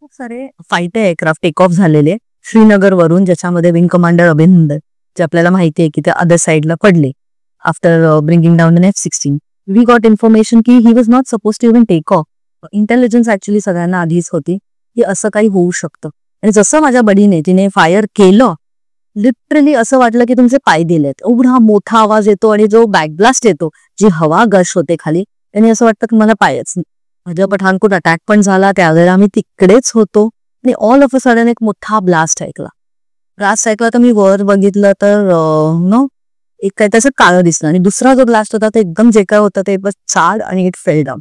खूप सारे fighter aircraft take off झालेले श्रीनगर वरून, ज्याच्यामध्ये विंग कमांडर अभिनंदन, जे आपल्याला माहिती आहे की ते अदर साइडला पडले after bringing down an F-16. We got information की he was not suppose to even take off. Intelligence actually सगळ्यांना आधीच होती की असं काही होऊ शकतं. आणि जसं माझ्या बडीने तिने फायर केलं, लिटरली असं वाटलं की तुमचे पाय दिलेत. एवढा मोठा आवाज येतो आणि जो बॅकब्लास्ट येतो, जी हवा गश होते खाली, आणि असं वाटतं की मला पायच नाही. माझ्या पठाणकोट अटॅक पण झाला, त्यावेळेला आम्ही तिकडेच होतो आणि ऑल ऑफ अ सडन एक मोठा ब्लास्ट ऐकला तर मी वर बघितलं तर नो एक काय त्याचं काळं दिसलं, आणि दुसरा जो ब्लास्ट होता ते एकदम जे काय होतं ते बस चाड आणि इट फेल डाऊन.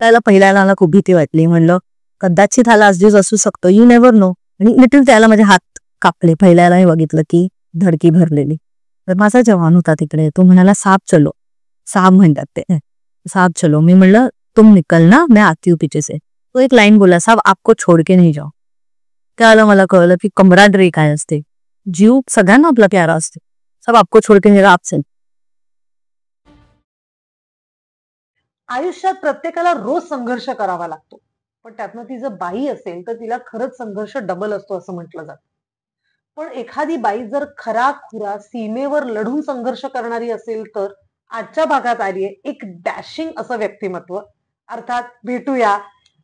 त्याला पहिल्याला मला खूप भीती वाटली. म्हणलं कदाचित ह्याला अजून असू शकतो, यू नेव्हर नो. आणि लिटल त्याला माझे हात कापले. पहिल्याला मी बघितलं की धडकी भरलेली. तर माझा जवान होता तिकडे, तो म्हणाला साहब चलो. साहब म्हणतात ते, साहब चलो. मी म्हणलं तुम निकलना, मैं आती हूँ पीछे से. तो एक लाईन बोला, साहब आपको छोड़ के नहीं जाओ. त्याला मला कळलं की कमराडरी काय असते, जीव सगळ्यांना आपला प्यारा असते. साहब आपको छोड़ के नहीं, आपसे. आयुष्यात प्रत्येकाला रोज संघर्ष करावा लागतो, पण त्यातनं ती जर बाई असेल तर तिला खरंच संघर्ष डबल असतो असं म्हटलं जातं. पण एखादी बाई जर खराखुरा सीमेवर लढून संघर्ष करणारी असेल तर आजच्या भागात आली आहे एक डॅशिंग असं व्यक्तिमत्व. अर्थात भेटूया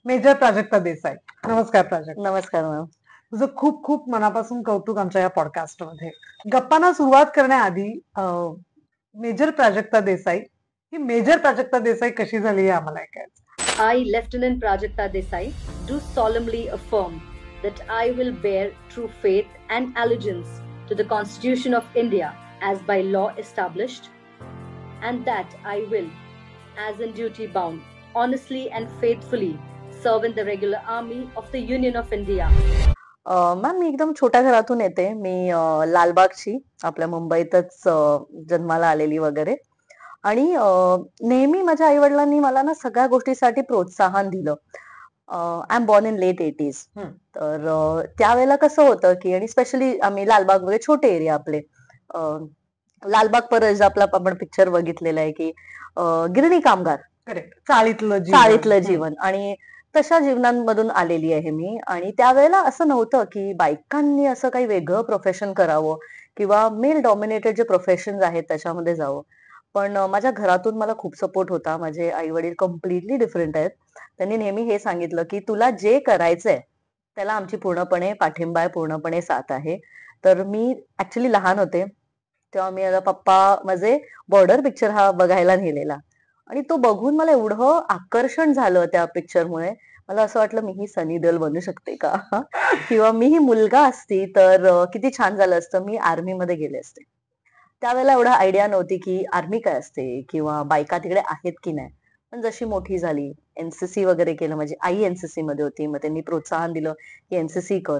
मेजर प्राजक्ता देसाई. नमस्कार प्राजक्ता. नमस्कार मॅम. तुझं खूप खूप मनापासून कौतुक आमच्या या पॉडकास्ट मध्ये. गप्पांना सुरुवात करण्याआधी मेजर प्राजक्ता देसाई ही मेजर प्राजक्ता देसाई कशी झाली हे आम्हाला ऐकायचं. I, Lieutenant Prajakta Desai, do solemnly affirm that I will bear true faith and allegiance to the Constitution of India as by law established, and that I will, as in duty bound, honestly and faithfully serve in the regular army of the Union of India. Ma'am मी एकदम छोट्या घरातून येते. मी लालबागची, आपल्या मुंबईतच जन्माला आलेली वगैरे. आणि नेहमी माझ्या आई वडिलांनी मला ना सगळ्या गोष्टीसाठी प्रोत्साहन दिलं. I am born in late 80s. तर त्यावेळेला कसं होतं की, आणि स्पेशली आम्ही लालबाग वगैरे छोटे एरिया आपले, लालबाग परत आपला आपण पिक्चर बघितलेला आहे की गिरणी कामगार, करेक्ट, चाळीतलं जीवन, आणि तशा जीवनांमधून आलेली आहे मी. आणि त्यावेळेला असं नव्हतं की बायकांनी असं काही वेगळं प्रोफेशन करावं किंवा मेल डॉमिनेटेड जे प्रोफेशन आहेत त्याच्यामध्ये जावं. पण माझ्या घरातून मला खूप सपोर्ट होता. माझे आई वडील कम्प्लिटली डिफरंट आहेत. त्यांनी नेहमी हे सांगितलं की तुला जे करायचंय त्याला आमची पूर्णपणे पाठिंबा आहे, पूर्णपणे साथ आहे. तर मी ऍक्च्युली लहान होते तेव्हा मी पप्पा माझे बॉर्डर पिक्चर हा बघायला नेलेला, आणि तो बघून मला एवढं आकर्षण झालं त्या पिक्चरमुळे. मला असं वाटलं मीही सनी देओल बनू शकते का किंवा मीही मुलगा असती तर किती छान झालं असतं, मी आर्मी मध्ये गेले असते. त्यावेळेला एवढा आयडिया नव्हती की आर्मी काय असते किंवा बायका तिकडे आहेत की नाही. पण जशी मोठी झाली, एनसीसी वगैरे केलं, माझी आई एनसीसी मध्ये होती, मग त्यांनी प्रोत्साहन दिलं की एनसीसी कर.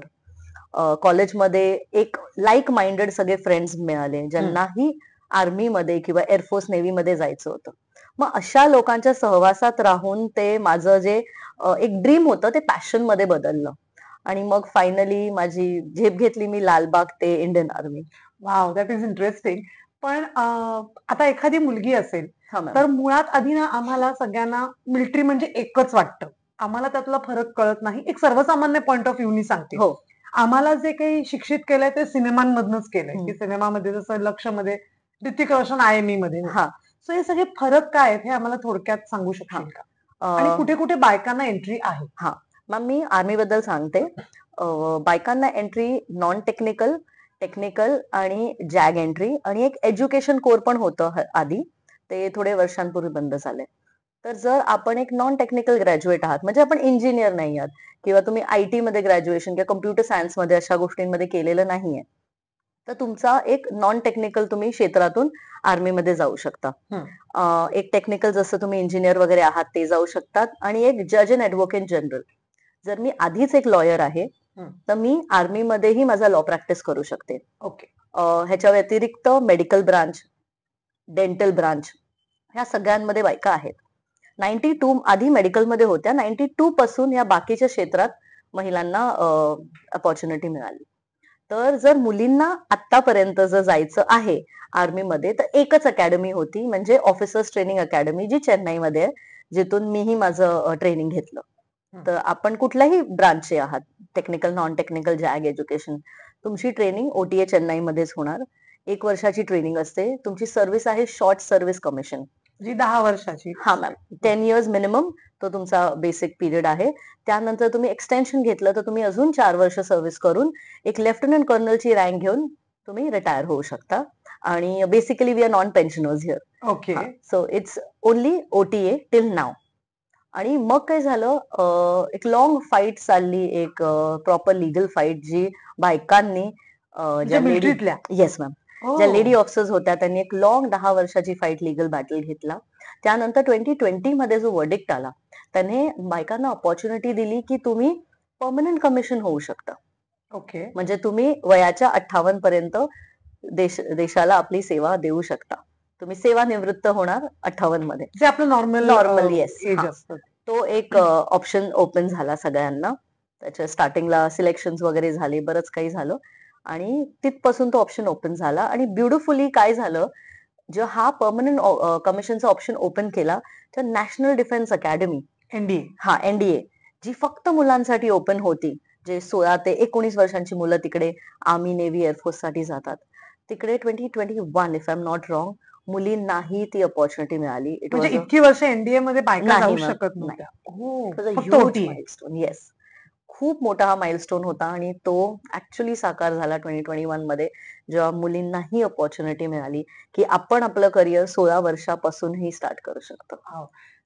कॉलेजमध्ये एक लाईक माइंडेड सगळे फ्रेंड्स मिळाले ज्यांनाही आर्मी मध्ये किंवा एअरफोर्स नेव्ही मध्ये जायचं होतं. मग अशा लोकांच्या सहवासात राहून ते माझं जे एक ड्रीम होतं ते पॅशन मध्ये बदललं. आणि मग फायनली माझी झेप घेतली मी लालबाग ते Indian army. Wow, that is interesting. पण आता एखादी मुलगी असेल तर मुळात आधी ना आम्हाला सगळ्यांना मिलिटरी म्हणजे एकच वाटतं. आम्हाला त्यातला फरक कळत नाही. एक सर्वसामान्य पॉइंट ऑफ व्ह्यूनी सांगते. हो. आम्हाला जे काही शिक्षित केलंय ते सिनेमांमधनच केलंय की सिनेमामध्ये जसं लक्ष मध्ये ऋतिक रोशन IME मध्ये. सो हे सगळे फरक काय आहेत हे आम्हाला थोडक्यात सांगू शकतील का, आणि कुठे कुठे बायकांना एंट्री आहे? हा मॅम, मी आर्मी बद्दल सांगते. बायकांना एंट्री नॉन टेक्निकल, टेक्निकल आणि जॅग एंट्री, आणि एक एज्युकेशन कोर पण होतं आधी, ते थोडे वर्षांपूर्वी बंद झाले. तर जर आपण एक नॉन टेक्निकल ग्रॅज्युएट आहात, म्हणजे आपण इंजिनियर नाही आहात किंवा तुम्ही IT मध्ये ग्रॅज्युएशन किंवा कम्प्युटर सायन्स मध्ये अशा गोष्टींमध्ये केलेलं नाहीये, तर तुमचा एक नॉन टेक्निकल तुम्ही क्षेत्रातून आर्मीमध्ये जाऊ शकता. एक टेक्निकल जसं तुम्ही इंजिनियर वगैरे आहात ते जाऊ शकतात, आणि एक जज अँड ऍडव्होकेट जनरल. जर मी आधीच एक लॉयर आहे तर मी आर्मी मध्येही माझा लॉ प्रॅक्टिस करू शकते. ओके. ह्याच्या व्यतिरिक्त मेडिकल ब्रांच, डेंटल ब्रांच, ह्या सगळ्यांमध्ये बायका आहेत. 92 आधी मेडिकलमध्ये होत्या, 92 पासून या बाकीच्या क्षेत्रात महिलांना अपॉर्च्युनिटी मिळाली. तर जर मुलींना आतापर्यंत जर जायचं आहे आर्मीमध्ये तर एकच अकॅडमी होती, म्हणजे ऑफिसर्स ट्रेनिंग अकॅडमी, जी चेन्नईमध्ये आहे, जिथून मीही माझं ट्रेनिंग घेतलं. तर आपण कुठल्याही ब्रांचचे आहात, टेक्निकल, नॉन टेक्निकल, जॅग एज्युकेशन, तुमची ट्रेनिंग OTA चेन्नई मध्येच होणार. 1 वर्षाची ट्रेनिंग असते. तुमची सर्व्हिस आहे शॉर्ट सर्व्हिस कमिशन. जी 10 वर्षाची. हा मॅम, 10 इयर्स मिनिमम तो तुमचा बेसिक पिरियड आहे. त्यानंतर तुम्ही एक्सटेन्शन घेतलं तर तुम्ही अजून 4 वर्ष सर्व्हिस करून एक लेफ्टनंट कर्नलची रँक घेऊन तुम्ही रिटायर होऊ शकता. आणि basically we are non pensioners here. Okay. So it's only OTA till now. आणि मग काय झालं, एक लॉंग फाईट चालली, एक प्रॉपर लिगल फाईट जी बायकांनी म्हणजे ज्या लेडी, मिलिटरीतल्या. येस मॅम, ज्या लेडी ऑफिसर्स होत्या त्यांनी एक लॉंग 10 वर्षाची फाईट लिगल बॅटल घेतला. त्यानंतर 2020 मध्ये जो वर्डिक्ट आला त्याने बायकांना ऑपॉर्च्युनिटी दिली की तुम्ही परमनंट कमिशन होऊ शकता. ओके. म्हणजे तुम्ही वयाच्या 58 पर्यंत देशाला आपली सेवा देऊ शकता. तुम्ही सेवानिवृत्त होणार 58 मध्ये. जे आपलं नॉर्मल येस, एज असतं. तो एक ऑप्शन ओपन झाला सगळ्यांना. त्याच्या स्टार्टिंगला सिलेक्शन वगैरे झाले, बरंच काही झालं आणि तिथपासून तो ऑप्शन ओपन झाला. आणि ब्युटिफुली काय झालं, जो हा परमनंट कमिशनचा ऑप्शन ओपन केला तर national defence academy, NDA. NDA, जी फक्त मुलांसाठी ओपन होती, जे 16 ते 19 वर्षांची मुलं तिकडे आर्मी, नेव्ही, एअरफोर्स साठी जातात, तिकडे 2021 if I am not wrong मुलींनाही ती अपॉर्च्युनिटी मिळाली. इट म्हणजे वॉज इतकी वर्ष NDA मध्ये बायका नाही जाऊ मॅम, शकत नाही. नव्हत्या. हो. इट वॉज अ फक्त ह्यूज OTA. माइलस्टोन. येस, खूप मोठा हा माइलस्टोन होता आणि तो ऍक्च्युली साकार झाला 2021 मध्ये, जेव्हा मुलींनाही अपॉर्च्युनिटी मिळाली की आपण आपलं करिअर 16 वर्षापासूनही स्टार्ट करू शकतो.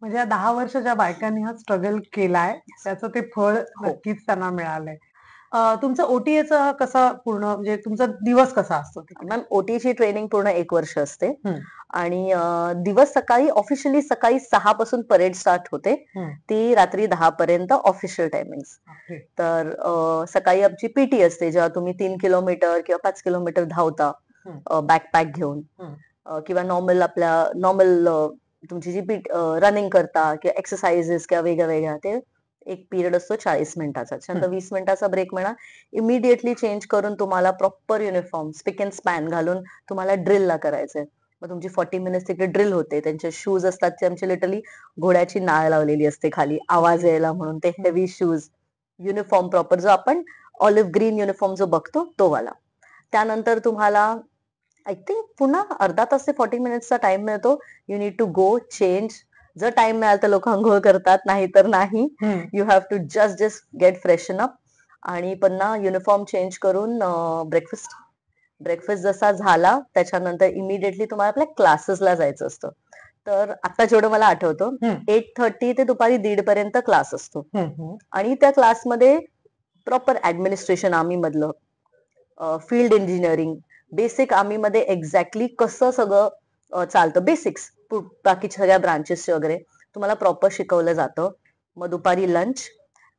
म्हणजे या 10 वर्ष ज्या बायकांनी हा स्ट्रगल केलाय त्याचं ते फळ हो. नक्कीच त्यांना मिळालंय. तुमचं OTA कसा पूर्ण म्हणजे तुमचा दिवस कसा असतो तिकडे? मॅम, OTची ट्रेनिंग पूर्ण 1 वर्ष असते. हम्म. आणि दिवस सकाळी ऑफिशियली सकाळी 6 पासून परेड स्टार्ट होते, ती रात्री 10 पर्यंत ऑफिशियल टायमिंग. बापरे. तर सकाळी आमची PT असते, जेव्हा तुम्ही 3 किलोमीटर किंवा 5 किलोमीटर धावता बॅकपॅक घेऊन, किंवा नॉर्मल तुमची जी रनिंग करता किंवा एक्सरसाइजेस किंवा वेगळ्या वेगळ्या, ते एक पिरियड असतो 40 मिनिटाचा. त्याच्यानंतर 20 मिनिटाचा ब्रेक मिळणार. इमिडिएटली चेंज करून तुम्हाला proper uniform spick and span घालून तुम्हाला ड्रिलला करायचंय. मग तुमची 40 मिनिट्स तिकडे ड्रिल होते. त्यांचे शूज असतात ते आमचे लिटरली घोड्याची नाळ लावलेली असते खाली आवाज यायला म्हणून, ते हेवी शूज, युनिफॉर्म प्रॉपर जो आपण ऑलिव्ह ग्रीन युनिफॉर्म जो बघतो तो वाला. त्यानंतर तुम्हाला आय थिंक पुन्हा अर्धा तास ते 40 मिनिट्सचा टाइम मिळतो. You need to go change. जर टाइम मिळाला तर लोक अंघोळ करतात, नाही तर नाही. You have to just get freshen up आणि पुन्हा युनिफॉर्म चेंज करून ब्रेकफास्ट जसा झाला त्याच्यानंतर इमिडिएटली तुम्हाला आपल्या क्लासेसला जायचं असतं. तर आता जेवढं मला आठवतं 8:30 ते दुपारी 1:30 पर्यंत क्लास असतो. आणि त्या क्लासमध्ये प्रॉपर ऍडमिनिस्ट्रेशन आर्मी मधलं, फील्ड इंजिनिअरिंग, बेसिक आर्मी मध्ये एक्झॅक्टली कसं सगळं चालतं, बेसिक्स बाकीच्या सगळ्या ब्रांचेसचे वगैरे तुम्हाला प्रॉपर शिकवलं जातं. मग दुपारी लंच,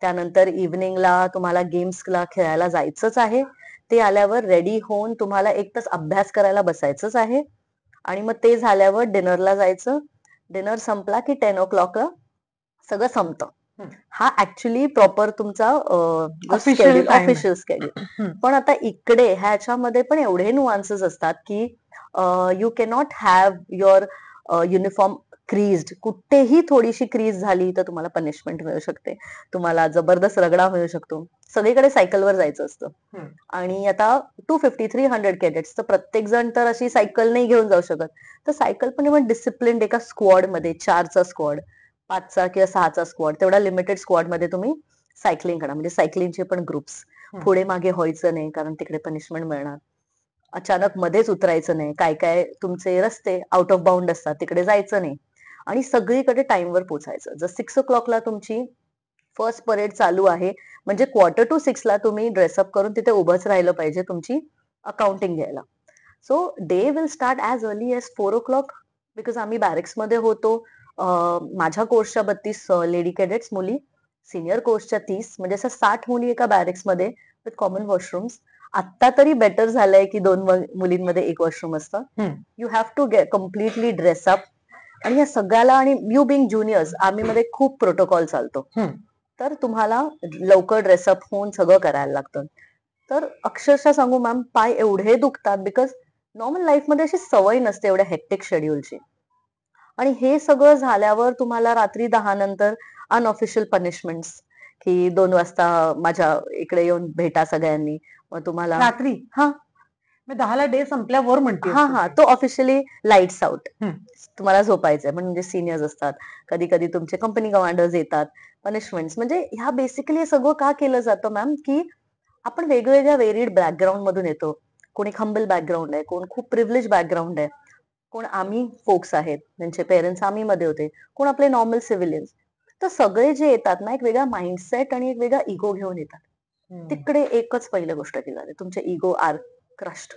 त्यानंतर इव्हनिंगला तुम्हाला गेम्सला खेळायला जायचंच आहे. ते आल्यावर रेडी होऊन तुम्हाला 1 तास अभ्यास करायला बसायचंच आहे. आणि मग ते झाल्यावर डिनरला जायचं. डिनर संपला की 10 o'clockला सगळं संपतं. हा ऍक्च्युली प्रॉपर तुमचा Official time ऑफिशियल स्केड्यूल. पण आता इकडे ह्याच्यामध्ये पण एवढे नुआन्सेस असतात की you cannot have your uniform creased. कुठेही थोडीशी क्रीज झाली तर तुम्हाला पनिशमेंट मिळू शकते, तुम्हाला जबरदस्त रगडा मिळू शकतो. सगळीकडे सायकलवर जायचं असतं. आणि आता 250-300 कॅडेट्स, तर प्रत्येक जण तर अशी सायकल नाही घेऊन जाऊ शकत. तर सायकल पण इव्हन डिसिप्लिन एका स्क्वॉड मध्ये 4चा स्क्वॉड, 5चा किंवा 6चा स्क्वॉड, तेवढा लिमिटेड स्क्वॉड मध्ये तुम्ही सायकलिंग करा. म्हणजे सायकलिंगचे पण ग्रुप्स, पुढे मागे व्हायचं नाही कारण तिकडे पनिशमेंट मिळणार. अचानक मध्येच उतरायचं नाही. काय काय तुमचे रस्ते आउट ऑफ बाउंड असतात, तिकडे जायचं नाही. आणि सगळीकडे टाइमवर पोहोचायचं. जर 6 o'clockला तुमची फर्स्ट परेड चालू आहे म्हणजे 5:45 तुम्ही ड्रेसअप करून तिथे उभंच राहिलं पाहिजे तुमची अकाउंटिंग घ्यायला. So day will start as early as 4 o'clock. Because आम्ही बॅरेक्स मध्ये होतो. माझ्या कोर्सच्या 32 लेडी कॅडेट्स मुली, सिनियर कोर्सच्या 30, म्हणजे असं 60 मुली एका बॅरेक्स मध्ये विथ कॉमन वॉशरूम्स. आता तरी बेटर झालंय की 2 मुलींमध्ये 1 वॉशरूम असतं. You have to get completely dress up. आणि या सगळ्याला, आणि यू बिंग ज्युनियर्स, आर्मीमध्ये खूप प्रोटोकॉल चालतो. तर तुम्हाला लवकर ड्रेसअप होऊन सगळं करायला लागतं. तर अक्षरशः सांगू मॅम, पाय एवढे दुखतात बिकॉज नॉर्मल लाईफमध्ये अशी सवय नसते एवढ्या हेक्टिक शेड्यूलची. आणि हे सगळं झाल्यावर तुम्हाला रात्री 10 नंतर अनऑफिशियल पनिशमेंट्स की 2 वाजता माझ्या इकडे येऊन भेटा सगळ्यांनी, मग तुम्हाला रात्री हा मी 10ला डे संपल्यावर म्हणतेस हा तू. हा तो ऑफिशियली लाईट्स आउट. हम्म. तुम्हाला झोपायचंय म्हणजे सिनियर्स असतात, कधी कधी तुमचे कंपनी कमांडर्स येतात, पनिशमेंट्स. म्हणजे ह्या बेसिकली हे सगळं का केलं जातं मॅम, की आपण वेगवेगळ्या वेरिड बॅकग्राऊंड मधून येतो. कोणी हंबल बॅकग्राऊंड आहे, कोण खूप प्रिव्हिलेज बॅकग्राऊंड आहे, कोण आर्मी फोक्स आहेत, त्यांचे पेरेंट्स आर्मी मध्ये होते, कोण आपले नॉर्मल सिव्हिलियन्स. तर सगळे जे येतात ना, एक वेगळा माइंडसेट आणि एक वेगळा इगो घेऊन येतात. हम्म. तिकडे एकच पहिली गोष्ट केली जाते, तुमचे इगो आर क्रश्ड,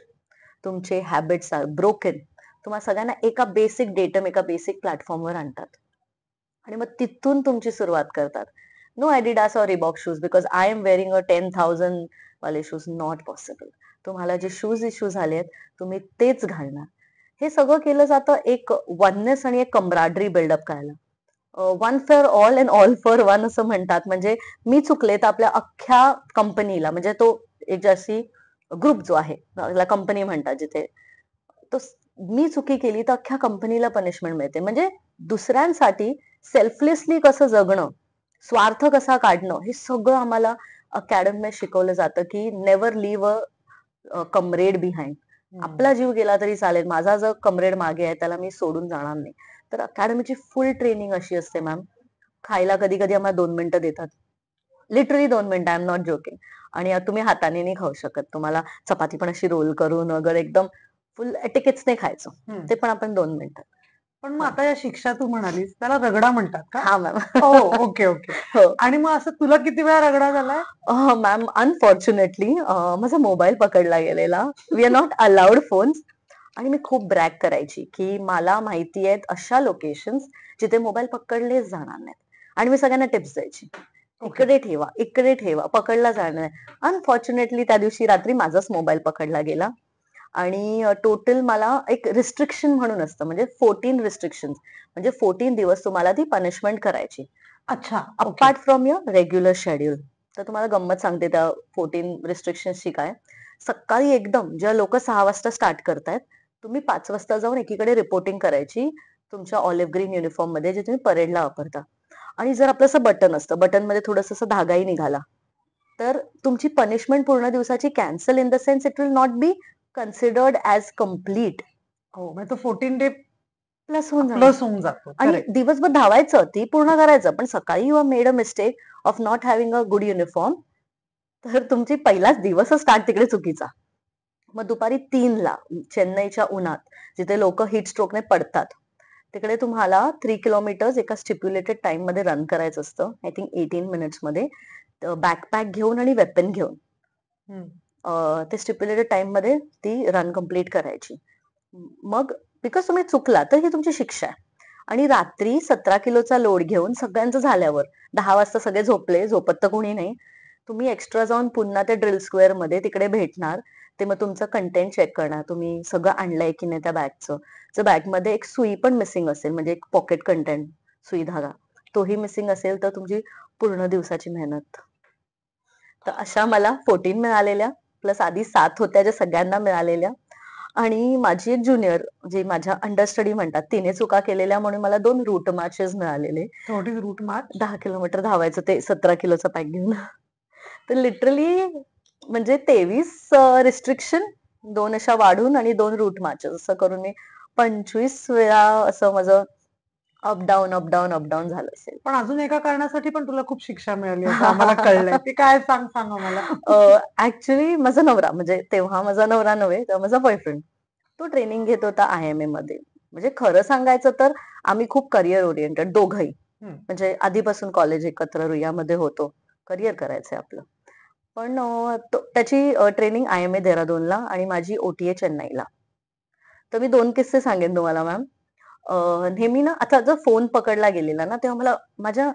तुमचे हॅबिट्स आर ब्रोकन. तुम्हाला सगळ्यांना एका बेसिक डेटम, एका बेसिक प्लॅटफॉर्मवर आणतात आणि मग तिथून तुमची सुरुवात करतात. No Adidas or Reebok shoes because I am wearing a 10,000 वाले शूज, नॉट पॉसिबल. तुम्हाला जे शूज इश्यू झालेत तुम्ही तेच घालणार. हे सगळं केलं जातं एक वननेस आणि एक कमराडरी बिल्डअप करायला. One for all and all for one असं म्हणतात. म्हणजे मी चुकले तर आपल्या अख्ख्या कंपनीला, म्हणजे तो एक जशी ग्रुप जो आहे त्याला कंपनी म्हणतात, जिथे तो मी चुकी केली तर अख्ख्या कंपनीला पनिशमेंट मिळते. म्हणजे दुसऱ्यांसाठी सेल्फलेसली कसं जगणं, स्वार्थ कसा काढणं, हे सगळं आम्हाला अकॅडमीत शिकवलं जातं, की नेव्हर लिव्ह अ कमरेड बिहाइंड. आपला जीव गेला तरी चालेल, माझा जर कमरेड मागे आहे त्याला मी सोडून जाणार नाही. तर अकॅडमीची फुल ट्रेनिंग अशी असते मॅम. खायला कधी कधी आम्हाला 2 मिनिटं देतात, लिटरली 2 मिनिटं, आय एम नॉट जोकिंग. आणि तुम्ही हाताने नाही खाऊ शकत, तुम्हाला चपाती पण अशी रोल करून वगैरे एकदम फुल एटिकेट्सने खायचं, हम्म. ते पण आपण 2 मिनिटं. पण मग आता या शिक्षा तू म्हणालीस त्याला रगडा म्हणतात का? हा मॅम. हो, ओके ओके. हो आणि मग असं तुला किती वेळा रगडा झालाय? मॅम, अनफॉर्च्युनेटली माझा मोबाईल पकडला गेलेला. We are not allowed phones. आणि मी खूप ब्रॅग करायची की मला माहिती आहेत अशा लोकेशन्स जिथे मोबाईल पकडलेच जाणार नाहीत. आणि मी सगळ्यांना टिप्स द्यायची, ओके. इकडे ठेवा, इकडे ठेवा, पकडला जाणार नाही. अनफॉर्च्युनेटली त्या दिवशी रात्री माझाच मोबाईल पकडला गेला. आणि टोटल मला एक रिस्ट्रिक्शन म्हणून असतं, म्हणजे 14 रिस्ट्रिक्शन, म्हणजे 14 दिवस तुम्हाला ती पनिशमेंट करायची अच्छा, okay. Apart from your regular schedule. तर तुम्हाला गंमत सांगते त्या 14 रिस्ट्रिक्शन्सची काय. सकाळी एकदम जेव्हा लोक 6 वाजता स्टार्ट करतायत, तुम्ही 5 वाजता जाऊन एकीकडे रिपोर्टिंग करायची तुमच्या ऑलिव्ह ग्रीन युनिफॉर्म मध्ये, जे तुम्ही परेडला वापरता. आणि जर आपलं असं बटन असतं, बटन मध्ये थोडस असं धागाही निघाला, तर तुमची पनिशमेंट पूर्ण दिवसाची cancel, in the sense it will not be considered as complete. हो, म्हणजे तो 14 डे प्लस होऊन जाणार. प्लस होऊन जातो. आणि करेक्ट. दिवसभर धावायचं, ती पूर्ण करायचं, पण सकाळी you have made a mistake of not having a good uniform, तर तुमची पहिलाच दिवस स्टार्ट तिकडे चुकीचा. मग दुपारी 3ला चेन्नईच्या उन्हात, जिथे लोक हिट स्ट्रोकने पडतात, तिकडे तुम्हाला 3 किलोमीटर्स एका स्टिप्युलेटेड टाइम मध्ये रन करायचं असतं, आय थिंक 18 मिनिट्स मध्ये, बॅकपॅक घेऊन आणि वेपन घेऊन. ते स्टिप्युलेटेड टाइम मध्ये ती रन कम्प्लीट करायची. मग बिकॉज तुम्ही चुकला तर ही तुमची शिक्षा आहे. आणि रात्री 17 किलोचा लोड घेऊन सगळ्यांचं झाल्यावर 10 वाजता सगळे झोपले, झोपत तर कोणी नाही, तुम्ही एक्स्ट्रा जाऊन पुन्हा त्या ड्रिल स्क्वेअर मध्ये तिकडे भेटणार. ते मग तुमचं कंटेंट चेक करणार, तुम्ही सगळं आणलंय की नाही त्या बॅगचं. जर बॅगमध्ये एक सुई पण मिसिंग असेल, म्हणजे एक पॉकेट कंटेंट, सुई धागा, तोही मिसिंग असेल, तर तुमची पूर्ण दिवसाची मेहनत. तर अशा मला 14 मिळालेल्या, प्लस आधी 7 होत्या ज्या सगळ्यांना मिळालेल्या. आणि माझी एक ज्युनियर, जी माझ्या अंडरस्टडी म्हणतात, तिने चुका केलेल्या म्हणून मला 2 रूट मार्चेस मिळालेले. What is route march? 10 kilometre धावायचं ते 17 किलोचा पॅक घेऊन. तर लिटरली म्हणजे 23 रिस्ट्रिक्शन, 2 अशा वाढून आणि 2 रूट मार्चेस, असं करून मी 25 वेळा असं माझं अपडाऊन अपडाऊन अपडाऊन झालं असेल. पण अजून एका कारणासाठी पण तुला खूप शिक्षा मिळाली असं आम्हाला कळलंय. ते काय सांग आम्हाला. ऍक्च्युली माझा नवरा, म्हणजे तेव्हा माझा नवरा नव्हे, तेव्हा माझा बॉयफ्रेंड, तो ट्रेनिंग घेत होता IMA मध्ये. म्हणजे खरं सांगायचं तर आम्ही खूप करिअर ओरिएंटेड दोघंही, म्हणजे आधीपासून कॉलेज एकत्र रुईयामध्ये होतो, करिअर करायचंय आपलं. पण त्याची ट्रेनिंग IMA देहरादूनला आणि माझी OTA चेन्नईला. तर मी 2 किस्से सांगेन तुम्हाला मॅम. नेहमी ना, आता जर फोन पकडला गेलेला ना, तेव्हा मला माझ्या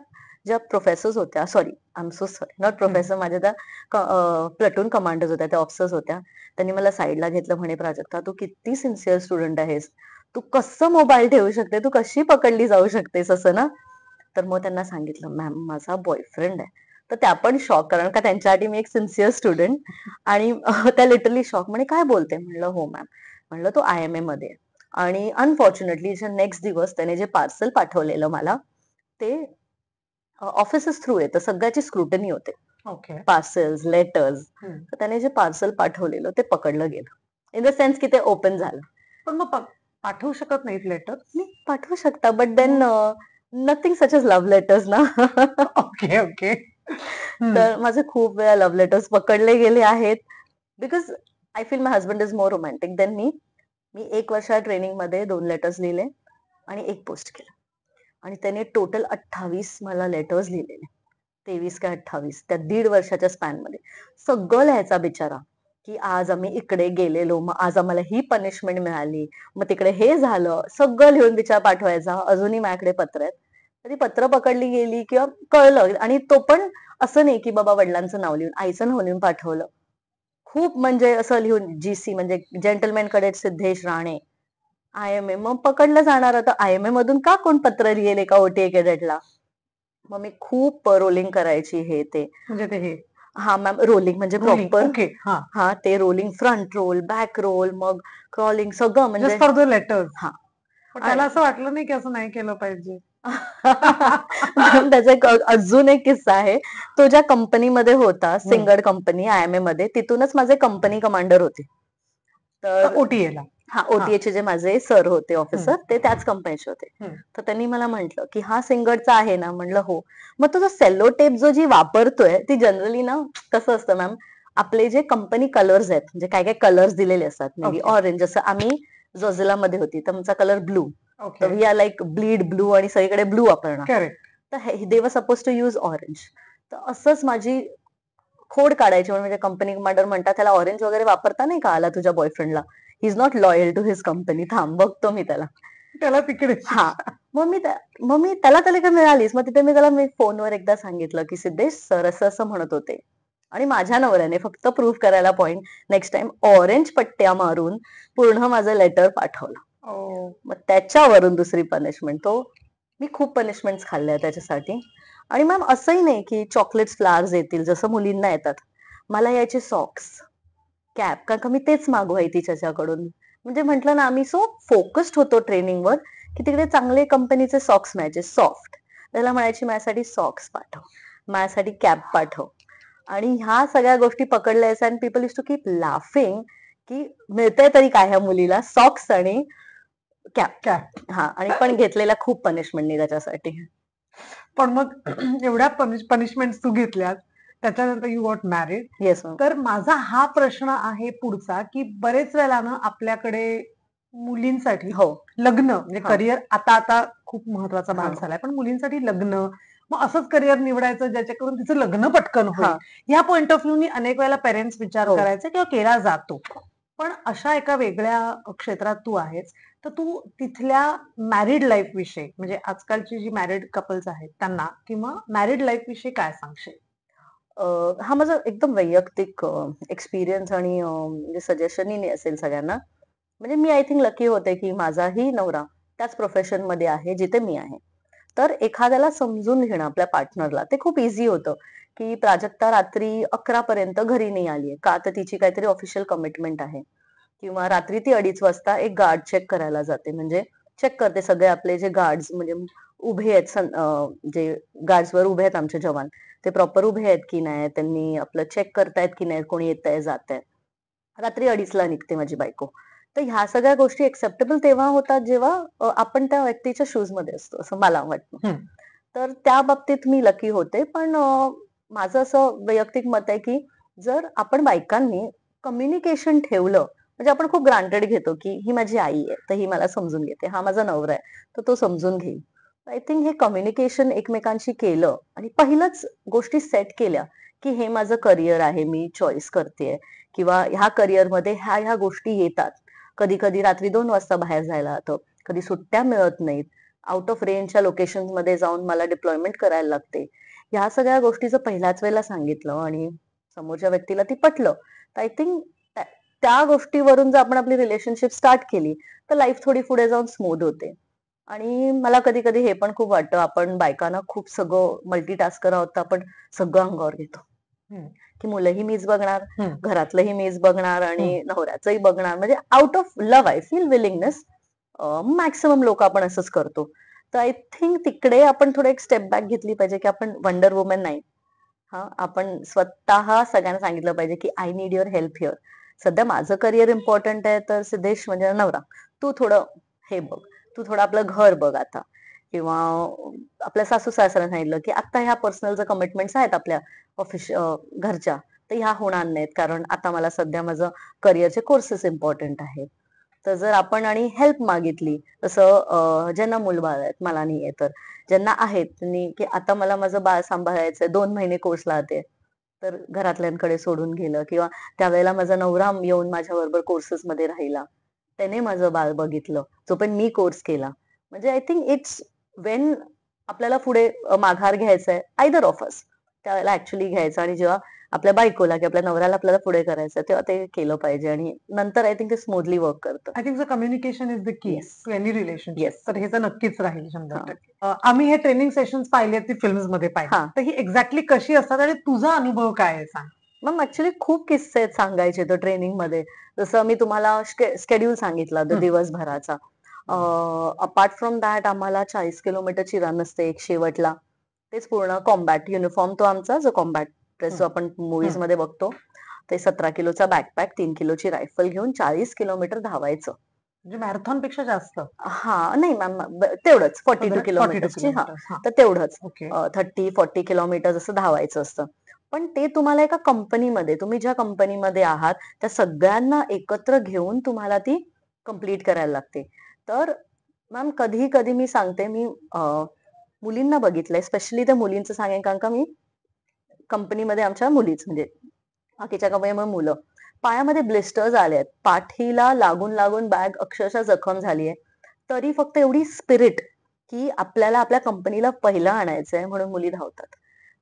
ज्या प्रोफेसर्स होत्या, sorry I am so sorry, not professor, माझ्या त्या प्लटून कमांडर्स होत्या, त्या ऑफिसर्स होत्या. त्यांनी मला साईडला घेतलं, म्हणे प्राजक्ता तू किती सिन्सिअर स्टुडंट आहेस, तू कसं मोबाईल ठेवू शकते, तू कशी पकडली जाऊ शकतेस असं ना. तर मग त्यांना सांगितलं मॅम माझा बॉयफ्रेंड आहे. तर त्या पण शॉक, कारण का त्यांच्यासाठी मी एक सिन्सिअर स्टुडंट. आणि त्या लिटरली शॉक, म्हणे काय बोलते, म्हणलं हो मॅम, म्हणलं तो IMA मध्ये आहे. आणि अनफॉर्च्युनेटली नेक्स्ट दिवस त्याने जे पार्सल पाठवलेलं मला, ते ऑफिसेस थ्रू आहे तर सगळ्याची स्क्रुटनी होते. ओके. Parcels, letters. हम्म. तर त्याने जे पार्सल पाठवलेलं ते पकडलं गेलं. इन द सेन्स की ते ओपन झालं. पण मग पाठवू शकत नाहीत लेटर? मी पाठवू शकता but then nothing such as love letters ना. Okay okay. तर माझे खूप वेळा लव्ह लेटर्स पकडले गेले आहेत. Because I feel my husband is more romantic than मी. मी 1 वर्षा ट्रेनिंग मध्ये 2 लेटर्स लिहिले आणि 1 पोस्ट केलं. आणि त्याने टोटल 28 मला लेटर्स लिहिलेले. 23 का 28 त्या 1.5 वर्षाच्या स्पॅन मध्ये. सगळं लिहायचा बिचारा. की आज आम्ही इकडे गेलेलो, मग आज आम्हाला ही पनिशमेंट मिळाली, मग तिकडे हे झालं, सगळं लिहून बिचारा पाठवायचा. अजूनही माझ्याकडे पत्र आहेत. तर ती पत्र पकडली गेली किंवा कळलं आणि तो पण असं नाही की बाबा वडिलांचं नाव लिहून, आईचं नाव लिहून पाठवलं. खूप म्हणजे असं लिहून जीसी म्हणजे gentleman cadet Siddhesh Rane, IMA. मग पकडलं जाणार आता IMA मधून का कोण पत्र लिहिल एका OTA कॅडेटला. मग मी खूप रोलिंग करायची हे ते. म्हणजे ते हे हा मॅम रोलिंग म्हणजे रोलिंग. Proper okay. हा. हा ते rolling front roll, back roll, मग क्रॉलिंग सगळं म्हणजे जस्ट फॉर द लेटर्स. हा. पण त्याला असं वाटलं नाही की असं नाही केलं पाहिजे? मॅम त्याचा एक अजून एक किस्सा आहे. तो ज्या कंपनीमध्ये होता, सिंगड कंपनी IMA मध्ये, तिथूनच माझे कंपनी कमांडर होते. तर OTA ला. हा OTA जे माझे सर होते ऑफिसर ते त्याच कंपनीचे होते. हम्म. तर त्यांनी मला म्हंटल की हा सिंगडचा आहे ना. म्हणलं हो. मग तो जो सेलो टेप जो जी वापरतोय ती जनरली ना कसं असतं मॅम, आपले जे कंपनी कलर्स आहेत म्हणजे काय काय कलर्स दिलेले असतात, मे बी Okay. ऑरेंज. जसं आम्ही जोझिला मध्ये होती तर आमचा कलर ब्लू. तर okay. We are like bleed blue आणि सगळीकडे ब्लू वापरणार. करेक्ट. तर दे were suppose to use orange. तर असंच माझी खोड काढायची. म्हणजे कंपनी कमांडर म्हणतात त्याला ऑरेंज वगैरे वापरता नाही का आला तुझ्या बॉयफ्रेंडला. He is not loyal to his company. थांब बघतो मी त्याला. त्याला तिकडे हा. मग मी त्याला का मिळालीच. मग तिथे मी त्याला फोनवर एकदा सांगितलं की सिद्धेश सर असं असं म्हणत होते. आणि माझ्या नवऱ्याने फक्त प्रूफ करायला पॉइंट नेक्स्ट टाइम ऑरेंज पट्ट्या मारून पूर्ण माझं लेटर पाठवलं. मग त्याच्यावरून दुसरी पनिशमेंट. मी खूप पनिशमेंट खाल्ल्या त्याच्यासाठी. आणि मॅम असंही नाही की चॉकलेट्स फ्लावर्स येतील जसं मुलींना येतात. मला यायचे सॉक्स, कॅप, कारण का मी तेच मागवायची त्याच्याकडून. म्हणजे म्हटलं ना आम्ही सो फोकस्ड होतो ट्रेनिंगवर की तिकडे चांगले कंपनीचे सॉक्स मिळायचे सॉफ्ट. त्याला म्हणायची माझ्यासाठी सॉक्स पाठव, माझ्यासाठी कॅप पाठव. आणि ह्या सगळ्या गोष्टी पकडल्या आणि people use to keep laughing की मिळतंय तरी काय ह्या मुलीला सॉक्स आणि कॅप. हा. आणि पण घेतलेल्या खूप पनिशमेंटनी त्याच्यासाठी. पण मग एवढ्या पनिशमेंट तू घेतल्यात त्याच्यानंतर you got married. Yes ma'am. तर माझा हा प्रश्न आहे पुढचा की बरेच वेळेला ना आपल्याकडे मुलींसाठी हो. लग्न म्हणजे हा. करिअर आता खूप महत्वाचा भाग हा. झालाय. पण मुलींसाठी लग्न, मग असंच करिअर निवडायचं ज्याच्याकडून तिचं लग्न पटकन होईल, हा. या पॉइंट ऑफ व्ह्यूनी अनेक वेळेला पेरेंट्स विचार हो. करायचे किंवा केला जातो. पण अशा एका वेगळ्या क्षेत्रात तू आहेस, तर तू तिथल्या मॅरिड लाईफ विषयी म्हणजे आजकालची जी मॅरिड कपल्स आहेत त्यांना किंवा मॅरिड लाईफ विषयी काय सांगशील? हा माझा एकदम वैयक्तिक एक्सपिरियन्स आणि म्हणजे सजेशनही असेल सगळ्यांना. म्हणजे मी आय थिंक लकी होते की माझाही नवरा त्याच प्रोफेशन मध्ये आहे जिथे मी आहे. तर एखाद्याला समजून घेणं आपल्या पार्टनरला ते खूप इझी होतं. की प्राजक्ता रात्री 11 पर्यंत घरी नाही आलीये का तर तिची काहीतरी ऑफिशियल कमिटमेंट आहे. किंवा रात्री ती 2:30 वाजता एक गार्ड चेक करायला जाते. म्हणजे चेक करते सगळे आपले जे गार्ड्स म्हणजे उभे आहेत जे गार्ड्सवर उभे आहेत आमचे जवान, ते प्रॉपर उभे आहेत की नाही, त्यांनी आपलं चेक करतायत की नाही, कोणी येतंय जातंय. रात्री 2:30ला निघते माझी बायको. तर ह्या सगळ्या गोष्टी एक्सेप्टेबल तेव्हा होतात जेव्हा आपण त्या व्यक्तीच्या शूज मध्ये असतो असं मला वाटतं. तर त्या बाबतीत मी लकी होते. पण माझं असं वैयक्तिक मत आहे की जर आपण बायकांनी कम्युनिकेशन ठेवलं म्हणजे आपण खूप ग्रांटेड घेतो की ही माझी आई आहे तर ही मला समजून घेते, हा माझा नवरा आहे तर तो समजून घेईल. आय थिंक हे कम्युनिकेशन एकमेकांशी केलं आणि पहिलंच गोष्टी सेट केल्या की हे माझं करिअर आहे, मी चॉईस करतेय किंवा ह्या करिअरमध्ये ह्या गोष्टी येतात. कधी कधी रात्री 2 वाजता बाहेर जायला होतं, कधी सुट्ट्या मिळत नाहीत, आउट ऑफ रेंजच्या लोकेशन मध्ये जाऊन मला डिप्लॉयमेंट करायला लागते. ह्या सगळ्या गोष्टीचं पहिल्याच वेळेला सांगितलं आणि समोरच्या व्यक्तीला ती पटलं. तर आय थिंक त्या गोष्टीवरून जर आपण आपली रिलेशनशिप स्टार्ट केली तर लाईफ थोडी पुढे जाऊन स्मूथ होते. आणि मला कधी कधी हे पण खूप वाटतं आपण बायकांना खूप सगळं मल्टीटास्कर आहोत तर आपण सगळं अंगावर घेतो. की मुलंही मीच बघणार, घरातलंही मीच बघणार आणि नवऱ्याचंही बघणार. म्हणजे out of love I feel willingness maximum लोक आपण असंच करतो. तर आय थिंक तिकडे आपण थोडं एक स्टेप बॅक घेतली पाहिजे, की आपण वंडर वुमन नाही. हां, आपण स्वतः सगळ्यांना सांगितलं पाहिजे, की I need your help here. सध्या माझं करिअर इम्पॉर्टंट आहे, तर सिद्धेश म्हणजे नवरा, तू थोडं हे बघ, तू थोडं आपलं घर बघ आता. किंवा आपल्या सासू-सासऱ्यांना सांगितलं, की आता ह्या पर्सनल कमिटमेंट्स आहेत आपल्या घरच्या, तर ह्या होणार नाहीत. कारण आता मला सध्या माझं करिअरचे कोर्सेस इम्पॉर्टंट आहेत. तर जर आपण आणि हेल्प मागितली, तसं ज्यांना मूलबाळ आहेत, मला नाहीये तर, ज्यांना आहेत त्यांनी, की आता मला माझं बाळ सांभाळायचंय, 2 महिने कोर्सला जाते. तर घरातल्यांकडे सोडून गेलं किंवा त्यावेळेला माझा नवरा येऊन माझ्याबरोबर कोर्सेसमध्ये राहिला. त्याने माझं बाळ बघितलं, जोपर्यंत मी कोर्स केला. म्हणजे आय थिंक इट्स वेन आपल्याला पुढे माघार घ्यायचा आहे, आयदर ऑफ अस, त्यावेळेला ऍक्च्युअली घ्यायचं आणि जेव्हा आपल्या बायकोला की आपल्या नवऱ्याला आपल्याला पुढे करायचं तेव्हा ते केलं पाहिजे आणि नंतर आय थिंक ते स्मूथली वर्क करतं. I think the communication is the key yes. To any relationship. Yes. तर हे तर नक्कीच राहील हा 100%. आम्ही हे ट्रेनिंग सेशन्स पाहिले, ती फिल्म्स मध्ये पाहिले, हा तर ही एक्झॅक्टली कशी असतात आणि तुझा अनुभव काय आहे सांग. मग ऍक्च्युली खूप किस्से आहेत सांगायचे तर ट्रेनिंग मध्ये. जसं मी तुम्हाला शेड्यूल सांगितला हं. दिवसभराचा. अपार्ट फ्रॉम दॅट आम्हाला 40 किलोमीटरची रन असते एक शेवटला. तेच पूर्ण कॉम्बॅट युनिफॉर्म तो आमचा जो कॉम्बॅट ड्रेस जो हं. आपण मुव्हीज मध्ये बघतो. ते 17 किलोचा बॅकपॅक, 3 किलोची रायफल घेऊन 40 किलोमीटर धावायचं. म्हणजे मॅरेथॉन पेक्षा जास्त. हा नाही मॅम, तेवढंच 42 42 किलोमीटरची. हा, किलोमीटर्स. हा. तर तेवढंच ओके. 30-40 किलोमीटर असं धावायचं असतं. पण ते तुम्हाला एका कंपनीमध्ये, तुम्ही ज्या कंपनीमध्ये आहात त्या सगळ्यांना एकत्र घेऊन तुम्हाला ती कंप्लीट करायला लागते. तर मॅम कधी कधी मी सांगते, मी मुलींना बघितलंय, स्पेशली त्या मुलींचं सांगेन, कारण का मी कंपनीमध्ये आमच्या मुलीच म्हणजे बाकीच्या कंपनीमध्ये मुलं, पायामध्ये ब्लिस्टर्स आले आहेत, पाठीला लागून लागून बॅग अक्षरशः जखम झालीये. तरी फक्त एवढी स्पिरिट, की आपल्याला आपल्या कंपनीला पहिलं आणायचंय म्हणून मुली धावतात.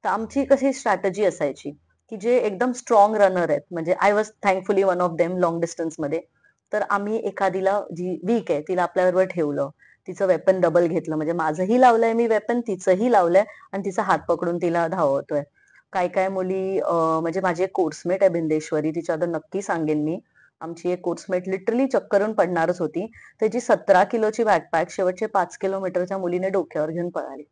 तर आमची कशी स्ट्रॅटेजी असायची, की जे एकदम स्ट्रॉंग रनर आहेत, म्हणजे I was thankfully one of them long distance मध्ये. तर आम्ही एखादीला जी वीक आहे तिला आपल्याबरोबर ठेवलं, तिचं वेपन डबल घेतलं, म्हणजे माझंही लावलंय मी वेपन, तिचंही लावलंय आणि तिचा हात पकडून तिला धावतोय. काय काय मुली म्हणजे माझी एक कोर्समेट आहे बिंदेश्वरी, तिच्याबद्दल नक्की सांगेन मी. आमची एक कोर्समेट लिटरली चक्करून पडणारच होती. त्याची 17 किलोची बॅकपॅक शेवटचे 5 किलोमीटरच्या मुलीने डोक्यावर घेऊन पळाली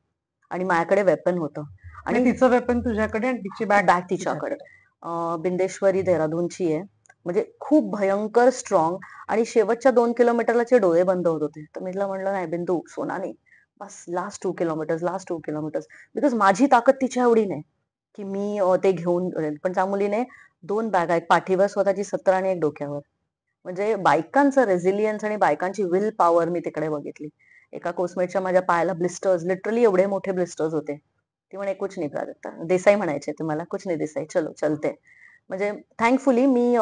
आणि माझ्याकडे वेपन होतं आणि आणि तिचं वेपन तुझ्याकडे आणि तिची बॅग बॅग तिच्याकडे. बिंदेश्वरी देहरादूनची आहे, म्हणजे खूप भयंकर स्ट्रॉंग. आणि शेवटच्या 2 किलोमीटरला तिचे डोळे बंद होत होते. तर मी तिला म्हणलं, नाही बिंदू, सोना नाही, बस last 2 kilometres, last 2 kilometres. Because माझी ताकद तिच्या एवढी नाही की मी ते घेऊन जाईल. पण त्या मुलीने 2 बॅग, एक पाठीवर स्वतःची 17 आणि एक डोक्यावर. म्हणजे बायकांचं रेझिलियन्स आणि बायकांची विल पॉवर मी तिकडे बघितली. एका कोर्समेटच्या माझ्या पायाला ब्लिस्टर्स, लिटरली एवढे मोठे ब्लिस्टर्स होते. ती म्हणे, कुछ नाही प्राजक्ता, देसाई म्हणायचे तुम्हाला, कुछ नाही देसाई, चलो चलते. म्हणजे थँकफुली मी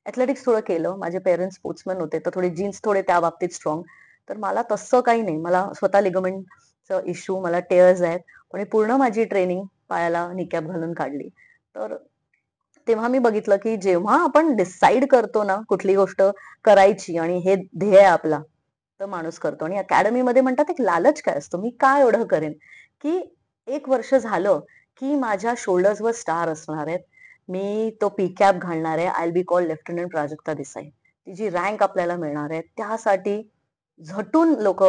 ऍथलेटिक्स थोडं केलं. माझे पेरेंट्स स्पोर्ट्समॅन होते, तर थोडे जीन्स थोडे त्या बाबतीत स्ट्रॉंग. तर मला तसं काही नाही, मला स्वतः लिगामेंटचा इश्यू, मला टेअर्स आहेत, पण मी पूर्ण माझी ट्रेनिंग पायाला निकॅप घालून काढली. तर तेव्हा मी बघितलं, की जेव्हा आपण डिसाईड करतो ना कुठली गोष्ट करायची आणि हे ध्येय आहे आपला, तर माणूस करतो. आणि अकॅडमीमध्ये म्हणतात एक लालच काय असतो, मी काय एवढं करेन, की 1 वर्ष झालं की माझ्या शोल्डर्सवर स्टार असणार आहेत. मी तो पी कॅप घालणार आहे, I be called lieutenant Prajakta Desai. तिची रँक आपल्याला मिळणार आहे. त्यासाठी झटून लोक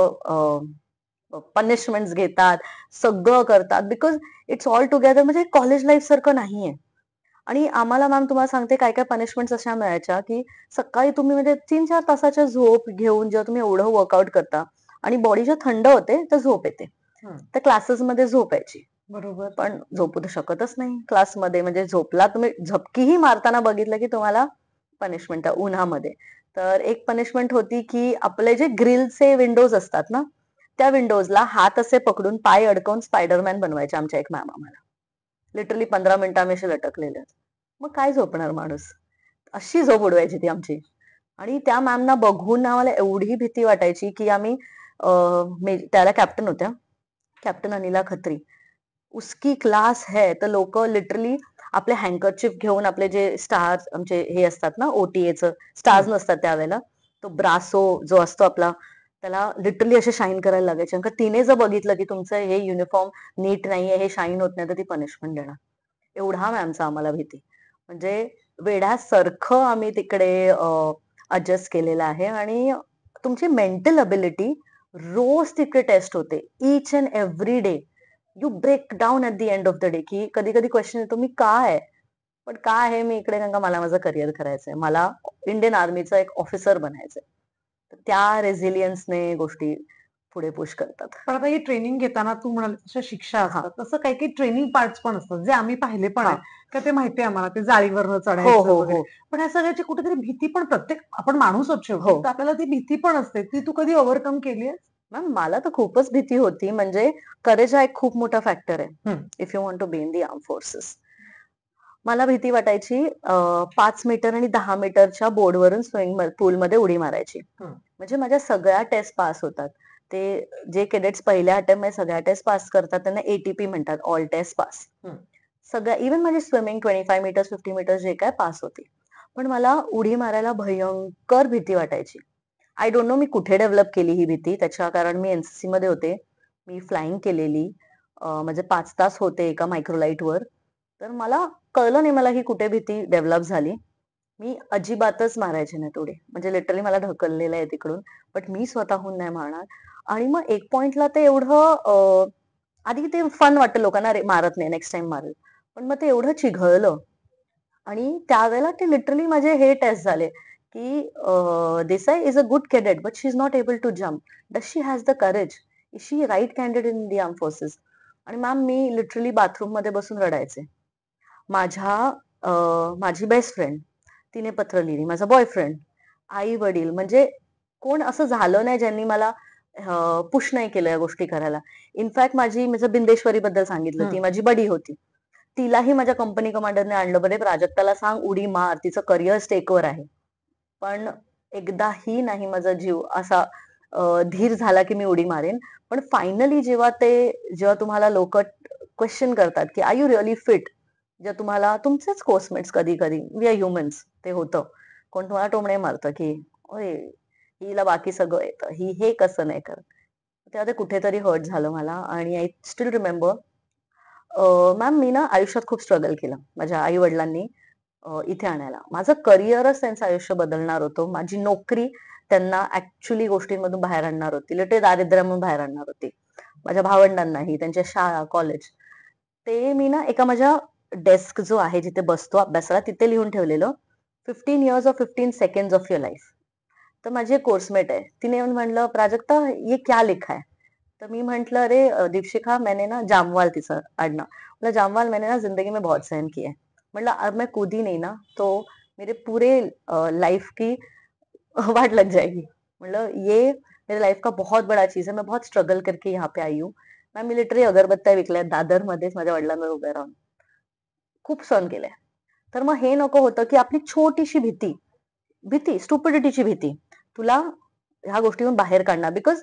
पनिशमेंट घेतात, सगळं करतात, बिकॉज इट्स ऑल टुगेदर, म्हणजे कॉलेज लाईफ सारखं नाहीये. आणि आम्हाला मॅम तुम्हाला सांगते, काय काय पनिशमेंट अशा मिळायच्या, की सकाळी तुम्ही म्हणजे 3-4 तासाच्या झोप घेऊन जेव्हा तुम्ही एवढं वर्कआउट करता आणि बॉडी जेव्हा थंड होते तर झोप येते. हं. तर क्लासेसमध्ये झोप यायची, बरोबर. पण झोपू तर शकतच नाही क्लासमध्ये. म्हणजे झोपला, तुम्ही झपकीही मारताना बघितलं की तुम्हाला पनिशमेंट आहे उन्हामध्ये. तर एक पनिशमेंट होती, की आपले जे ग्रिलचे विंडोज असतात ना, त्या विंडोजला हात असे पकडून पाय अडकवून स्पायडरमॅन बनवायचे आमच्या एक मॅम आम्हाला. लिटरली 15 मिनिटं आम्ही असे लटकलेले. मग काय झोपणार माणूस, अशी झोप उडवायची ती आमची. आणि त्या मॅमना बघून आम्हाला एवढी भीती वाटायची, की आम्ही त्याला कॅप्टन होत्या, कॅप्टन अनिला खत्री. उसकी क्लास है, तर लोक लिटरली आपले हँकरचिप घेऊन, आपले जे स्टार्स आमचे हे असतात ना ओटीएचं, स्टार्स नसतात त्यावेळेला, तो ब्रासो जो असतो आपला, त्याला लिटरली असे शाईन करायला लागायचे. कारण का तिने जर बघितलं की तुमचं हे युनिफॉर्म नीट नाहीये, हे शाईन होत नाही, तर ती पनिशमेंट देणार. एवढा मॅमचा आम्हाला भीती. म्हणजे वेड्यासारखं आम्ही तिकडे अडजस्ट केलेलं आहे. आणि तुमची मेंटल अबिलिटी रोज तिकडे टेस्ट होते, each and every day. You break down at the end of the day, की कधी कधी क्वेश्चन येतो, मी का आहे? पण का आहे मी इकडे? कारण का मला माझं करिअर करायचंय, मला इंडियन आर्मीचा एक ऑफिसर बनायचंय. तर त्या रेझिलियन्सने गोष्टी पुढे पुश करतात. पण आता ही ट्रेनिंग घेताना तू म्हणाली तशा शिक्षा हा असतात, तसं काही काही ट्रेनिंग पार्ट्स पण असतात जे आम्ही पाहिले पण हा आहेत का, ते माहितीये आम्हाला ते जाळीवरनं हो चढायचं हो वगैरे. हो पण ह्या सगळ्याची कुठेतरी भीती पण प्रत्येक आपण माणूस आहोत शेवटी, हो तर आपल्याला ती भीती पण असते. ती तू कधी ओव्हरकम केली मॅम, मला तर खूपच भीती होती. म्हणजे करेज हा एक खूप मोठा फॅक्टर आहे if you want to be in the arm forces. मला भीती वाटायची 5 मीटर आणि 10 मीटरच्या बोर्डवरून स्विमिंग पूलमध्ये उडी मारायची. म्हणजे माझ्या सगळ्या टेस्ट पास होतात. ते जे केडेट्स पहिल्या अटेम्प्ट मध्ये सगळ्या टेस्ट पास करतात त्यांना एटीपी म्हणतात, ऑल टेस्ट पास. सगळ्या, इव्हन माझी स्विमिंग 25 मीटर्स 50 मीटर्स जे काय पास होती. पण मला उडी मारायला भयंकर भीती वाटायची. आय डोंट नो मी कुठे डेव्हलप केली ही भीती. त्याच्या कारण मी एनसीसी मध्ये होते, मी फ्लाइंग केलेली. म्हणजे 5 तास होते एका मायक्रोलाइटवर. तर मला कळलं नाही मला ही कुठे भीती डेव्हलप झाली. मी अजिबातच मारायचे नाहीत उडी. म्हणजे लिटरली मला ढकललेलं आहे तिकडून, बट मी स्वतःहून नाही मारणार. आणि मग एक पॉइंटला ते एवढं आधी ते फन वाटतं लोकांना, अरे मारत नाही, नेक्स्ट टाइम मारेल. पण मग ते एवढं चिघळलं. आणि त्यावेळेला ते लिटरली माझे हे टेस्ट झाले, की Desai is a good cadet but she is not able to jump. Does she has the courage? Is she right candidate in the arm forces? आणि मॅम, मी लिटरली बाथरूम मध्ये बसून रडायचे. माझी बेस्ट फ्रेंड तिने पत्र लिहिली, माझा बॉयफ्रेंड, आई वडील, म्हणजे कोण असं झालं नाही ज्यांनी मला पुश नाही केलं या गोष्टी करायला. इनफॅक्ट माझं बिंदेश्वरी बद्दल सांगितलं, ती माझी बडी होती. तिलाही माझ्या कंपनी कमांडरने आणलं, बरे प्राजक्ताला सांग उडी मार, तिचं करिअर स्टेकवर आहे. पण एकदाही नाही माझा जीव असा धीर झाला की मी उडी मारेन. पण फायनली जेव्हा तुम्हाला लोक क्वेश्चन करतात की आर यू रिअली फिट, जेव्हा तुम्हाला तुमचेच कोर्समेट्स, कधी कधी वी आर ह्युमन्स, ते होतं. कोण तुम्हाला टोमणे मारतं की ओय, हिला बाकी सगळं येतं, ही हे कसं नाही करत. तेव्हा ते कुठेतरी हर्ट झालं मला. आणि आय स्टील रिमेंबर, मॅम, मी ना आयुष्यात खूप स्ट्रगल केलं माझ्या आई वडिलांनी इथे आणायला. माझं करिअरच त्यांचं आयुष्य बदलणार होतं. माझी नोकरी त्यांना ऍक्च्युली गोष्टींमधून बाहेर आणणार होती, लिटरली दारिद्र्यामधून बाहेर आणणार होती. माझ्या भावंडांनाही, त्यांच्या शाळा, कॉलेज. ते मी ना एका माझ्या डेस्क जो आहे जिथे बसतो अभ्यासाला, तिथे लिहून ठेवलेलं, 15 years or 15 seconds of your life. तर माझी एक कोर्समेट आहे, तिने येऊन म्हणलं, प्राजक्ता ये क्या लिखा है? तर मी म्हंटल, अरे दीपशिखा, मैंने ना, जामवाल तिचं आडनाव, मतलब जामवाल, मैंने ना जिंदगी में बहुत सहन किया है. मतलब अब मैं कूदी नहीं ना तो मेरे पूरे लाइफ की वाट लग जाएगी. मतलब ये मेरे लाइफ का बहुत बड़ा चीज है, मैं बहुत स्ट्रगल करके यहाँ पे आई हूँ. मॅम, मी लिटरली अगरबत्त्या विकल्या दादर मध्येच माझ्या वडिलांवर उभे राहून. खूप सहन केलंय. तर मग हे नको होतं की आपली छोटीशी भीती, स्टुपिडिटीची भीती तुला ह्या गोष्टीतून बाहेर काढणार. बिकॉज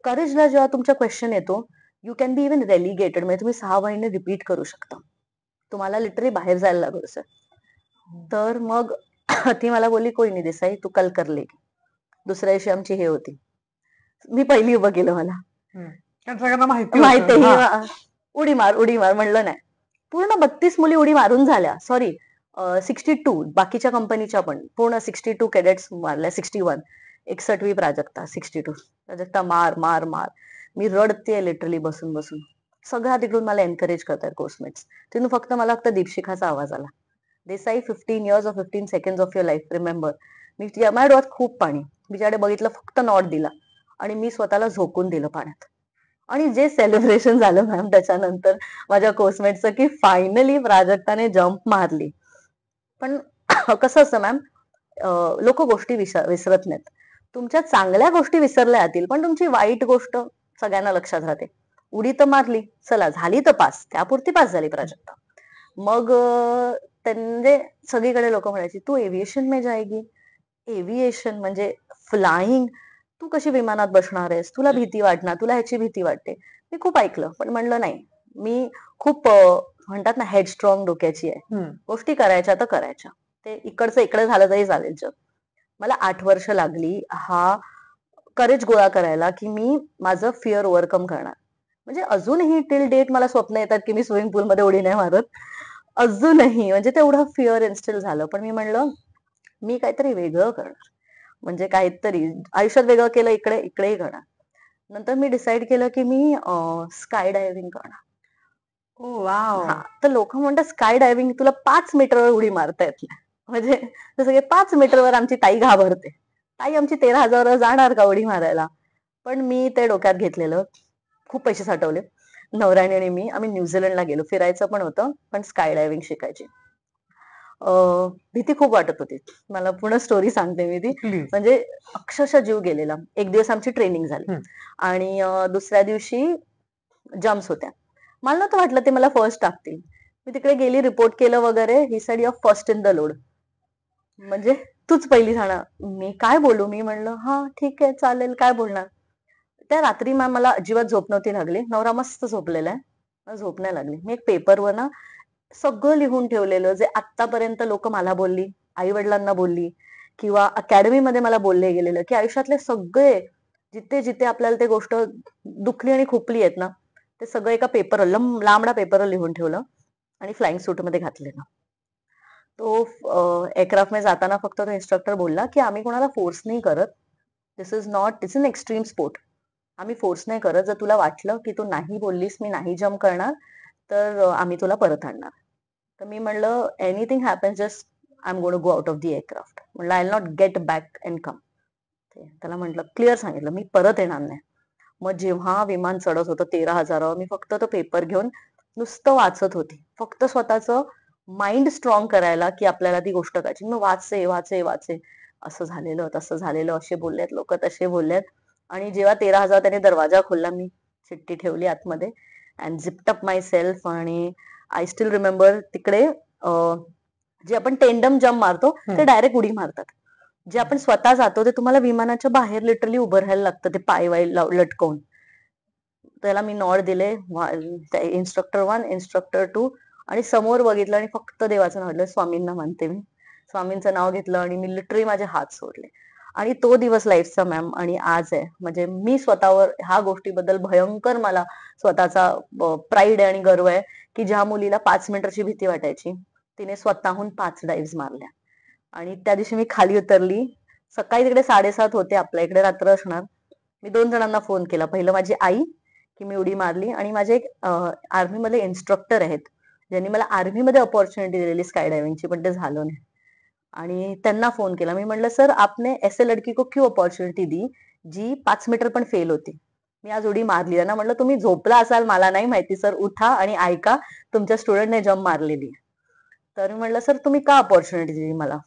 करेजला जेव्हा तुमच्या क्वेश्चन येतो, you can be even relegated, म्हणजे तुम्ही 6 महिने रिपीट करू शकता. तुम्हाला लिटरली बाहेर जायला लागू सर. तर मग ती मला बोलली, कोई नाही देसाई, तू कल कर लेगी. दुसऱ्या दिवशी आमची हे होती, मी पहिली उभं केलं मला. सगळ्यांना माहिती माहिती होतं. आहे, उडी मार उडी मार म्हणलं नाही. पूर्ण 32 मुली उडी मारून झाल्या. सॉरी, 62, बाकीच्या कंपनीच्या पण पूर्ण 62 कॅडेट्स मारल्या. 61, 61वी प्राजक्ता. 62 प्राजक्ता, मार मार मार. मी रडते लिटरली बसून बसून. सगळ्या तिकडून मला एनकरेज करतात कोर्समेट्स. तिथून मला फक्त दीपशिखाचा आवाज आला, Desai, 15 years or 15 seconds of your life, remember. माझ्या डोळ्यात खूप पाणी. मी ज्याकडे बघितलं फक्त नॉट दिला आणि मी स्वतःला झोकून दिलं पाण्यात. आणि जे सेलिब्रेशन झालं मॅम त्याच्यानंतर माझ्या कोर्समेटचं, की फायनली प्राजक्ताने जम्प मारली. पण कसं असतं मॅम, लोक गोष्टी विसरत नाहीत. तुमच्या चांगल्या गोष्टी विसरल्या जातील, पण तुमची वाईट गोष्ट सगळ्यांना लक्षात राहते. उडी तर मारली, चला झाली तर पास, त्यापुरती पास झाली प्राजक्ता. मग म्हणजे सगळीकडे लोक म्हणायची, तू एव्हिएशन में जाएगी? एव्हिएशन म्हणजे फ्लाइंग, तू कशी विमानात बसणार आहेस, तुला भीती वाटणार, तुला ह्याची भीती वाटते. मी खूप ऐकलं, पण म्हणलं नाही, मी खूप म्हणतात ना हेडस्ट्रॉंग डोक्याची आहे. गोष्टी करायच्या तर करायच्या, ते इकडचं इकडे झालं तरी चालेल जग. मला 8 वर्ष लागली हा करेज गोळा करायला, की मी माझं फिअर ओव्हरकम करणार. म्हणजे अजूनही टिल डेट मला स्वप्न येतात की मी स्विमिंग पूलमध्ये उडी नाही मारत अजूनही. म्हणजे तेवढं फिअर इन्स्टिल झालं. पण मी म्हणलं, मी काहीतरी वेगळं करणार, म्हणजे काहीतरी आयुष्यात वेगळं केलं, इकडेही करणार. नंतर मी डिसाईड केलं की मी स्काय डायव्हिंग करणार. ओ वाव. हा, तर लोक म्हणतात स्काय डायव्हिंग तुला 5 मीटरवर उडी मारता येत नाही. म्हणजे जसं की 5 मीटरवर आमची ताई घाबरते. ताई आमची 13,000 जाणार का उडी मारायला? पण मी ते डोक्यात घेतलेलं. खूप पैसे साठवले. नवऱ्याने आणि मी आम्ही न्यूझीलंडला गेलो. फिरायचं पण होतं, पण स्काय डायव्हिंग शिकायची. भीती खूप वाटत होती. मला पूर्ण स्टोरी सांगते मी ती. प्लीज. म्हणजे अक्षरशः जीव गेलेला. एक दिवस आमची ट्रेनिंग झाली हं. आणि दुसऱ्या दिवशी जम्प्स होत्या. मला नव्हतं वाटलं ते मला फर्स्ट टाकतील. मी तिकडे गेली, रिपोर्ट केलं वगैरे. He said you are first in the load. म्हणजे तूच पहिली जाणार. मी काय बोलू? मी म्हणलं, "हां, ठीक आहे, चालेल." काय बोलणार? त्या रात्री मला अजिबात झोप नव्हती लागली. नवरा मस्त झोपलेला आहे. मला झोप नाही लागली. मी एक पेपरवर ना सगळं लिहून ठेवलेलं, जे आत्तापर्यंत लोकं मला बोलली, आई-वडिलांना बोलली किंवा अकॅडमीमध्ये मला बोलले गेलेलं, की आयुष्यातले सगळे जिथे-जिथे आपल्याला ते गोष्ट दुखली आणि खुपली आहेत ना, ते सगळं एका पेपरवर लांबडा पेपरवर लिहून ठेवलं आणि फ्लाइंग सूटमध्ये घातलेलं. तो एअरक्राफ्टमध्ये जाताना फक्त तो इन्स्ट्रक्टर बोलला, की "आम्ही कोणाला फोर्स नाही करत. दिस इज अन एक्स्ट्रीम स्पोर्ट. आम्ही फोर्स नाही करत. जर तुला वाटलं, की तू नाही बोललीस, मी नाही जम्प करणार, तर आम्ही तुला परत आणणार." तर मी म्हणलं, "anything happens just I am gonna go out of the aircraft." म्हणलं, "I will not get back and come." त्याला म्हटलं, क्लिअर सांगितलं, "मी परत येणार नाही." मग जेव्हा विमान चढत होतं 13,000वर, मी फक्त तो पेपर घेऊन नुसतं वाचत होती. फक्त स्वतःचं माइंड स्ट्रॉंग करायला, की आपल्याला ती गोष्ट करायची. मी वाचे, वाचे, वाचे. असं झालेलं, तसं झालेलं, असे बोललेत लोकं, तसे बोललेत. आणि जेव्हा 13,000 त्याने दरवाजा खोलला, मी चिठ्ठी ठेवली आतमध्ये अँड झिप्ड अप माय सेल्फ. आणि आय स्टील रिमेंबर तिकडे जे आपण टेंडम जम्प मारतो, ते डायरेक्ट उडी मारतात. जे आपण स्वतः जातो, ते तुम्हाला विमानाच्या बाहेर लिटरली उभं राहायला लागतं, ते पाय-वाय लटकवून. त्याला मी नॉड दिले. इन्स्ट्रक्टर 1, इन्स्ट्रक्टर 2 आणि समोर बघितलं आणि फक्त देवाचं नाव घेतलं. स्वामींना मानते मी. स्वामींचं नाव घेतलं आणि मी लिटरली माझे हात सोडले. आणि तो दिवस लाईफचा मॅम आणि आज आहे. म्हणजे मी स्वतःवर ह्या गोष्टीबद्दल भयंकर मला स्वतःचा प्राईड आहे आणि गर्व आहे, की ज्या मुलीला 5 मीटरची भीती वाटायची, तिने स्वतःहून 5 डाईव्हज मारल्या. आणि त्या दिवशी मी खाली उतरली. सकाळी तिकडे 7:30 होते, आपल्या इकडे रात्र असणार. मी 2 जणांना फोन केला. पहिलं माझी आई, की मी उडी मारली आणि माझे एक आर्मीमध्ये इन्स्ट्रक्टर आहेत, ज्यांनी मला आर्मीमध्ये अपॉर्च्युनिटी दिलेली स्काय डायव्हिंगची, पण ते झालं नाही. आणि त्यांना फोन केला. मी म्हटलं, "सर आपने ऐसे लड़की को क्यों अपॉर्च्युनिटी दी, जी 5 मीटर पण फेल होती. मी आज उडी मारली." त्यांना म्हटलं, "तुम्ही झोपला असाल मला नाही माहिती सर, उठा आणि ऐका, तुमच्या स्टुडंटने जम्प मारलेली आहे." तर मी म्हटलं, "सर तुम्ही का अपॉर्च्युनिटी दिली मला?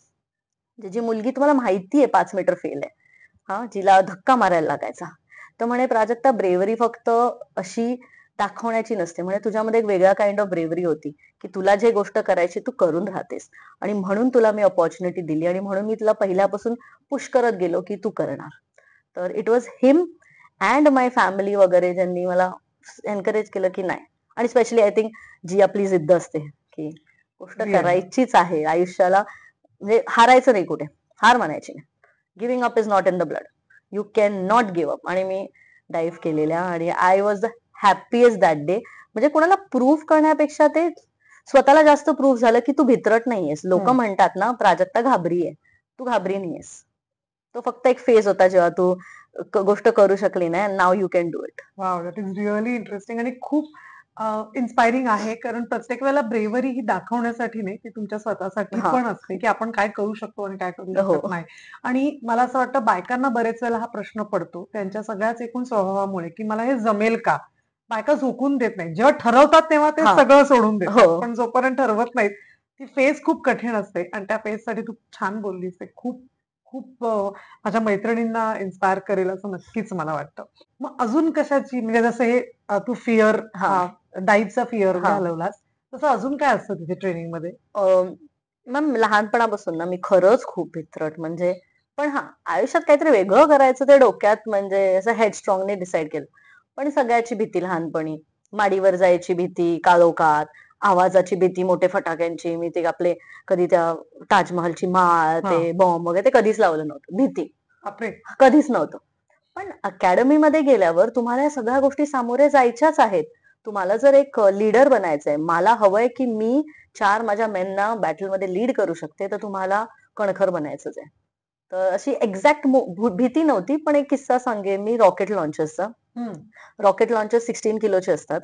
जी मुलगी तुम्हाला माहिती आहे 5 मीटर फेल आहे. हां, जिला धक्का मारायला लागायचा." तर म्हणे, "प्राजक्ता ब्रेव्हरी फक्त अशी दाखवण्याची नसते. म्हणे तुझ्यामध्ये एक वेगळा काइंड ऑफ ब्रेव्हरी होती, की तुला जे गोष्ट करायची तू करून राहतेस आणि म्हणून तुला मी अपॉर्च्युनिटी दिली आणि म्हणून मी तुला पहिल्यापासून पुश करत गेलो, की तू करणार." तर it was him and my family वगैरे ज्यांनी मला एन्करेज केलं, की नाही. आणि स्पेशली आय थिंक जी आपली जिद्द असते, की गोष्ट Really. करायचीच आहे आयुष्याला. म्हणजे हारायचं नाही कुठे, हार मानायची नाही. Giving up is not in the blood. You can not give up. आणि मी डाईव्ह केलेल्या आणि I was the happiest that day. म्हणजे कोणाला प्रूव्ह करण्यापेक्षा ते स्वतःला जास्त प्रूव्ह झालं, की तू भित्रट नाहीयेस. लोक म्हणतात ना, प्राजक्ता घाबरी आहे. तू घाबरी नाहीयेस. तो फक्त एक फेज होता जेव्हा तू गोष्ट करू शकली नाही. Now you can do it. Wow, that is really interesting आणि खूप इन्स्पायरिंग आहे. कारण प्रत्येक वेळेला ब्रेव्हरी ही दाखवण्यासाठी नाही, ती तुमच्या स्वतःसाठी हा. पण असते, की आपण काय करू शकतो आणि काय करू हो. शकत नाही. आणि मला असं वाटतं बायकांना बरेच वेळेला हा प्रश्न पडतो त्यांच्या सगळ्याच एकूण स्वभावामुळे, की मला हे जमेल का? बायका झोकून देत नाही. जेव्हा ठरवतात तेव्हा ते हा. सगळं सोडून देतात. हो. पण जोपर्यंत ठरवत नाहीत, ती फेज खूप कठीण असते आणि त्या फेजसाठी तू छान बोललीस. ते खूप खूप माझ्या मैत्रिणींना इन्स्पायर करेल असं नक्कीच मला वाटतं. मग अजून कशाची म्हणजे जसं हे तू फिअर हा. डाईटचा फिअर हा. घालवलास, तसं अजून काय असतं तिथे ट्रेनिंगमध्ये? मॅम लहानपणापासून ना मी खरंच खूप भित्रट. म्हणजे पण हा, आयुष्यात काहीतरी वेगळं करायचं ते डोक्यात म्हणजे असं हेडस्ट्रॉंगने डिसाईड केलं. पण सगळ्याची भीती लहानपणी. माडीवर जायची भीती, काळोखात, आवाजाची भीती, मोठे फटाक्यांची. मी ते आपले कधी त्या ताजमहलची माळ, हा. ते बॉम्ब वगैरे ते कधीच लावलं नव्हतं. भीती बापरे. कधीच नव्हतं. पण अकॅडमीमध्ये गेल्यावर तुम्हाला या सगळ्या गोष्टी सामोरे जायच्याच आहेत. तुम्हाला जर एक लीडर बनायचंय, मला हवंय की मी 4 माझ्या मेनना बॅटलमध्ये लीड करू शकते, तर तुम्हाला कणखर बनायचंच आहे. तर अशी एक्झॅक्ट भीती नव्हती, पण एक किस्सा सांगेन मी रॉकेट लॉन्चर्सचा. हम्म. रॉकेट लॉन्चर्स 16 किलोचे असतात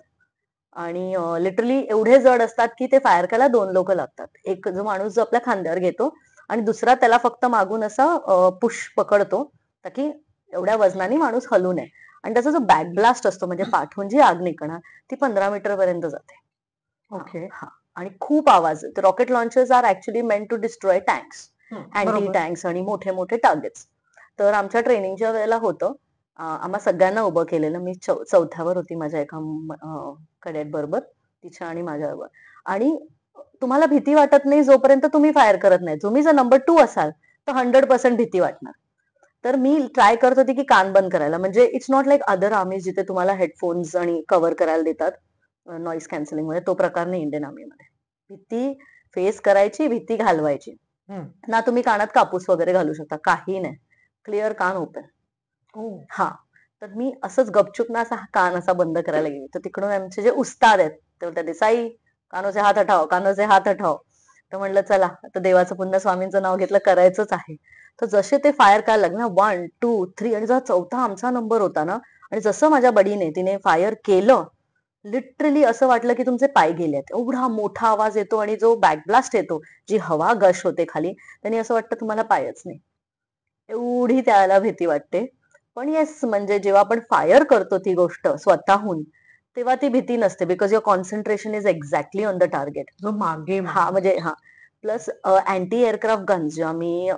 आणि लिटरली एवढे जड असतात की ते फायर करायला 2 लोक लागतात. एक जो माणूस जो आपल्या खांद्यावर घेतो आणि दुसरा त्याला फक्त मागून असा पुश पकडतो, ताकी एवढ्या वजनाने माणूस हलू नये. आणि त्याचा जो बॅक ब्लास्ट असतो म्हणजे पाठून जी आग निघणार ती 15 मीटर पर्यंत जाते. ओके. हा. आणि खूप आवाज. Rocket launchers are actually meant to destroy tanks, anti बरोबर. टँक्स आणि मोठे मोठे टार्गेट्स. तर आमच्या ट्रेनिंगच्या वेळेला होतं, आम्हा सगळ्यांना उभं केलेलं. मी चौथ्यावर होती माझ्या एका कडेट बरोबर, तिच्या आणि माझ्या बरोबर. आणि तुम्हाला भीती वाटत नाही जोपर्यंत तुम्ही फायर करत नाही. तुम्ही जर नंबर 2 असाल तर 100% भीती वाटणार. तर मी ट्राय करत होती की कान बंद करायला. म्हणजे it's not like other army जिथे तुम्हाला हेडफोन्स आणि कव्हर करायला देतात नॉईज कॅन्सलिंग मध्ये. तो प्रकार नाही इंडियन आर्मीमध्ये. भीती फेस करायची, भीती घालवायची. हम्म. ना तुम्ही कानात कापूस वगैरे घालू शकता, काही नाही. क्लिअर कान ओपन. ओ. हा. तर मी असंच गपचूप ना असा कान असा बंद करायला गेले. तर तिकडून आमचे जे उस्ताद आहेत ते बोलतात, देसाई कानों से हात हटाओ, कानों से हात हटाओ. तर म्हणलं चला आता देवाचं पुन्हा स्वामींचं नाव घेतलं, करायचंच आहे. तर जसे ते फायर करायला लागले ना, 1, 2, 3 आणि जेव्हा चौथा आमचा नंबर होता ना, आणि जसं माझ्या बडीने तिने फायर केलं, लिटरली असं वाटलं की तुमचे पाय गेलेत. एवढा मोठा आवाज येतो आणि जो बॅकब्लास्ट येतो, जी हवा गश होते खाली, त्यांनी असं वाटतं तुम्हाला पायच नाही. एवढी त्याला भीती वाटते. पण येस, म्हणजे जेव्हा आपण फायर करतो ती गोष्ट स्वतःहून, तेव्हा ती भीती नसते, because your concentration is exactly on the target. जो मागे हा, म्हणजे हा. प्लस अँटी एअरक्राफ्ट गन्स जेव्हा मी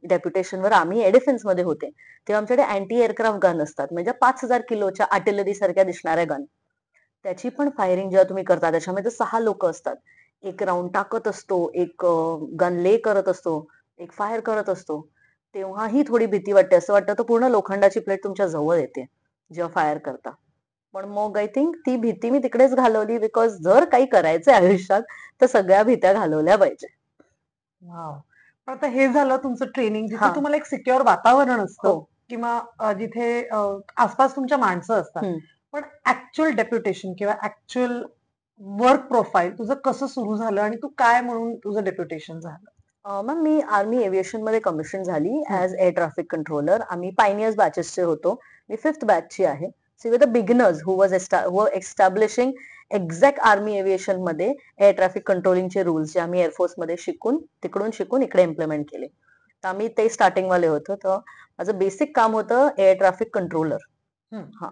डेप्युटेशनवर आम्ही एअर डिफेन्स मध्ये होते, तेव्हा आमच्याकडे अँटी एअरक्राफ्ट गन असतात. म्हणजे 5,000 किलोच्या आर्टिलरी सारख्या दिसणाऱ्या गन. त्याची पण फायरिंग जेव्हा तुम्ही करता त्याच्यामध्ये 6 लोक असतात. एक राऊंड टाकत असतो, एक गन ले करत असतो, एक फायर करत असतो. तेव्हाही थोडी भीती वाटते. असं वाटतं तर पूर्ण लोखंडाची प्लेट तुमच्या जवळ येते जेव्हा फायर करता. पण मग आय थिंक ती भीती मी तिकडेच घालवली, बिकॉज जर काही करायचंय आयुष्यात तर सगळ्या भीत्या घालवल्या पाहिजे. वाव. पण आता हे झालं तुमचं ट्रेनिंग, जिथे हा. तुम्हाला एक सिक्युअर वातावरण हो. असतं किंवा जिथे आसपास तुमच्या माणसं असतात. हम्म. पण ऍक्च्युअल डेप्युटेशन किंवा ऍक्च्युअल वर्क प्रोफाईल तुझं कसं सुरू झालं आणि तू काय म्हणून तुझं डेप्युटेशन झालं? मग मी आर्मी एव्हिएशन मध्ये कमिशन झाली hmm. As air traffic controller. आम्ही पायनियर्स बॅचेसचे होतो. मी 5th बॅचची आहे. So we the beginners who were establishing exact army aviation मध्ये एअर ट्रॅफिक कंट्रोलिंगचे रूल्स जे आम्ही एअरफोर्स मध्ये तिकडून शिकून इकडे इम्प्लिमेंट केले. तर आम्ही ते स्टार्टिंग वाले होतो. तर माझं बेसिक काम होतं एअर ट्रॅफिक कंट्रोलर. हम्म. हा.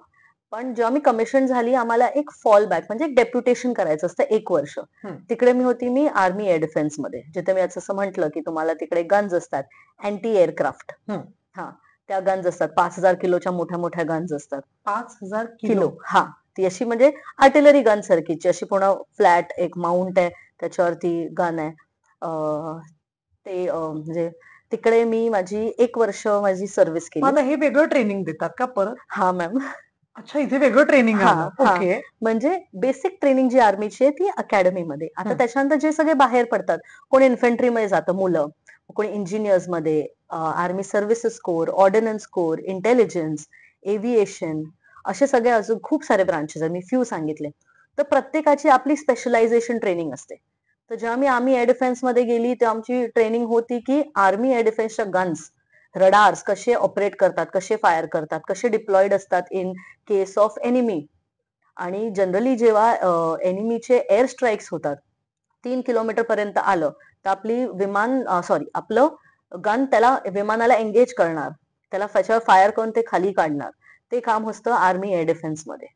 पण जेव्हा मी कमिशन झाली, आम्हाला एक फॉल बॅक म्हणजे एक डेप्युटेशन करायचं असतं 1 वर्ष. हम्म. तिकडे मी आर्मी एअर डिफेन्स मध्ये, जिथे मी असं म्हटलं की तुम्हाला तिकडे गन्स असतात, अँटी एअरक्राफ्ट. हम्म. हा. त्या गन्स असतात, 5,000 किलोच्या मोठ्या मोठ्या गन्स असतात. 5,000 किलो. किलो. हा. ती अशी म्हणजे आर्टिलरी गन सारखीची, अशी पूर्ण फ्लॅट एक माउंट आहे, त्याच्यावरती गन आहे. ते म्हणजे तिकडे मी माझी 1 वर्ष माझी सर्व्हिस मग केली. आता हे वेगळं ट्रेनिंग देतात का परत? हा मॅम. अच्छा, इथे वेगळं ट्रेनिंग हा, आलं. हा. ओके. म्हणजे बेसिक ट्रेनिंग जी आर्मीची आहे ती अकॅडमीमध्ये. आता हम्म. त्याच्यानंतर जे सगळे बाहेर पडतात, कोणी इन्फंट्रीमध्ये जातं मुलं, कोणी इंजिनियर्स मध्ये, army services core, ordnance core, intelligence, aviation, असे सगळे अजून खूप सारे ब्रांचेस आहेत. मी फ्यू सांगितले. तर प्रत्येकाची आपली स्पेशलायझेशन ट्रेनिंग असते. तर जेव्हा मी आर्मी एअर डिफेन्स मध्ये गेली तेव्हा आमची ट्रेनिंग होती की आर्मी एअर डिफेन्सच्या गन्स, रडार्स कसे ऑपरेट करतात, कसे फायर करतात, कसे डिप्लॉइड असतात इन केस ऑफ एनिमी. आणि जनरली जेव्हा एनिमीचे एअर स्ट्राईक्स होतात, 3 किलोमीटर पर्यंत आलं तर आपलं गन त्याला विमानाला एंगेज करणार, त्याला त्याच्यावर फायर करून ते खाली काढणार. ते काम असतं आर्मी एअर डिफेन्स मध्ये.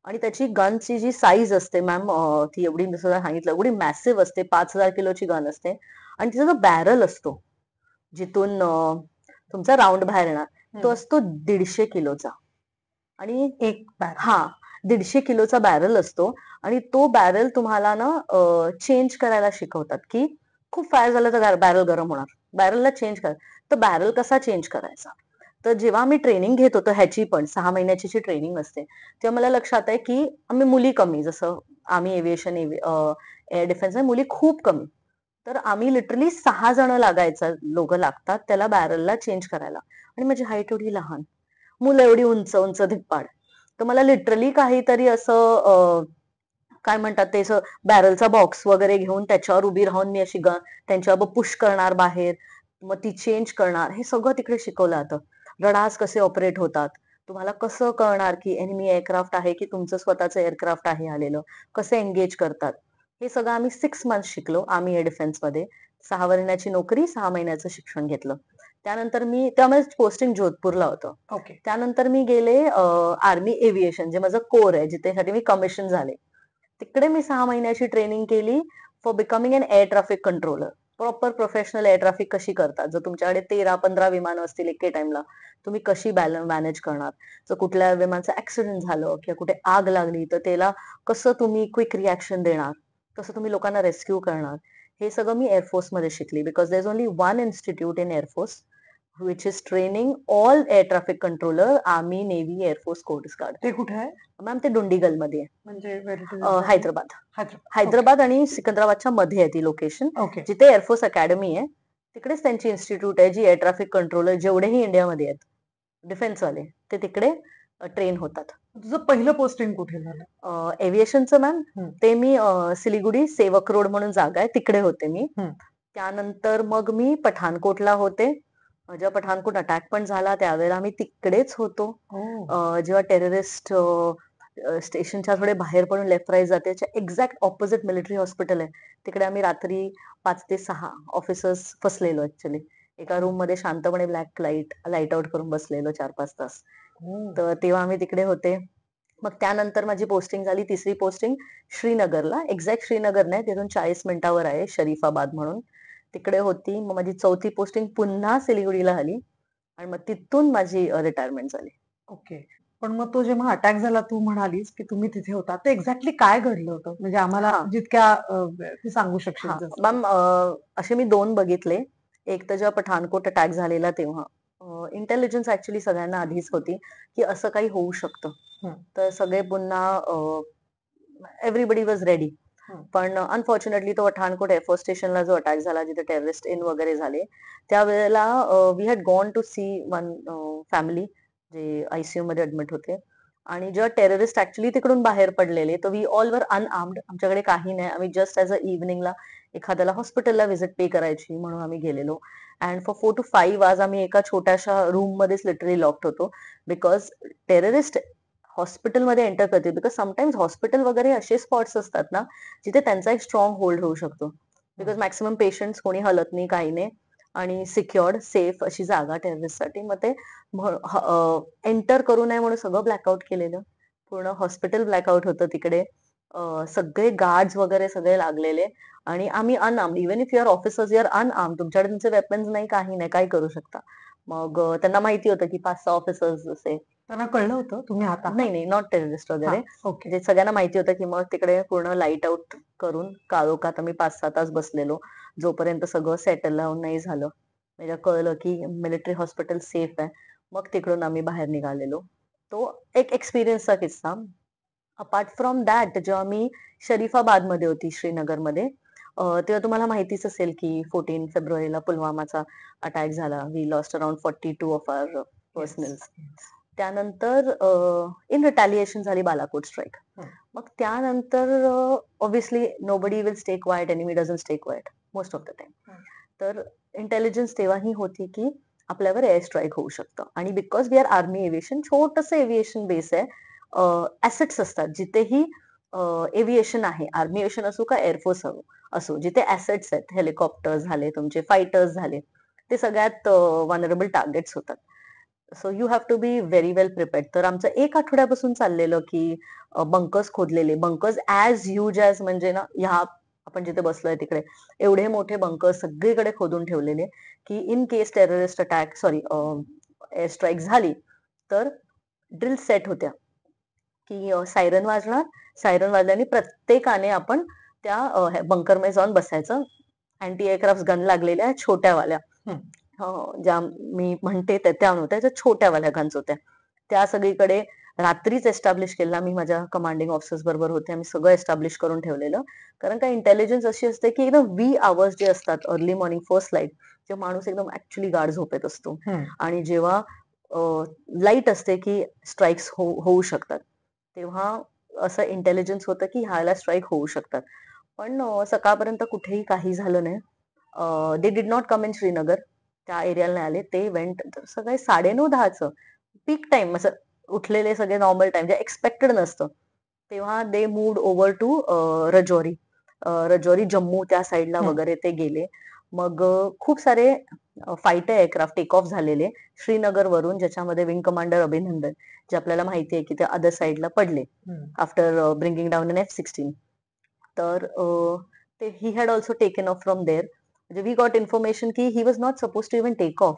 आणि त्याची गनची जी साईज असते मॅम, ती एवढी मी सुद्धा सांगितलं एवढी मॅसिव्ह असते. 5,000 किलोची गन असते. आणि तिचा जो बॅरल असतो, जिथून तुमचा राऊंड बाहेर येणार, तो असतो 150 किलोचा. आणि एक बॅग. हा, 150 किलोचा बॅरल असतो. आणि तो बॅरल तुम्हाला ना चेंज करायला शिकवतात, की खूप फायर झालं तर बॅरल गरम होणार, बॅरलला चेंज करा. तर बॅरल कसा चेंज करायचा. तर जेव्हा आम्ही ट्रेनिंग घेत होतो, ह्याची पण 6 महिन्याची जी ट्रेनिंग असते, तेव्हा मला लक्षात आहे की आम्ही मुली कमी, जसं आम्ही एव्हिएशन एअर डिफेन्स मुली खूप कमी. तर आम्ही लिटरली 6 जण लोक लागतात त्याला बॅरलला चेंज करायला. आणि माझी हाईट एवढी लहान, मुलं एवढी उंच उंच धिप्पाड. तर मला लिटरली काहीतरी असं काय म्हणतात ते, बॅरलचा बॉक्स वगैरे घेऊन त्याच्यावर उभी राहून मी अशी त्यांच्यावर पुश करणार बाहेर, मग ती चेंज करणार, हे सगळं तिकडे शिकवलं जातं. रडार्स कसे ऑपरेट होतात, तुम्हाला कसं कळणार की एनिमी एअरक्राफ्ट आहे की तुमचं स्वतःचं एअरक्राफ्ट आहे आलेलं, कसं एंगेज करतात, हे सगळं आम्ही 6 मंथ्स शिकलो आर्मी एअर डिफेन्स मध्ये. 6 महिन्याची नोकरी, 6 महिन्याचं शिक्षण घेतलं. त्यानंतर मी त्यामध्ये पोस्टिंग जोधपूरला होतं. ओके. त्यानंतर मी गेले आर्मी एव्हिएशन, जे माझं कोर आहे, जिथे मी कमिशन झाले. तिकडे मी 6 महिन्याची ट्रेनिंग केली for becoming an air traffic controller. Proper professional air traffic कशी करतात, जर तुमच्याकडे 13-15 विमानं असतील एके टाइमला, तुम्ही कशी मॅनेज करणार. जर कुठल्या विमानाचं ऍक्सिडेंट झालं किंवा कुठे आग लागली तर त्याला कसं तुम्ही क्विक रिॲक्शन देणार, कसं तुम्ही लोकांना रेस्क्यू करणार, हे सगळं मी एअरफोर्स मध्ये शिकली. Because there is only one institute in air force which is training all air traffic controller, army, navy, air force, coast guard. ते कुठे आहे? मॅम ते डुंडिगल मध्ये आहे. म्हणजे where it is Hyderabad. Hyderabad. Hyderabad आणि सिकंदराबादच्या मध्ये आहे ती लोकेशन, ओके. जिथे एअरफोर्स अकॅडमी आहे. तिकडेच त्यांची इन्स्टिट्यूट आहे, जी एअर ट्रॅफिक कंट्रोलर जेवढेही इंडियामध्ये आहेत डिफेन्सवाले, ते तिकडे ट्रेन होतात. तुझं पहिलं पोस्टिंग कुठे झालं? एव्हिएशनचं मॅम, हम्म. ते मी सिलिगुडी सेवक रोड म्हणून जागा आहे, तिकडे होते मी. हम्म. त्यानंतर मग मी पठाणकोटला होते. जेव्हा पठाणकोट अटॅक पण झाला त्यावेळेला आम्ही तिकडेच होतो. ओ. जेव्हा टेररिस्ट स्टेशनच्या थोडे बाहेर पडून लेफ्ट राईट जाते, एक्झॅक्ट ऑपोजिट मिलिटरी हॉस्पिटल आहे. तिकडे आम्ही रात्री 5 ते 6 ऑफिसर्स फसलेलो ऍक्च्युली. एका रूम मध्ये शांतपणे ब्लॅक लाईट आउट करून बसलेलो 4-5 तास. ओ. तर तेव्हा आम्ही तिकडे होते. मग त्यानंतर माझी पोस्टिंग झाली, तिसरी पोस्टिंग श्रीनगरला. एक्झॅक्ट श्रीनगर नाही, तिथून 40 मिनिटावर आहे शरीफाबाद म्हणून, तिकडे होती. मग माझी चौथी पोस्टिंग पुन्हा सिलिगुडीला आली आणि मग तिथून माझी रिटायरमेंट झाली. ओके. पण मग तो जेव्हा अटॅक झाला, तू म्हणालीस की तुम्ही तिथे होता, ते एक्झॅक्टली काय घडलं होतं? म्हणजे आम्हाला हा. जितक्या तू सांगू शकशील हा जसं. मॅम, असे मी 2 बघितले. एक तर जेव्हा पठाणकोट अटॅक झालेला तेव्हा इंटेलिजन्स ऍक्च्युली सगळ्यांना आधीच होती की असं काही होऊ शकतं. हम्म. तर सगळे पुन्हा एव्हरीबडी वॉज रेडी. हम्म. पण अनफॉर्च्युनेटली तो पठाणकोट एअरफोर्स स्टेशनला जो अटॅक झाला, जिथे टेररिस्ट इन वगैरे झाले, त्यावेळेला we had gone to see one family जे आयसीयू मध्ये ऍडमिट होते. आणि जेव्हा टेररिस्ट ऍक्च्युली तिकडून बाहेर पडलेले, तर वी ऑल वर अनआर्म्ड. आमच्याकडे काही नाही. आम्ही जस्ट ऍज अ इव्हनिंगला एखाद्याला हॉस्पिटलला व्हिजिट पे करायची म्हणून आम्ही गेलेलो. अँड फॉर 4 to 5 hours आम्ही एका छोट्याशा रूम मध्येच लिटरली लॉक्ड होतो. बिकॉज टेररिस्ट हॉस्पिटलमध्ये एंटर करतील. बिकॉज समटाइम्स हॉस्पिटल वगैरे असे स्पॉट्स असतात ना, जिथे त्यांचा एक स्ट्रॉंग होल्ड होऊ शकतो. बिकॉज मॅक्सिमम पेशंट्स कोणी हलत नाही, काही नाही, आणि सिक्युअर्ड सेफ अशी जागा टेररिस्टसाठी. मग ते एंटर करू नये म्हणून सगळं ब्लॅकआउट केलेलं. पूर्ण हॉस्पिटल ब्लॅकआउट होतं तिकडे. सगळे गार्ड्स वगैरे सगळे लागलेले आणि आम्ही unarmoured. Even if your officers your unarmoured, तुमच्याकडे तुमचे वेपन्स नाही, काही नाही, काय करू शकता. मग त्यांना माहिती होतं की 5-6 ऑफिसर्स असे. त्यांना कळलं होतं तुम्ही आता? नाही नाही, नॉट टेररिस्ट वगैरे. ओके. जे सगळ्यांना माहिती होतं की मग तिकडे पूर्ण लाईट आउट करून काळोखात आम्ही 5-6 तास बसलेलो, जोपर्यंत सगळं सेटल डाऊन नाही झालं. म्हणजे कळलं की मिलिटरी हॉस्पिटल सेफ आहे. मग तिकडून आम्ही बाहेर निघालेलो. तो एक एक्सपिरियन्सचा किस्सा. अपार्ट फ्रॉम दॅट, जेव्हा मी शरीफाबादमध्ये होती श्रीनगरमध्ये, तेव्हा तुम्हाला माहितीच असेल की 14 फेब्रुवारीला पुलवामाचा अटॅक झाला. We lost around 42 of our personals. त्यानंतर इन रिटॅलिएशन झाली बालाकोट स्ट्राईक. मग त्यानंतर obviously nobody will stay quiet, enemy doesn't stay quiet most of the time. तर इंटेलिजन्स तेव्हाही होती की आपल्यावर एअर स्ट्राईक होऊ शकतं. आणि because we are army aviation, छोटंसं एव्हिएशन बेस आहे. ऍसेट्स असतात जिथेही एव्हिएशन आहे, आर्मी एव्हिएशन असो का एअरफोर्स असो, जिथे ऍसेट्स आहेत, हेलिकॉप्टर झाले, तुमचे फायटर्स झाले, ते सगळ्यात वनरेबल टार्गेट्स होतात. So you have to be very well prepared. तर आमचं 1 आठवड्यापासून चाललेलं की बंकर्स खोदलेले, बंकर्स ऍज ह्यूज ऍज, म्हणजे ना, ह्या आपण जिथे बसलोय तिकडे एवढे मोठे बंकर्स सगळीकडे खोदून ठेवलेले की in case terrorist attack air strike झाली तर ड्रिल सेट होत्या की सायरन वाजणार, सायरन वाजल्याने प्रत्येकाने आपण त्या बंकरमध्ये जाऊन बसायचं. अँटी एअरक्राफ्ट गन लागलेल्या छोट्यावाल्या, ज्या मी म्हणते त्या नव्हत्या, त्या छोट्यावाल्या गन्स होत्या. त्या सगळीकडे रात्रीच एस्टॅब्लिश केला. मी माझ्या कमांडिंग ऑफिसर्स बरोबर होते. आम्ही सगळं एस्टॅब्लिश करून ठेवलेलं. कारण का इंटेलिजन्स अशी असते की एकदम वी आवर्स जे असतात, अर्ली मॉर्निंग फर्स्ट लाईट, जेव्हा माणूस एकदम ऍक्च्युली गाढ झोपेत असतो आणि जेव्हा लाईट असते की स्ट्राईक्स होऊ शकतात, तेव्हा असं इंटेलिजन्स होतं की ह्याला स्ट्राईक होऊ शकतात. पण सकाळपर्यंत कुठेही काही झालं नाही. They did not come in Srinagar. त्या एरियाला नाही आले. ते वेंट. सकाळी 9:30-10चं पीक टाइम, असं उठलेले सगळे नॉर्मल टाइम जे एक्सपेक्टेड नसतं तेव्हा they moved over to Rajouri. Rajouri Jammu त्या साईडला हम्म. वगैरे ते गेले. मग खूप सारे फायटर एअरक्राफ्ट टेक ऑफ झालेले श्रीनगर वरून, ज्याच्यामध्ये विंग कमांडर अभिनंदन, जे आपल्याला माहिती आहे की ते अदर साईडला पडले hmm. After bringing down an F-16. तर ते he had also taken off from there. म्हणजे वी गॉट इन्फॉर्मेशन की he was not suppose to even take off.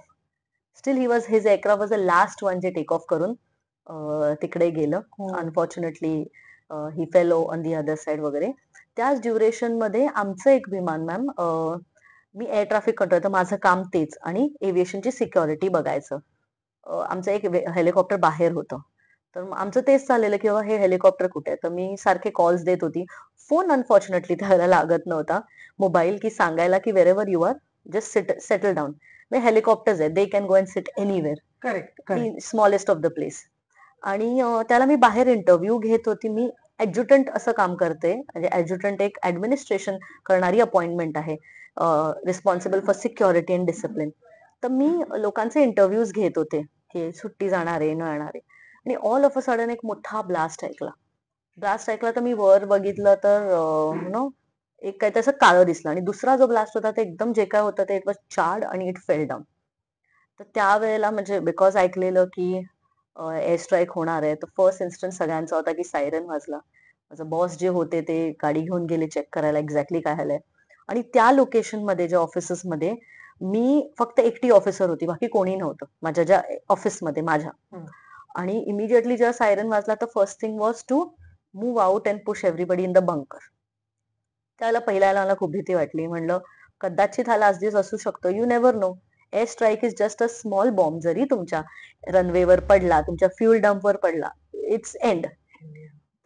Still his aircraft was the last one जे take off करून तिकडे गेलं. हो. Unfortunately he fell on the other side वगैरे. त्याच duration मध्ये आमचं एक विमान मॅम, मी एअर ट्रॅफिक कंट्रोल, तर माझं काम तेच आणि एव्हिएशनची सिक्युरिटी बघायचं. आमचं एक हेलिकॉप्टर बाहेर होतं. तर आमचं तेच चाललेलं की बाबा हे हेलिकॉप्टर कुठे आहे. तर मी सारखे कॉल्स देत होती. फोन अनफॉर्च्युनेटली त्यावेळेला लागत नव्हता मोबाईल, की सांगायला की wherever you are just settle down. Helicopters आहेत, they can go and sit anywhere, correct correct. The smallest of the place. आणि त्याला मी बाहेर इंटरव्ह्यू घेत होती. मी ऍडज्युटंट असं काम करते. म्हणजे ऍडज्युटंट एक ऍडमिनिस्ट्रेशन करणारी अपॉइंटमेंट आहे, responsible for security and discipline. तर मी लोकांचे इंटरव्ह्यूज घेत होते की सुट्टी जाणारे न येणारे. आणि ऑल ऑफ अ सडन एक मोठा ब्लास्ट ऐकला. ब्लास्ट ऐकला तर मी वर बघितलं तर नो एक काय तसं काळं दिसलं. आणि दुसरा जो ब्लास्ट होता ते एकदम जे काय होतं ते इट वॉज चार्ड आणि इट फेल डाऊन. तर त्यावेळेला म्हणजे बिकॉज ऐकलेलं की एअर स्ट्राईक होणार आहे, तर फर्स्ट इन्स्टन्स सगळ्यांचा होता की सायरन वाजला. माझं बॉस जे होते ते गाडी घेऊन गेले चेक करायला एक्झॅक्टली काय झालंय. आणि त्या लोकेशन मध्ये ज्या ऑफिसेस मध्ये मी फक्त एकटी ऑफिसर होती, बाकी कोणी नव्हतं माझ्या ज्या ऑफिसमध्ये माझ्या. हम्म. आणि इमिडिएटली जेव्हा सायरन वाजला तर first thing was to move out and push everybody in the bunker. त्याला पहिल्याला मला खूप भीती वाटली. म्हणलं कदाचित हा लास्ट दिवस असू शकतो, you never know. Air strike is just a small bomb. जरी तुमच्या रनवेवर पडला, तुमच्या फ्युल डंपवर पडला, इट्स एंड.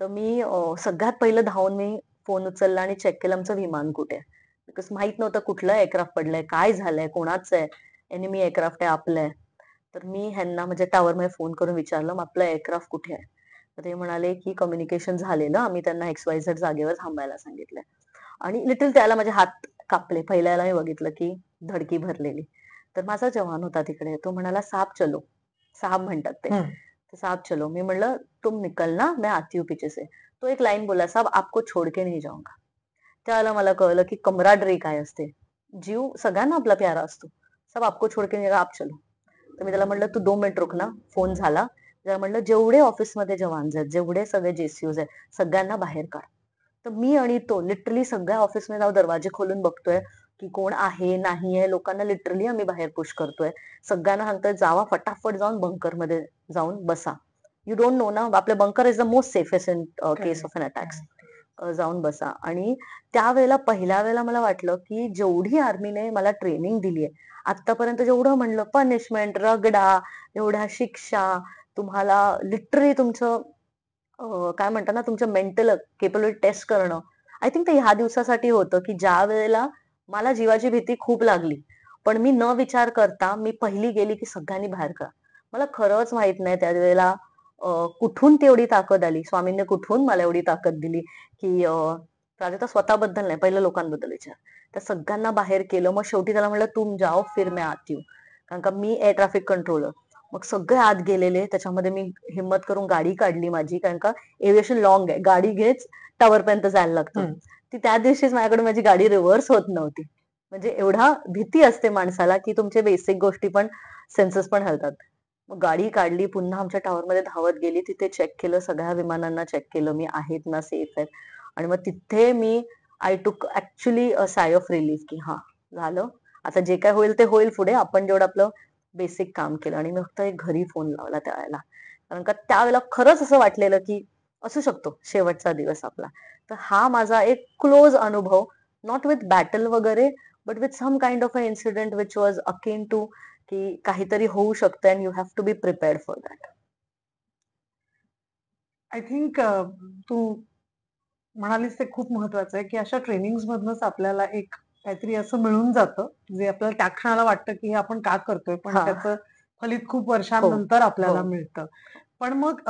तर मी सगळ्यात पहिलं धावून मी फोन उचलला आणि चेक केलं आमचं विमान कुठे आहे. बिकॉज माहित नव्हतं कुठलं एअरक्राफ्ट पडलंय, काय झालंय, कोणाचं आहे, एनिमी एअरक्राफ्ट आहे आपलंय. तर मी ह्यांना म्हणजे टावरमध्ये फोन करून विचारलं मग आपलं एअरक्राफ्ट कुठे आहे. तर ते म्हणाले की कम्युनिकेशन झालेलं, आम्ही त्यांना XYZ जागेवर थांबायला सांगितलंय. आणि लिटिल त्याला माझे हात कापले. पहिल्याला मी बघितलं की धडकी भरलेली. तर माझा जवान होता तिकडे, तो म्हणाला साहब चलो. साहब म्हणतात ते. हम्म. तर साहब चलो. मी म्हणलं तुम निकलना, मैं आती हूँ पीछे से. तो एक लाईन बोला, साहब आपको छोड़ के नहीं जाऊंगा. त्यावेळेला मला कळलं की कमराडरी काय असते. जीव सगळ्यांना आपला प्यारा असतो. साहब आपको छोड़ के नहीं जाऊंगा, आप चलो. तर मी त्याला म्हणलं तू 2 मिनिट रुक ना. फोन झाला. त्याला म्हणलं जेवढे ऑफिसमध्ये जवान आहेत, जेवढे सगळे JCUs आहेत, सगळ्यांना बाहेर काढ. तर मी आणि तो लिटरली सगळ्या ऑफिसमध्ये जाऊन दरवाजे खोलून बघतोय की कोण आहे नाही आहे. लोकांना लिटरली आम्ही बाहेर पुश करतोय. सगळ्यांना सांगतोय जावा फटाफट जाऊन बंकर मध्ये जाऊन बसा. यू डोंट नो ना, आपले bunker is the most safest in case of an attacks. जाऊन बसा. आणि त्यावेळेला पहिल्या वेळेला मला वाटलं की जेवढी आर्मीने मला ट्रेनिंग दिली आहे आतापर्यंत, जेवढं म्हणलं पनिशमेंट, रगडा, एवढ्या शिक्षा, तुम्हाला लिटरली तुमचं काय म्हणतात ना, तुमचं मेंटल केपेबिलिटी टेस्ट करणं. आय थिंक ते ह्या दिवसासाठी होतं की ज्या वेळेला मला जीवाची भीती खूप लागली, पण मी न विचार करता मी पहिली गेली की सगळ्यांनी बाहेर करा. मला खरंच माहित नाही त्यावेळेला कुठून तेवढी ताकद आली, स्वामींनी कुठून मला एवढी ताकद दिली की प्राजक्ता स्वतःबद्दल नाही, पहिलं लोकांबद्दल विचार. त्या सगळ्यांना बाहेर केलं. मग शेवटी त्याला म्हणलं तुम जाओ फिर मैं आती हूँ. कारण का मी एअर ट्रॅफिक कंट्रोलर. मग सगळे आत गेलेले. त्याच्यामध्ये मी हिम्मत करून गाडी काढली माझी, कारण का एव्हिएशन लॉंग आहे, गाडी घेच टावर पर्यंत जायला लागतं. हम्म. ती त्या दिवशीच माझ्याकडे माझी गाडी रिव्हर्स होत नव्हती. म्हणजे एवढा भीती असते माणसाला की तुमचे बेसिक गोष्टी पण, सेन्सेस पण हलतात. मग गाडी काढली, पुन्हा आमच्या टावरमध्ये धावत गेली. तिथे चेक केलं, सगळ्या विमानांना चेक केलं मी आहेत ना, सेफ आहेत. आणि मग तिथे मी आय टूक ऍक्च्युली अ साय ऑफ रिलीफ की हा झालं, आता जे काय होईल ते होईल पुढे. आपण जेवढं आपलं बेसिक काम केलं. आणि मी फक्त एक घरी फोन लावला त्यावेळेला, कारण का त्यावेळेला खरंच असं वाटलेलं की असू शकतो शेवटचा दिवस आपला. तर हा माझा एक क्लोज अनुभव, नॉट विथ बॅटल वगैरे, but with some kind of a incident which was akin to की काहीतरी होऊ शकतं and you have to be prepared for that. I think तू म्हणालीस ते खूप महत्वाचं आहे की अशा ट्रेनिंग मधनच आपल्याला एक काहीतरी असं मिळून जातं जे आपल्याला त्या क्षणाला वाटतं की हे आपण का करतोय, पण हा. त्याचं फलित खूप हो वर्षांनंतर आपल्याला हो मिळतं. पण मग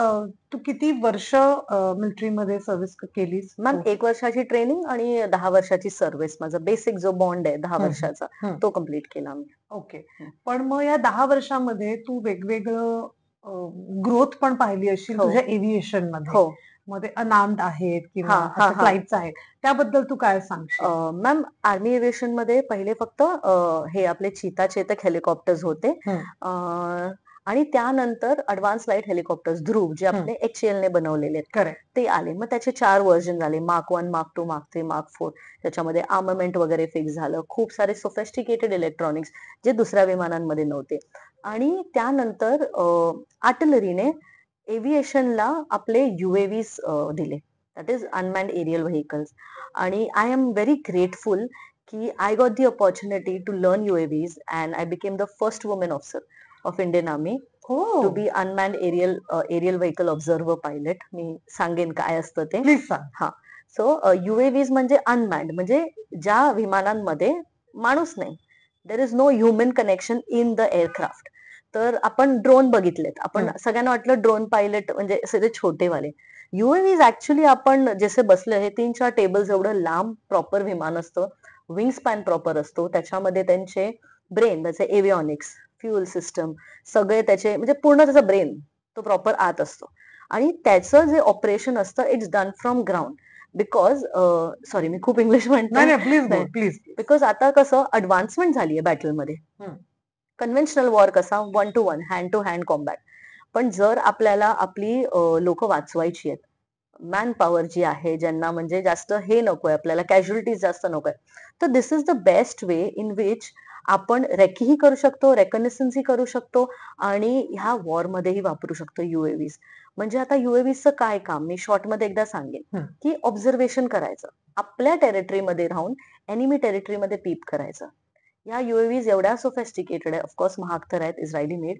तू किती वर्ष मिलिटरीमध्ये सर्व्हिस केलीस मॅम, तू? 1 वर्षाची ट्रेनिंग आणि 10 वर्षाची सर्व्हिस. माझा बेसिक जो बॉन्ड आहे 10 हम्म. वर्षाचा, हम्म. तो कम्प्लीट केला मी. ओके. पण मग या 10 वर्षामध्ये तू वेगवेगळं ग्रोथ पण पाहिली असशील हो. तुझ्या एव्हिएशन मध्ये. हो. मग ते अनामड आहेत किंवा हां, हां, असे हां. फ्लाइट्स आहेत. त्याबद्दल तू काय सांगशील? मॅम आर्मी एव्हिएशन मध्ये पहिले फक्त हे आपले चीता चेतक हेलिकॉप्टर्स होते. हं, आणि त्यानंतर अडव्हान्स लाईट हेलिकॉप्टर्स ध्रुव जे हं. आपले HAL ने बनवलेले आहेत करेक्ट. ते आले. मग त्याचे 4 व्हर्जन झाले. Mark 1, mark 2, mark 3, mark 4. त्याच्यामध्ये आर्ममेंट वगैरे फिक्स झालं. खूप सारे सोफिस्टिकेटेड इलेक्ट्रॉनिक्स जे दुसऱ्या विमानांमध्ये नव्हते. आणि त्यानंतर आर्टिलरीने एव्हिएशनला आपले UAVs दिले. That is unmanned aerial vehicles. आणि आय एम व्हेरी ग्रेटफुल की I got the opportunity to learn UAVs and I became the first woman officer of Indian Army to हो. Be unmanned aerial vehicle observer pilot. मी सांगेन काय असतं ते. Please सांग. हा. सो UAVs म्हणजे अनमॅन्ड म्हणजे ज्या विमानांमध्ये माणूस नाही. There is no human connection in the aircraft. तर आपण ड्रोन बघितलेत. आपण सगळ्यांना वाटलं ड्रोन पायलट म्हणजे असे छोटेवाले. UAVs ऍक्च्युली आपण जसे बसले हे 3-4 टेबल्स एवढं लांब प्रॉपर विमान असतं. विंग स्पॅन प्रॉपर असतो. त्याच्यामध्ये त्यांचे ब्रेन, त्याचे एव्हिओनिक्स, फ्युल सिस्टम सगळे त्याचे म्हणजे पूर्ण त्याचा ब्रेन तो प्रॉपर आत असतो. आणि त्याचं जे ऑपरेशन असतं it's done from ground. Because sorry मी खूप इंग्लिश नाही म्हणते. नाही प्लीज नाही. बोल प्लीज. बिकॉज आता कसं ऍडव्हान्समेंट झाली आहे बॅटलमध्ये. कन्व्हेन्शनल वॉर कसा 1 to 1 hand to hand combat. पण जर आपल्याला आपली लोक वाचवायची आहेत, मॅन पॉवर जी आहे ज्यांना म्हणजे जास्त हे नकोय आपल्याला कॅज्युअलिटीज जास्त नकोय, तर this is the best way in which आपण रेकीही करू शकतो, रेकॉनिसन्सही करू शकतो आणि ह्या वॉर मध्येही वापरू शकतो UAVs. म्हणजे आता UAVचं काय काम मी शॉर्टमध्ये एकदा सांगेन की ऑब्झर्वेशन करायचं, आपल्या टेरिटरीमध्ये राहून एनिमी टेरिटरीमध्ये पीप करायचं. या UAVs एवढ्या सोफेस्टिकेटेड आहे, ऑफकोर्स महाग तर आहेत, इस्रायली मेड,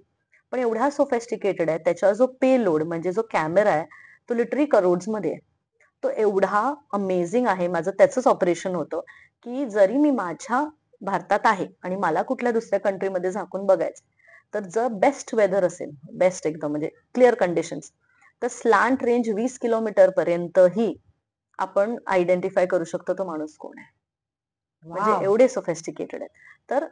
पण एवढ्या सोफेस्टिकेटेड आहे. त्याचा जो पे लोड म्हणजे जो कॅमेरा आहे तो लिटरली करोड्स मध्ये आहे. तो एवढा अमेझिंग आहे. माझं त्याचंच ऑपरेशन होतं की जरी मी माझ्या भारतात आहे आणि मला कुठल्या दुसऱ्या कंट्रीमध्ये झाकून बघायचं, तर जर बेस्ट वेदर असेल, बेस्ट एकदम म्हणजे क्लिअर कंडिशन्स, तर स्लांट रेंज 20 किलोमीटर पर्यंतही आपण आयडेंटिफाय करू शकतो तो माणूस कोण आहे. म्हणजे वाव. एवढे सोफेस्टिकेटेड आहेत. तर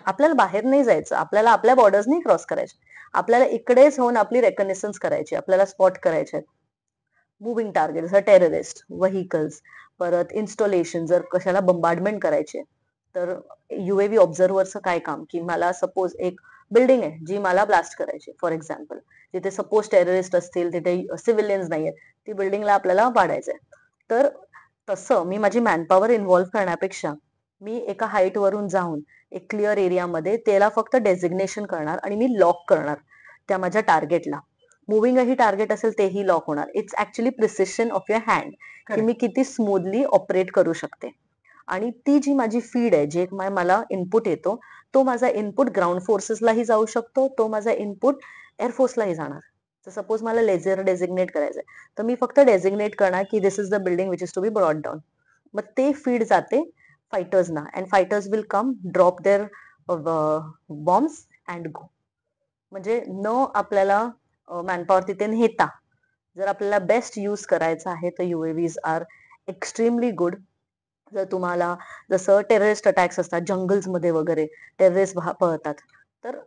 आपल्याला बाहेर नाही जायचं, आपल्याला आपल्या बॉर्डर्स नाही क्रॉस करायचे, आपल्याला इकडेच होऊन आपली रेकॉनिसन्स करायची, आपल्याला स्पॉट करायचे आहेत. मुव्हिंग टार्गेट जसं टेररिस्ट, व्हेइकल्स, परत इन्स्टॉलेशन जर कशाला बंबार्डमेंट करायचे, तर UAV ऑब्झर्व्हरचं काय काम की मला सपोज एक बिल्डिंग आहे जी मला ब्लास्ट करायची फॉर एक्झाम्पल, तिथे सपोज टेररिस्ट असतील, तिथे सिव्हिलियन्स नाही आहेत, ती बिल्डिंगला आपल्याला पाडायचंय. तर तसं मी माझी मॅनपॉवर इन्व्हॉल्व्ह करण्यापेक्षा मी एका हाईट वरून जाऊन एक क्लिअर एरियामध्ये त्याला फक्त डेझिग्नेशन करणार आणि मी लॉक करणार त्या माझ्या टार्गेटला. मुव्हिंगही टार्गेट असेल तेही लॉक होणार. It's actually precision of your hand की मी किती स्मूथली ऑपरेट करू शकते. आणि ती जी माझी फीड आहे, जे मला इनपुट येतो, तो माझा इनपुट ग्राउंड फोर्सेसलाही जाऊ शकतो, तो माझा इनपुट एअरफोर्सलाही जाणार. तर सपोज मला लेझर डेझिग्नेट करायचंय, तर मी फक्त डेझिग्नेट करणार की this is the building which is to be brought down. मग ते फीड जाते फायटर्सना and fighters will come drop their bombs and go. म्हणजे न आपल्याला मॅनपॉवर तिथे नेता जर आपल्याला बेस्ट यूज करायचा आहे तर UAVs आर एक्स्ट्रीमली गुड. जर तुम्हाला जसं टेररिस्ट अटॅक्स असतात जंगल्समध्ये वगैरे, टेररिस्ट पळतात, तर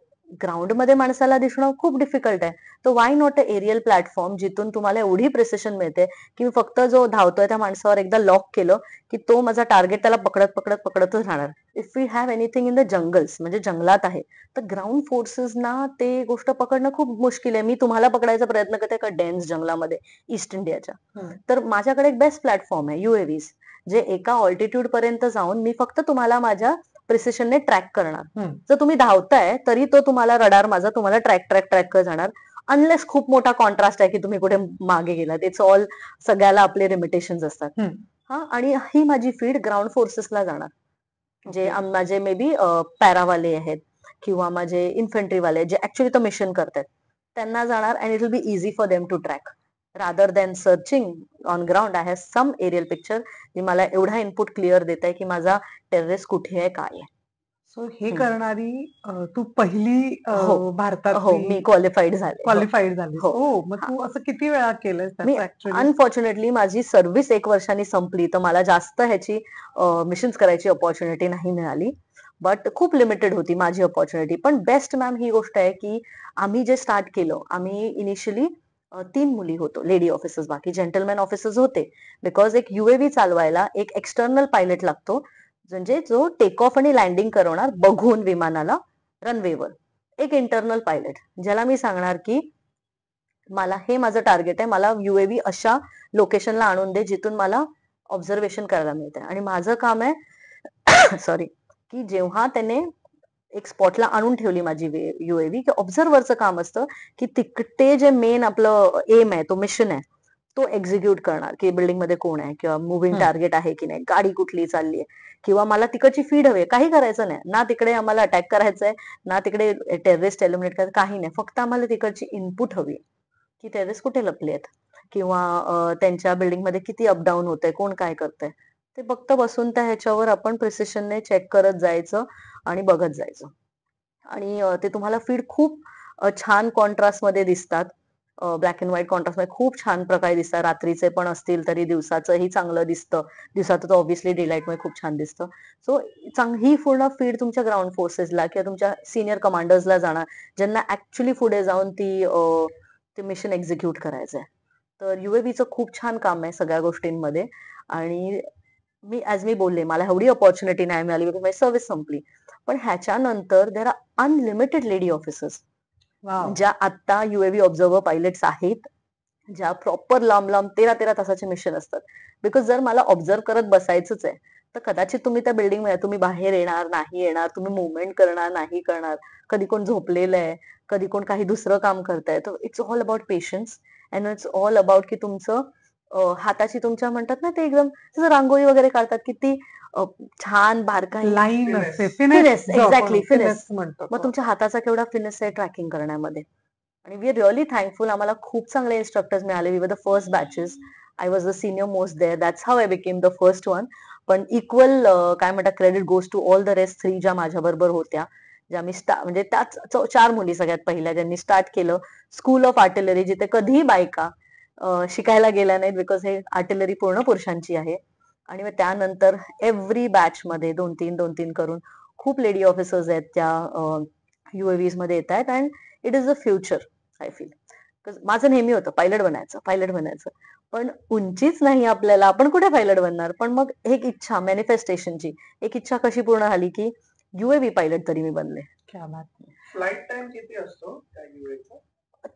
ग्राउंडमध्ये माणसाला दिसणं खूप डिफिकल्ट आहे. तर why not a aerial platform जिथून तुम्हाला एवढी प्रिसिशन मिळते की मी फक्त जो धावतोय त्या माणसावर एकदा लॉक केलं की तो माझा टार्गेट त्याला पकडत पकडत पकडतच राहणार. If we have anything in the jungles म्हणजे जंगलात आहे, तर ग्राउंड फोर्सेसना ते गोष्ट पकडणं खूप मुश्किल आहे. मी तुम्हाला पकडायचा प्रयत्न करते का डेन्स जंगलामध्ये ईस्ट इंडियाच्या, तर माझ्याकडे एक बेस्ट प्लॅटफॉर्म आहे UAVs, जे एका ऑल्टिट्यूड पर्यंत जाऊन मी फक्त तुम्हाला माझ्या प्रिसिशनने ट्रॅक करणार. जर तुम्ही धावताय तरी तो तुम्हाला रडार माझा तुम्हाला ट्रॅक ट्रॅक ट्रॅक करत जाणार, अनलेस खूप मोठा कॉन्ट्रास्ट आहे की तुम्ही कुठे मागे गेलात. इट्स ऑल सगळ्याला आपले लिमिटेशन्स असतात. हा. आणि ही माझी फीड ग्राउंड फोर्सेसला जाणार, जे माझे मे बी पॅरावाले आहेत किंवा माझे इन्फंट्रीवाले जे ऍक्च्युली तो मिशन करतात त्यांना जाणार. And it will be easy for them to track rather than searching on ground. I have some aerial picture जी मला एवढा इनपुट क्लिअर देत आहे की माझा टेररिस्ट कुठे आहे, काय आहे. सो हे करणारी तू पहिली हो. हो, भारतातली मी क्वालिफाईड झाले. क्वालिफाईड झालीस. हो. हो, मग हा. तू असं किती वेळा केलंस मी त्याचं ऍक्च्युअली? अनफॉर्च्युनेटली माझी सर्व्हिस 1 वर्षांनी संपली, तर मला जास्त ह्याची मिशन्स करायची अपॉर्च्युनिटी नाही मिळाली. बट खूप लिमिटेड होती माझी अपॉर्च्युनिटी. पण बेस्ट मॅम ही गोष्ट आहे की आम्ही जे स्टार्ट केलं, आम्ही इनिशियली 3 मुली होतो लेडी ऑफिसर्स, बाकी जेंटलमॅन ऑफिसर्स होते. बिकॉज एक UAV चालवायला एक एक्सटर्नल पायलट लागतो, म्हणजे जो टेक ऑफ आणि लँडिंग करवणार बघून विमानाला रनवेवर. एक इंटरनल पायलट ज्याला मी सांगणार की मला हे माझं टार्गेट आहे, मला UAV अशा लोकेशनला आणून दे जिथून मला ऑब्झर्वेशन करायला मिळते. आणि माझं काम आहे सॉरी, की जेव्हा त्याने एक स्पॉटला आणून ठेवली माझी UAV, की ऑब्झर्व्हरचं काम असतं की ते जे मेन आपलं एम आहे, तो मिशन आहे, तो एक्झिक्यूट करणार, की बिल्डिंग मध्ये कोण आहे किंवा मुव्हिंग टार्गेट आहे की नाही, गाडी कुठली चालली आहे, किंवा मला तिकडची फीड हवी आहे. काही करायचं नाही ना, तिकडे आम्हाला अटॅक करायचंय ना तिकडे टेररिस्ट एलिमिनेट करायचं, काही नाही. फक्त आम्हाला तिकडची इनपुट हवी, की टेररिस्ट कुठे लपले आहेत किंवा त्यांच्या बिल्डिंग मध्ये किती अपडाऊन होतंय, कोण काय करतंय. ते फक्त बसून त्या ह्याच्यावर आपण प्रिसिशनने चेक करत जायचं आणि बघत जायचं. आणि ते तुम्हाला फीड खूप छान कॉन्ट्रास्ट मध्ये दिसतात. ब्लॅक अँड व्हाईट कॉन्ट्रास्ट मध्ये खूप छान प्रकारे दिसतात. रात्रीचे पण असतील तरी दिवसाचंही चांगलं दिसतं. दिवसाचं तर ऑब्व्हियसली डेलाईट मध्ये खूप छान दिसतं. सो ही पूर्ण फीड तुमच्या ग्राउंड फोर्सेसला किंवा तुमच्या सिनियर कमांडर्सला जाणार, ज्यांना ऍक्च्युली पुढे जाऊन ते मिशन एक्झिक्यूट करायचंय. तर UAVचं खूप छान काम आहे सगळ्या गोष्टींमध्ये. आणि मी बोलले, मला एवढी अपॉर्च्युनिटी नाही मिळाली बिकॉज माझी सर्व्हिस संपली. पण ह्याच्यानंतर there are unlimited lady officers, wow. ज्या आता UAV ऑब्झर्व्हर पायलट्स आहेत, ज्या प्रॉपर लांब लांब 13-13 तासाचे मिशन असतात. बिकॉज जर मला ऑब्झर्व करत बसायचंच आहे, तर कदाचित तुम्ही त्या बिल्डिंग मध्ये तुम्ही बाहेर येणार नाही येणार, तुम्ही मुवमेंट करणार नाही करणार, कधी कोण झोपलेलं आहे, कधी कोण काही दुसरं काम करताय. तर it's all about patience and it's all about की तुमचं हाताची तुमच्या म्हणतात ना, ते एकदम जसं रांगोळी वगैरे काढतात किती छान बारकाई, लाईन असते, फिनेस, जो एक्झॅक्टली आपण फिनेस. फिनेस म्हणतो मग तो. तुमच्या हाताचा केवढा फिनेस आहे ट्रॅकिंग करण्यामध्ये. आणि वी आर रिअली थँकफुल, आम्हाला खूप चांगले इन्स्ट्रक्टर्स मिळाले. We were the first batches. I was the senior most there, that's how I became the first one. पण इक्वल काय म्हणतात, credit goes to all the rest 3 ज्या माझ्या बरोबर होत्या, ज्या मी म्हणजे त्याच 4 मुली सगळ्यात पहिल्या ज्यांनी स्टार्ट केलं स्कूल ऑफ आर्टिलरी, जिथे कधीही बायका शिकायला गेल्या नाहीत, बिकॉज हे आर्टिलरी पूर्ण पुरुषांची आहे. आणि मग त्यानंतर एव्हरी बॅच मध्ये 2-3 करून खूप लेडी ऑफिसर्स आहेत त्या UAVs मध्ये येत आहेत. And it is the future, I feel. माझं नेहमी होतं पायलट बनायचं पायलट बनायचं, पण उंचीच नाही आपल्याला, आपण कुठे पायलट बनणार. पण मग एक इच्छा, मॅनिफेस्टेशनची एक इच्छा कशी पूर्ण झाली की UAV पायलट तरी मी बनले. क्या बात. फ्लाईट टाइम किती असतो त्या UAVचा?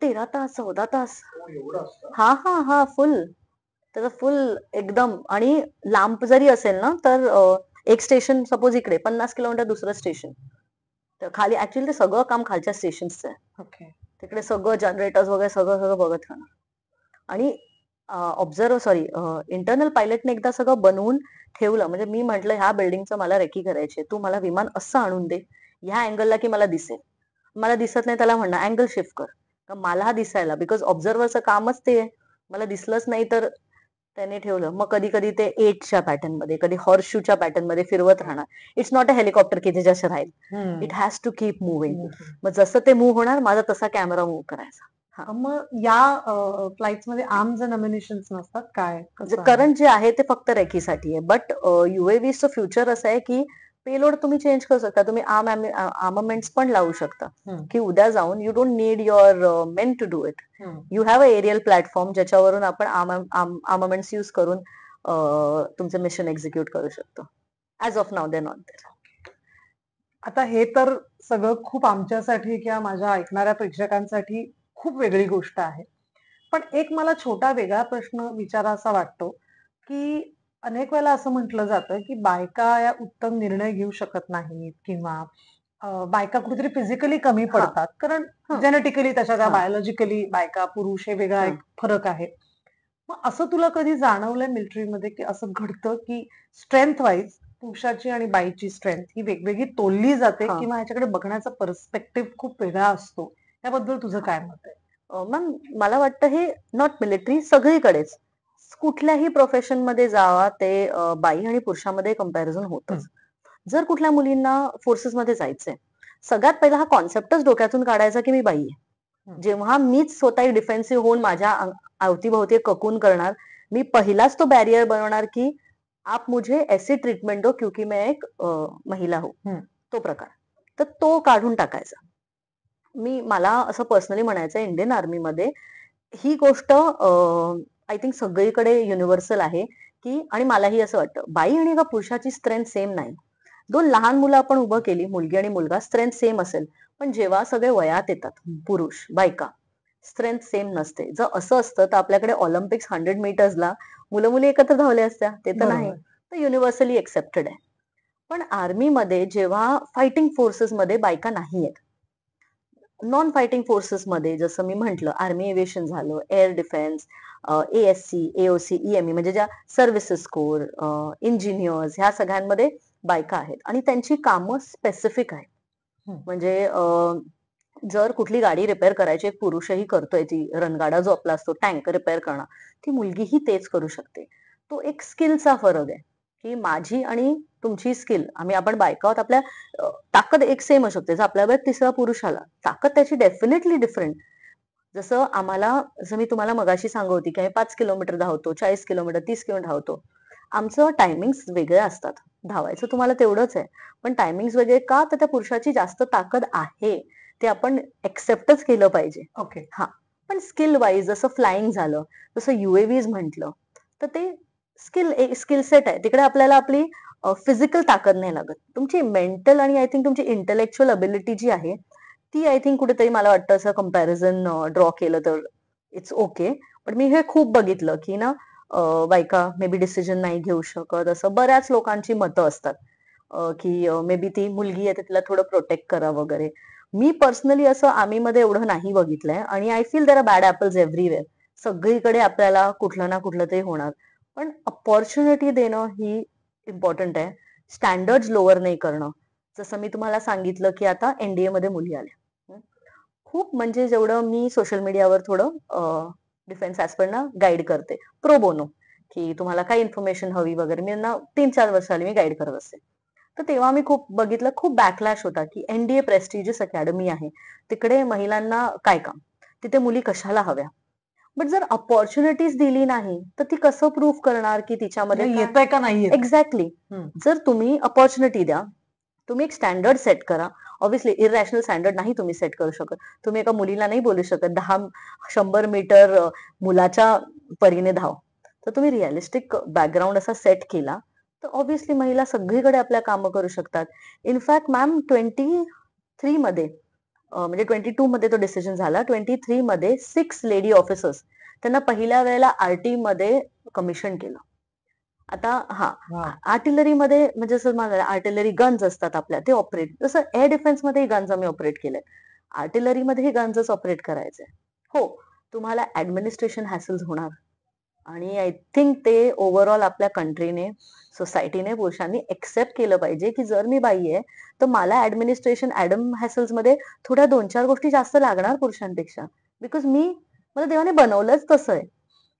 13 तास 14 तास. एवढं असतं? हा हा हा, फुल. त्याचं फुल एकदम. आणि लांब जरी असेल ना, तर एक स्टेशन सपोज इकडे 50 किलोमीटर दुसरं स्टेशन, तर खाली ऍक्च्युअली ते सगळं काम खालच्या स्टेशनचं आहे. ओके. तिकडे सगळं जनरेटर्स वगैरे सगळं सगळं बघत राहणार. आणि इंटरनल पायलटने एकदा सगळं बनवून ठेवलं, म्हणजे मी म्हटलं ह्या बिल्डिंगचं मला रेकी करायची, तू मला विमान असं आणून दे ह्या अँगलला की मला दिसेल. मला दिसत नाही त्याला म्हणणं अँगल शिफ्ट कर, तर मला दिसायला, बिकॉज ऑब्झर्व्हरचं कामच ते आहे. मला दिसलंच नाही तर त्याने ठेवलं. मग कधी कधी ते 8च्या पॅटर्न मध्ये, कधी हॉर्स शूच्या पॅटर्न मध्ये फिरवत राहणार. इट्स नॉट अ हेलिकॉप्टर की ते जसं राहील, it has to keep moving. मग जसं ते मूव्ह होणार, माझा तसा कॅमेरा मूव्ह करायचा. मग या फ्लाइट्स मध्ये आर्म्स अँड अम्युनिशन्स नसतात काय? कसं आहे? करंट जे आहे ते फक्त रेकीसाठी आहे. बट UAVचं फ्युचर असं आहे की पेलोड तुम्ही चेंज करू शकता, तुम्ही आर्मामेंट्स पण लावू शकता. हम्म. की उद्या जाऊन you don't need your men to do it. You have a aerial platform ज्याच्यावरून आपण आर्मामेंट्स यूज करून तुमचं मिशन एक्झिक्यूट करू शकतो. As of now they not there. आता हे तर सगळं खूप आमच्यासाठी किंवा माझ्या ऐकणाऱ्या प्रेक्षकांसाठी खूप वेगळी गोष्ट आहे. पण एक मला छोटा वेगळा प्रश्न विचारायचा वाटतो, की अनेक वेळेला असं म्हटलं जातं, की बायका या उत्तम निर्णय घेऊ शकत नाहीत किंवा बायका कुठेतरी फिजिकली कमी हा. पडतात. कारण हा. जेनेटिकली तशा त्या हा. बायोलॉजिकली बायका पुरुष हे वेगळा हा. एक फरक आहे. मग असं तुला कधी जाणवलंय मिलिटरीमध्ये, की असं घडतं, की स्ट्रेंथ वाईज पुरुषाची आणि बाईची स्ट्रेंथ ही वेगवेगळी तोलली जाते हा. किंवा ह्याच्याकडे बघण्याचा पर्स्पेक्टिव्ह खूप वेगळा असतो. त्याबद्दल तुझं काय मत आहे? मॅम, मला वाटतं हे नॉट मिलिटरी, सगळीकडेच कुठल्याही प्रोफेशन मध्ये जावा, ते बाई आणि पुरुषामध्ये कम्पॅरिझन होतच. जर कुठल्या मुलींना फोर्सेस मध्ये जायचंय, सगळ्यात पहिला हा कॉन्सेप्टच डोक्यातून काढायचा की मी बाई आहे. जेव्हा मीच स्वतः डिफेन्सिव्ह होऊन माझ्या अवतीभोवती ककून करणार, मी पहिलाच तो बॅरियर बनवणार की आप मुझे ऐसी ट्रीटमेंट दो क्योंकि मैं एक महिला हूँ. तो प्रकार. तर तो काढून टाकायचा. मला असं पर्सनली म्हणायचं इंडियन आर्मीमध्ये ही गोष्ट आय थिंक सगळीकडे युनिव्हर्सल आहे, की आणि मलाही असं वाटतं, बाई आणि एका पुरुषाची स्ट्रेंथ सेम नाही. 2 लहान मुलं आपण उभं केली, मुलगी आणि मुलगा, स्ट्रेंथ सेम असेल. पण जेव्हा सगळे वयात येतात, पुरुष, बायका, स्ट्रेंथ सेम नसते. जर असं असतं तर आपल्याकडे ऑलिम्पिक्स 100 मीटर्सला मुलं-मुली एकत्र धावल्या असत्या. ते तर नाही. बरोबर. तर युनिव्हर्सली एक्सेप्टेड आहे. पण आर्मीमध्ये जेव्हा फायटिंग फोर्सेसमध्ये बायका नाहीयेत. नॉन फायटिंग फोर्सेसमध्ये जसं मी म्हटलं, आर्मी एव्हिएशन झालं, air defence, ASC, AOC, EME म्हणजे ज्या सर्व्हिसेस कोर, इंजिनियर्स ह्या सगळ्यांमध्ये बायका आहेत आणि त्यांची कामं स्पेसिफिक आहेत. हं. म्हणजे जर कुठली गाडी रिपेअर करायची एक पुरुषही करतोय, ती रणगाडा जो आपला असतो, टँक रिपेअर करणं, ती मुलगीही तेच करू शकते. तो एक स्किलचा फरक आहे, की माझी आणि तुमची स्किल, आपण बायका आहोत, आपल्या ताकद एक सेम असू शकते. जर आपल्याबरोबर तिसरा पुरुष आला, ताकद त्याची डेफिनेटली डिफरंट. जसं मी तुम्हाला मगाशी सांगत होती, की आम्ही 5 किलोमीटर धावतो, 40 किलोमीटर, 30 किलोमीटर धावतो. आमचं टायमिंग्स वेगळे असतात. धावायचं तुम्हाला तेवढंच आहे. पण टायमिंग्स वेगळे का? तर त्या पुरुषाची जास्त ताकद आहे. ते आपण एक्सेप्टच केलं पाहिजे. ओके. हां. पण स्किल वाईज जसं फ्लाइंग झालं, जसं UAVs म्हटलं, तर ते स्किल सेट आहे. तिकडे आपल्याला आपली फिजिकल ताकद नाही लागत. तुमची मेंटल आणि आय थिंक तुमची इंटेलेक्चुअल एबिलिटी जी आहे, ती आय थिंक कुठेतरी मला वाटतं असं कंपॅरिझन ड्रॉ केलं तर इट्स ओके. पण मी हे खूप बघितलं, की ना बायका मे बी डिसिजन नाही घेऊ शकत. असं बऱ्याच लोकांची मतं असतात, की मे बी ती मुलगी आहे तर तिला थोडं प्रोटेक्ट करा वगैरे. मी पर्सनली असं आर्मीमध्ये एवढं नाही बघितलंय आणि I feel there are bad apples everywhere. सगळीकडे आपल्याला कुठलं ना कुठलं तरी होणार. पण अपॉर्च्युनिटी देणं ही इम्पॉर्टंट आहे. स्टँडर्ड्स लोअर नाही करणं. जसं मी तुम्हाला सांगितलं, की आता एनडीए मध्ये मुली आल्या. हं. खूप म्हणजे जेवढं मी सोशल मीडियावर थोडं डिफेन्स ॲस्पिरंटना गाईड करते. प्रो बोनो, की तुम्हाला काय इन्फॉर्मेशन हवी वगैरे. मी ना 3-4 वर्ष आली मी गाईड करत असते. तर तेव्हा मी खूप बघितलं, खूप बॅकलॅश होता, की एनडीए प्रेस्टिजियस अकॅडमी आहे. तिकडे महिलांना काय काम? तिथे मुली कशाला हव्या? बट जर अपॉर्च्युनिटीज दिली नाही, तर ती कसं प्रूव्ह करणार, की तिच्यामध्ये तिला काय? येतंय का नाही येत? एक्झॅक्टली. हं. जर तुम्ही अपॉर्च्युनिटी द्या, तुम्ही एक स्टँडर्ड सेट करा. ऑब्व्हियसली इररॅशनल स्टँडर्ड नाही तुम्ही सेट करू शकत. तुम्ही एका मुलीला नाही बोलू शकत 100 मीटर मुलाच्या परीने धाव. तर तुम्ही रिअलिस्टिक बॅकग्राऊंड असा सेट केला, तर ऑब्व्हियसली महिला सगळीकडे आपल्या कामं करू शकतात. इनफॅक्ट मॅम 23 मध्ये म्हणजे 22 मध्ये तो डिसिजन झाला. 23 मध्ये 6 लेडी ऑफिसर्स त्यांना पहिल्या वेळेला आरटी मध्ये कमिशन केलं. आता वाह! आर्टिलरीमध्ये म्हणजे जसं मला आर्टिलरी गन्स असतात आपल्या, ते ऑपरेट, जसं एअर डिफेन्समध्ये गन्स आम्ही ऑपरेट केले. आर्टिलरीमध्येही गन्सच ऑपरेट करायचे. हो, तुम्हाला ऍडमिनिस्ट्रेशन हॅसल्स होणार आणि आय थिंक ते ओव्हरऑल आपल्या कंट्रीने, सोसायटीने, पुरुषांनी एक्सेप्ट केलं पाहिजे, की जर मी बाई आहे, तर मला ऍडमिनिस्ट्रेशन हॅसल्स मध्ये थोड्या 2-4 गोष्टी जास्त लागणार पुरुषांपेक्षा. बिकॉज मला देवाने बनवलंच तसं आहे,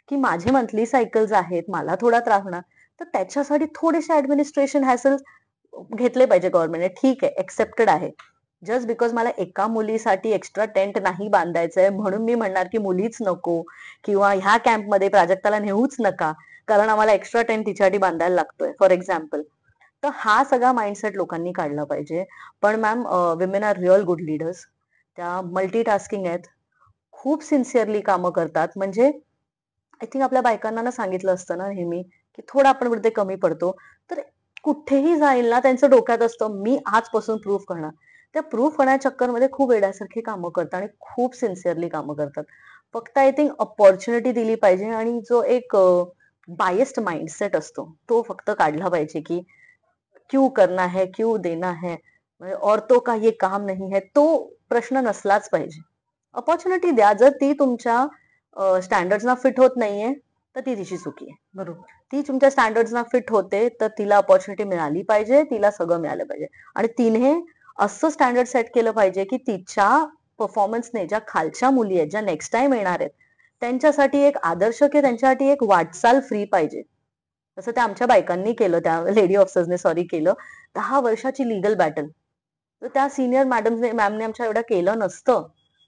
की माझे मंथली सायकल्स आहेत, मला थोडा त्रास होणार. तर त्याच्यासाठी थोडेसे ऍडमिनिस्ट्रेशन हॅसल्स घेतले पाहिजे गव्हर्नमेंटने. ठीक आहे, एक्सेप्टेड आहे. जस्ट बिकॉज मला एका मुलीसाठी एक्स्ट्रा टेंट नाही बांधायचंय म्हणून मी म्हणणार की मुलीच नको, किंवा ह्या कॅम्पमध्ये प्राजक्ताला नेऊच नका, कारण आम्हाला एक्स्ट्रा टेंट तिच्यासाठी बांधायला लागतोय, फॉर एक्झाम्पल. तर हा सगळा माइंडसेट लोकांनी काढला पाहिजे. पण ma'am, women are real good leaders. त्या मल्टीटास्किंग आहेत, खूप सिन्सिअरली कामं करतात. म्हणजे आय थिंक आपल्या बायकांना ना सांगितलं असतं ना नेहमी, की थोडं आपण कुठे कमी पडतो, तर कुठेही जाईल ना त्यांचं डोक्यात असतं, मी आजपासून प्रूव्ह करणार. त्या प्रूव्ह करण्याच्या चक्करमध्ये खूप वेड्यासारखी कामं करतात आणि खूप सिन्सिअरली कामं करतात. फक्त आय थिंक अपॉर्च्युनिटी दिली पाहिजे आणि जो एक बायस्ड माइंडसेट असतो, तो फक्त काढला पाहिजे, की क्यों करना है, क्यों देना है, म्हणजे औरतों का ये काम नहीं है, तो प्रश्न नसलाच पाहिजे. अपॉर्च्युनिटी द्या. जर ती तुमच्या स्टँडर्ड्सना फिट होत नाहीये, तर ती तिची चुकी आहे. बरोबर. ती तुमच्या स्टँडर्ड्सना फिट होते, तर तिला अपॉर्च्युनिटी मिळाली पाहिजे, तिला सगळं मिळालं पाहिजे. आणि तिने असं स्टँडर्ड सेट केलं पाहिजे, की तिच्या परफॉर्मन्सने ज्या खालच्या मुली आहेत, ज्या नेक्स्ट टाइम येणार आहेत, त्यांच्यासाठी एक आदर्श, की त्यांच्यासाठी एक वाटचाल फ्री पाहिजे. तसं त्या आमच्या बायकांनी केलं, त्या लेडी ऑफिसर्सने सॉरी केलं. 10 वर्षाची लीगल बॅटल. तर त्या सिनियर मॅमने आमच्या एवढं केलं नसतं,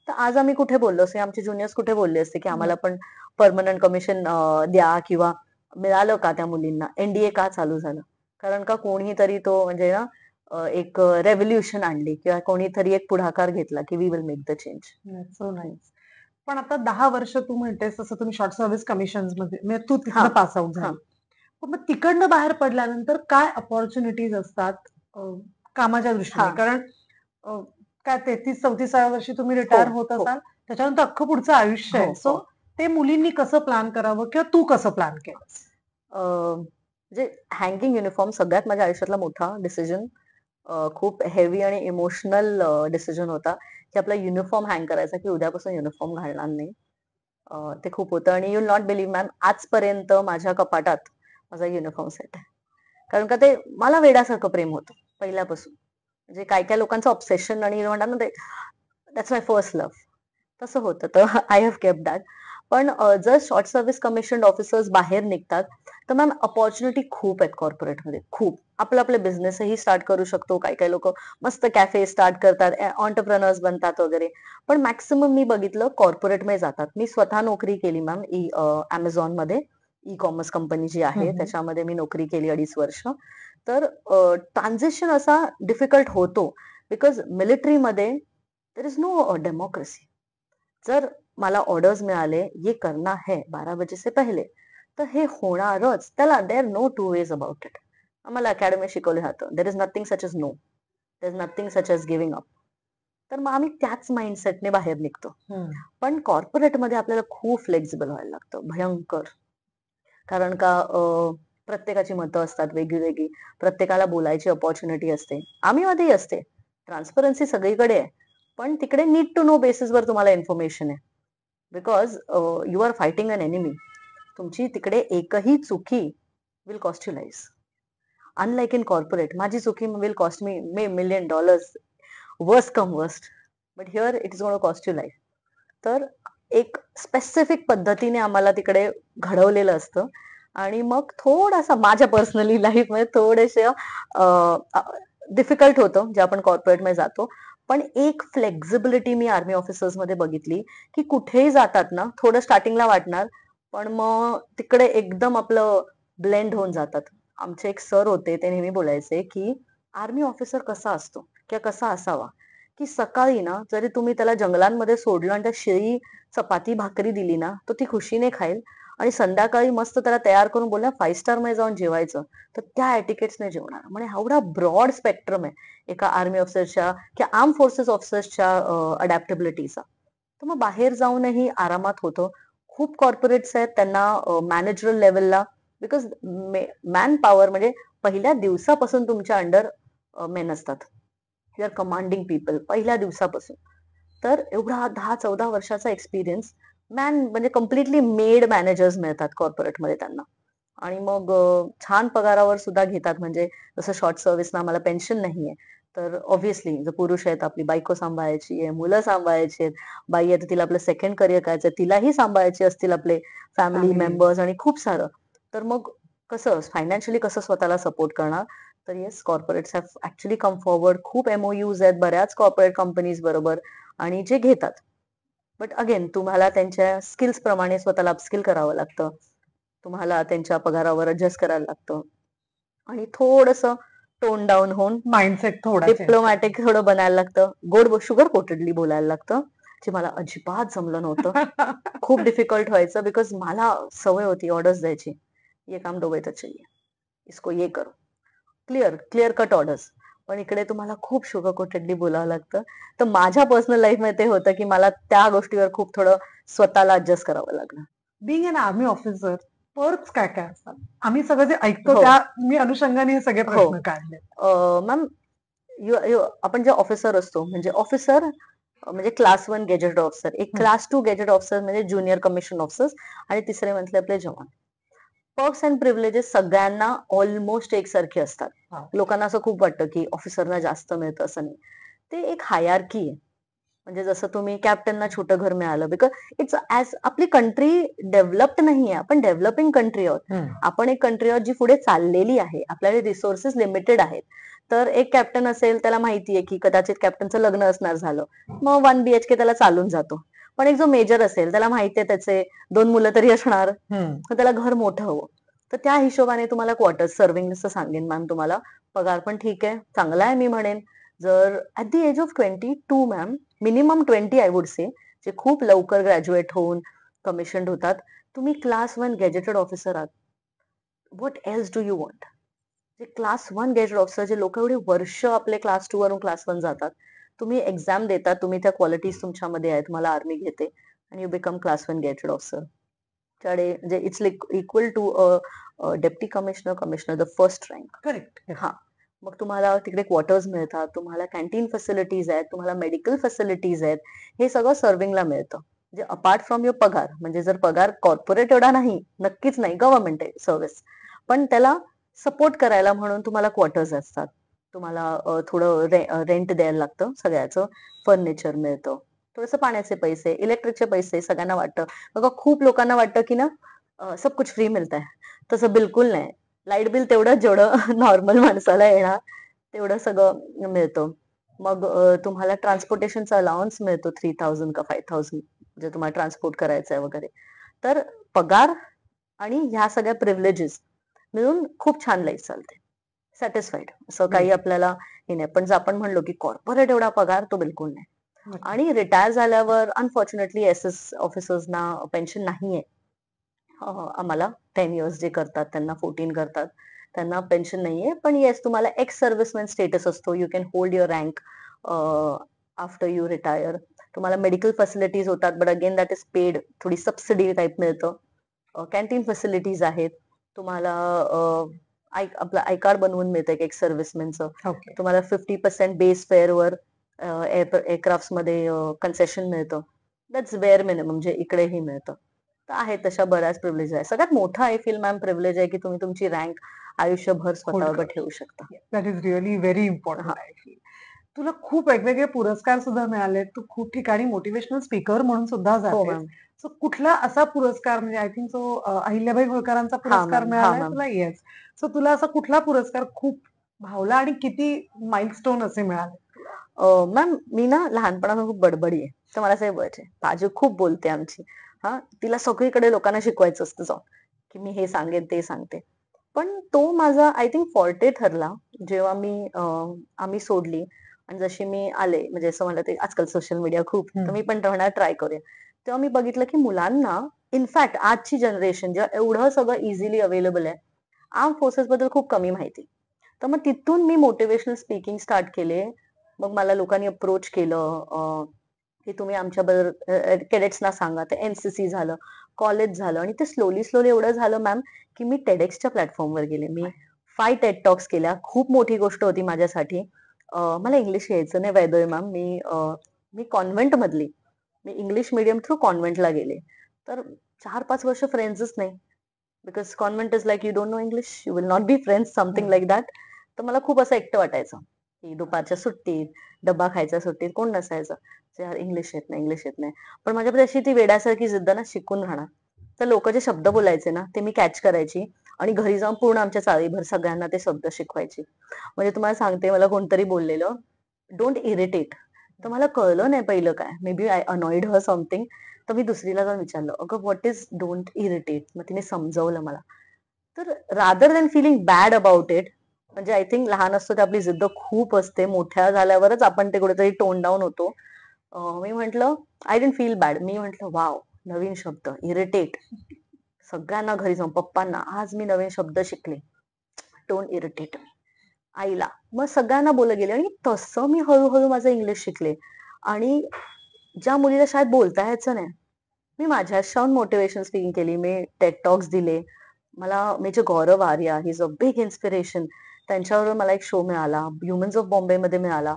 तर आज आम्ही कुठे बोललो असते, आमचे ज्युनियर्स कुठे बोलले असते, की आम्हाला पण परमनंट कमिशन द्या, किंवा मिळालं का त्या मुलींना, एनडीए का चालू झालं? कारण का कोणीतरी तो म्हणजे ना एक रेव्होल्युशन आणली किंवा कोणीतरी एक पुढाकार घेतला की we will make the change. So nice. पण आता 10 वर्ष तू म्हणतेस तसं तुम्ही शॉर्ट सर्व्हिस कमिशन मध्ये म्हणजे तू हा, तिथनं पास आउट हा. झाली. पण मग तिकडनं बाहेर पडल्यानंतर काय अपॉर्च्युनिटीज असतात कामाच्या दृष्टीने? हा. कारण अ, काय 33-34व्या वर्षी तुम्ही रिटायर हो, होत हो. असाल, त्याच्यानंतर अख्खं पुढचं आयुष्य हो, आहे. सो हो. ते मुलींनी कसं प्लॅन करावं किंवा तू कसं प्लॅन केलंस? म्हणजे हँगिंग युनिफॉर्म सगळ्यात माझ्या आयुष्यातला मोठा डिसिजन, खूप हेवी आणि इमोशनल डिसिजन होता की आपला युनिफॉर्म हँग करायचा की उद्यापासून युनिफॉर्म घालणार नाही. ते खूप होतं आणि you will not believe ma'am, आजपर्यंत माझ्या कपाटात माझा युनिफॉर्म सेट आहे. कारण का ते मला वेड्यासारखं प्रेम होतं पहिल्यापासून. म्हणजे काय काय लोकांचं ऑब्सेशन आणि म्हणतात ना ते दॅट्स माय फर्स्ट लव्ह, तसं होतं. तर आय हॅव केप्ट दॅट. पण जर शॉर्ट सर्व्हिस कमिशन्ड ऑफिसर्स बाहेर निघतात तर मॅम अपॉर्च्युनिटी खूप आहेत कॉर्पोरेटमध्ये, खूप. आपलं आपलं बिझनेसही स्टार्ट करू शकतो. काही काही लोक मस्त कॅफे स्टार्ट करतात, ऑन्टरप्रेनर्स बनतात वगैरे. पण मॅक्सिमम मी बघितलं कॉर्पोरेटमध्ये जातात. मी स्वतः नोकरी केली मॅम अमेझॉन मध्ये, ई कॉमर्स कंपनी जी आहे त्याच्यामध्ये मी नोकरी केली 2.5 वर्ष. तर ट्रान्झिशन असा डिफिकल्ट होतो बिकॉज मिलिटरीमध्ये देर इज नो डेमोक्रेसी. जर मला ऑर्डर्स मिळाले ये करना है 12 बजे से पहले, तर हे होणारच. त्याला there no two ways about it. आम्हाला अकॅडमी शिकवलं जातं there is nothing such as no, there is nothing such as giving up. तर मग आम्ही त्याच माइंडसेटने बाहेर निघतो. पण कॉर्पोरेटमध्ये आपल्याला खूप फ्लेक्झिबल व्हायला लागतं, भयंकर. कारण का प्रत्येकाची मतं असतात वेगळी, प्रत्येकाला बोलायची अपॉर्च्युनिटी असते. आर्मीमध्येही असते, ट्रान्सपरन्सी सगळीकडे आहे. पण तिकडे नीड टू नो बेसिसवर तुम्हाला इन्फॉर्मेशन आहे. Because you are fighting an enemy. तुमची तिकडे एकही चुकी will cost you life. Unlike in corporate, माझी चुकी will cost me $1,000,000, worst come worst. But here it is gonna cost you life. तर एक स्पेसिफिक पद्धतीने आम्हाला तिकडे घडवलेलं असतं. आणि मग थोडासा माझ्या पर्सनली लाईफमध्ये थोडेसे डिफिकल्ट होतं जे आपण कॉर्पोरेटमध्ये जातो. पण एक फ्लेक्झिबिलिटी मी आर्मी ऑफिसर्स मध्ये बघितली की कुठेही जातात ना, थोडं स्टार्टिंगला वाटणार पण मग तिकडे एकदम आपलं ब्लेंड होऊन जातात. आमचे एक सर होते, ते नेहमी बोलायचे की आर्मी ऑफिसर कसा असतो किंवा कसा असावा, की सकाळी ना जरी तुम्ही त्याला जंगलांमध्ये सोडलं आणि त्या शिळी चपाती भाकरी दिली ना, तो ती खुशीने खाईल. आणि संध्याकाळी मस्त त्याला तयार करून बोलला 5 स्टार मध्ये जाऊन जेवायचं, तर त्या एटिकेट्सने जेवणार. म्हणजे एवढा ब्रॉड स्पेक्ट्रम आहे एका आर्मी ऑफिसरच्या किंवा आर्म फोर्सेस ऑफिसर्सच्या अडॅप्टेबिलिटीचा. तर मग बाहेर जाऊनही आरामात होतं. खूप कॉर्पोरेट्स आहेत त्यांना मॅनेजरल लेवलला, बिकॉज मॅन पॉवर म्हणजे पहिल्या दिवसापासून तुमच्या अंडर मेन असतात. यू आर कमांडिंग पीपल पहिल्या दिवसापासून. तर एवढा 10-14 वर्षाचा एक्सपिरियन्स, मॅन म्हणजे कम्प्लिटली मेड मॅनेजर्स मिळतात कॉर्पोरेटमध्ये त्यांना. आणि मग छान पगारावर सुद्धा घेतात. म्हणजे जसं शॉर्ट सर्व्हिसना आम्हाला पेन्शन नाहीये, तर ऑब्व्हियसली जर पुरुष आहेत आपली बायको सांभाळायची आहे, मुलं सांभाळायची आहेत, बाई आहे तर तिला आपलं सेकंड करिअर करायचं, तिलाही सांभाळायचे असतील आपले फॅमिली Family. मेंबर्स आणि खूप सारं. तर मग कसं फायनान्शियली कसं स्वतःला सपोर्ट करणार. तर yes, corporates have actually come forward. खूप MOUs आहेत बऱ्याच कॉर्पोरेट कंपनीज बरोबर आणि जे घेतात. बट अगेन तुम्हाला त्यांच्या स्किल्स प्रमाणे स्वतःला अपस्किल करावं लागतं. तुम्हाला त्यांच्या पगारावर ऍडजस्ट करायला लागतं आणि थोडस टोन डाऊन होऊन माइंडसेट थोडा चेंज डिप्लोमॅटिक थोडं बनायला लागतं. गोड शुगर कोटेडली बोलायला लागतं, जे मला अजिबात जमलं नव्हतं. खूप डिफिकल्ट व्हायचं बिकॉज मला सवय होती ऑर्डर्स द्यायची. ये काम 2 बजे तक चाहिए, इसको ये करो, क्लिअर क्लिअर कट ऑर्डर्स. पण इकडे तुम्हाला खूप शुगर कोटेडली बोलावं लागतं. तर माझ्या पर्सनल लाईफमध्ये ते होतं की मला त्या गोष्टीवर खूप थोडं स्वतःला ऍडजस्ट करावं लागलं. बीइंग अन आर्मी ऑफिसर पर्क्स काय काय असतात? आम्ही सगळं जे ऐकतो हो. त्या मी अनुषंगाने हे सगळे हो. प्रश्न काढले. मॅम, आपण जे ऑफिसर असतो म्हणजे ऑफिसर म्हणजे क्लास 1 गेजेटेड ऑफिसर, एक क्लास 2 गेजेटेड ऑफिसर म्हणजे ज्युनियर कमिशन ऑफिसर्स, आणि तिसरे म्हटले आपले जवान. पर्क्स अँड प्रिव्हिलेजेस सगळ्यांना ऑलमोस्ट एकसारखे असतात. हा. लोकांना असं खूप वाटतं की ऑफिसरना जास्त मिळतं, असं नाही. ते एक हायरार्की आहे. म्हणजे जसं तुम्ही कॅप्टनना छोटं घर मिळालं बिकॉज इट्स ऍज आपली कंट्री डेव्हलप्ड नाहीये, आपण डेव्हलपिंग कंट्री आहोत. आपण एक कंट्री आहोत जी पुढे चाललेली आहे. आपल्याकडे रिसोर्सेस लिमिटेड आहेत. तर एक कॅप्टन असेल, त्याला माहितीये की कदाचित कॅप्टनचं लग्न असणार झालं, मग 1 BHK त्याला चालून जातो. पण एक जो मेजर असेल त्याला माहितीये त्याचे 2 मुलं तरी असणार, तर त्याला घर मोठं हवं. तर त्या हिशोबाने तुम्हाला क्वार्टर्स सर्व्हिंग सांगेन मॅम तुम्हाला पगार पण ठीक आहे, चांगला आहे मी म्हणेन. जर at the age of 22 ma'am, minimum 20 I would say, जे खूप लवकर ग्रॅज्युएट होऊन कमिशन्ड होतात. तुम्ही क्लास 1 गेजेटेड ऑफिसर आहात. What else do you want? जे क्लास 1 गेजेटेड ऑफिसर, जे लोकं एवढे वर्ष आपले क्लास 2 वरून क्लास 1 जातात. तुम्ही एक्झाम देता, तुम्ही त्या क्वालिटीज तुमच्यामध्ये आहेत, तुम्हाला आर्मी घेते आणि you become class 1 gazetted officer. कडे म्हणजे it's like equal to deputy commissioner, commissioner the first rank. Correct. हां. मग तुम्हाला तिकडे क्वार्टर्स मिळतात, तुम्हाला कॅन्टीन फॅसिलिटीज आहेत, तुम्हाला मेडिकल फॅसिलिटीज आहेत. हे सगळं सर्व्हिंगला मिळतं. म्हणजे अपार्ट फ्रॉम युअर पगार, म्हणजे जर पगार कॉर्पोरेट एवढा नाही, नक्कीच नाही, गव्हर्नमेंट आहे सर्व्हिस. पण त्याला सपोर्ट करायला म्हणून तुम्हाला क्वार्टर्स असतात. तुम्हाला थोडं रेंट द्यायला लागतं सगळ्याचं. फर्निचर मिळतं. थोडंसं पाण्याचे पैसे, इलेक्ट्रिकचे पैसे सगळ्यांना वाटतं. बघा खूप लोकांना वाटतं की ना सब कुछ फ्री मिळतंय. तसं बिलकुल नाही. लाईट बिल तेवढंच जेवढं नॉर्मल माणसाला येणार तेवढं सगळं मिळतं. मग तुम्हाला ट्रान्सपोर्टेशनचा अलाउन्स मिळतो 3000 का 5000, जे तुम्हाला ट्रान्सपोर्ट करायचंय वगैरे. तर पगार आणि ह्या सगळ्या प्रिव्हिलेजेस मिळून खूप छान लाईफ चालते. सॅटिस्फाईड. असं काही आपल्याला हे नाही. पण जर आपण म्हणलो की कॉर्पोरेट एवढा पगार, तो बिलकुल नाही. आणि रिटायर झाल्यावर अनफॉर्च्युनेटली एस ऑफिसर्सना पेन्शन नाहीये. आम्हाला 10 इयर्स जे करतात त्यांना 14 करतात. त्यांना पेन्शन नाहीये. पण येस, तुम्हाला एक्स सर्व्हिसमॅन स्टेटस असतो. You can hold your rank after you retire. तुम्हाला मेडिकल फॅसिलिटीज होतात, but again that is paid. थोडी सबसिडी टाईप मिळतं. कॅन्टीन फॅसिलिटीज आहेत. तुम्हाला आपलं आय कार्ड बनवून मिळतं एक सर्व्हिसमॅनचं. ओके. तुम्हाला 50% बेस फेअरवर एअरक्राफ्ट्समध्ये कन्सेशन मिळतं. दॅट्स वेअर मिनिमम, जे इकडेही मिळतं. तर आहेत तशा बऱ्याच प्रिव्हिलेज आहे. सगळ्यात मोठा आय फील मॅम प्रिव्हिलेज आहे की तुम्ही तुमची रँक आयुष्यभर स्वतःवर करू ठेवू शकता. That is really very important हां. I feel. तुला खूप वेगवेगळे पुरस्कार सुद्धा मिळालेत. तू खूप ठिकाणी मोटिव्हेशनल स्पीकर म्हणून सुद्धा हो जातेस. मॅम. सो कुठला असा पुरस्कार, म्हणजे आय थिंक सो अहिल्याबाई होळकरांचा हां पुरस्कार मॅम. हां मिळालाय मॅम. तुला? येस. सो तुला असा कुठला पुरस्कार खूप भावला आणि किती माइलस्टोन असे मिळाले तुला? मॅम, मी ना लहानपणापासून खूप बडबडी आहे. तर मला असं वाटायचे, बाजू खूप बोलते आमची. हां, तिला सगळीकडे लोकांना शिकवायचं असतं जाऊन, की मी हे सांगेन, ते सांगते. पण तो माझा आय थिंक फॉर्टे ठरला, जेव्हा आम्ही सोडली आणि जशी मी आले, म्हणजे असं म्हणलं ते आजकाल सोशल मीडिया खूप, तर मी पण म्हणणार ट्राय करूया. तेव्हा मी बघितलं की मुलांना, इनफॅक्ट आजची जनरेशन जेव्हा एवढं सगळं इझिली अवेलेबल आहे, आर्म फोर्सेस बद्दल खूप कमी माहिती. तर मग तिथून मी मोटिवेशनल स्पीकिंग स्टार्ट केले. मग मला लोकांनी अप्रोच केलं की तुम्ही आमच्याबरोबर कॅडेट्सना सांगा. ते एनसीसी झालं, कॉलेज झालं आणि ते स्लोली स्लोली एवढं झालं मॅम की मी टेडेक्सच्या प्लॅटफॉर्मवर गेले. मी 5 टेड टॉक्स केल्या. खूप मोठी गोष्ट होती माझ्यासाठी. मला इंग्लिश यायचं नाही by the way ma'am. Me convent मधली. मी इंग्लिश मीडियम थ्रू कॉन्व्हेंटला गेले. तर 4-5 वर्ष फ्रेंड्सच नाही. Because convent is like you don't know English, you will not be friends, something like that. तर मला खूप असं एकटं वाटायचं की दुपारच्या सुट्टीत, डब्बा खायच्या सुट्टीत कोण नसायचं. यार इंग्लिश येत नाही, इंग्लिश येत नाही. पण माझ्याकडे अशी ती वेड्यासारखी जिद्द ना, शिकून राहणार. तर लोक जे शब्द बोलायचे ना, ते मी कॅच करायची आणि घरी जाऊन पूर्ण आमच्या चाळीभर सगळ्यांना ते शब्द शिकवायची. म्हणजे तुम्हाला सांगते, मला कोणतरी बोललेलं, डोंट इरिटेट. तर मला कळलं नाही पहिलं काय. Maybe I annoyed her something. तर मी दुसरीला जाऊन विचारलं, अगं व्हॉट इज डोंट इरिटेट? मग तिने समजवलं मला. तर rather than feeling bad about it, म्हणजे आय थिंक लहान असतो ते आपली जिद्द खूप असते. मोठ्या झाल्यावरच आपण ते कुठेतरी टोन डाऊन होतो. मी म्हंटल, आय डिडंट फील बॅड. मी म्हंटल वाव, नवीन शब्द इरिटेट. सगळ्यांना घरी जाऊन पप्पांना, आज मी नवीन शब्द शिकले, डोंट इरिटेट. आईला, मग सगळ्यांना बोलत गेले आणि तसं मी हळूहळू माझं इंग्लिश शिकले. आणि ज्या मुलीला शाळेत बोलता यायचं नाही, मी माझ्या शाळेत मोटिवेशन स्पीकिंग केली. मी टेड टॉक्स दिले. मला major Gaurav Arya, he is a big inspiration. त्यांच्यावर मला एक शो मिळाला, ह्युमन्स ऑफ बॉम्बे मध्ये मिळाला.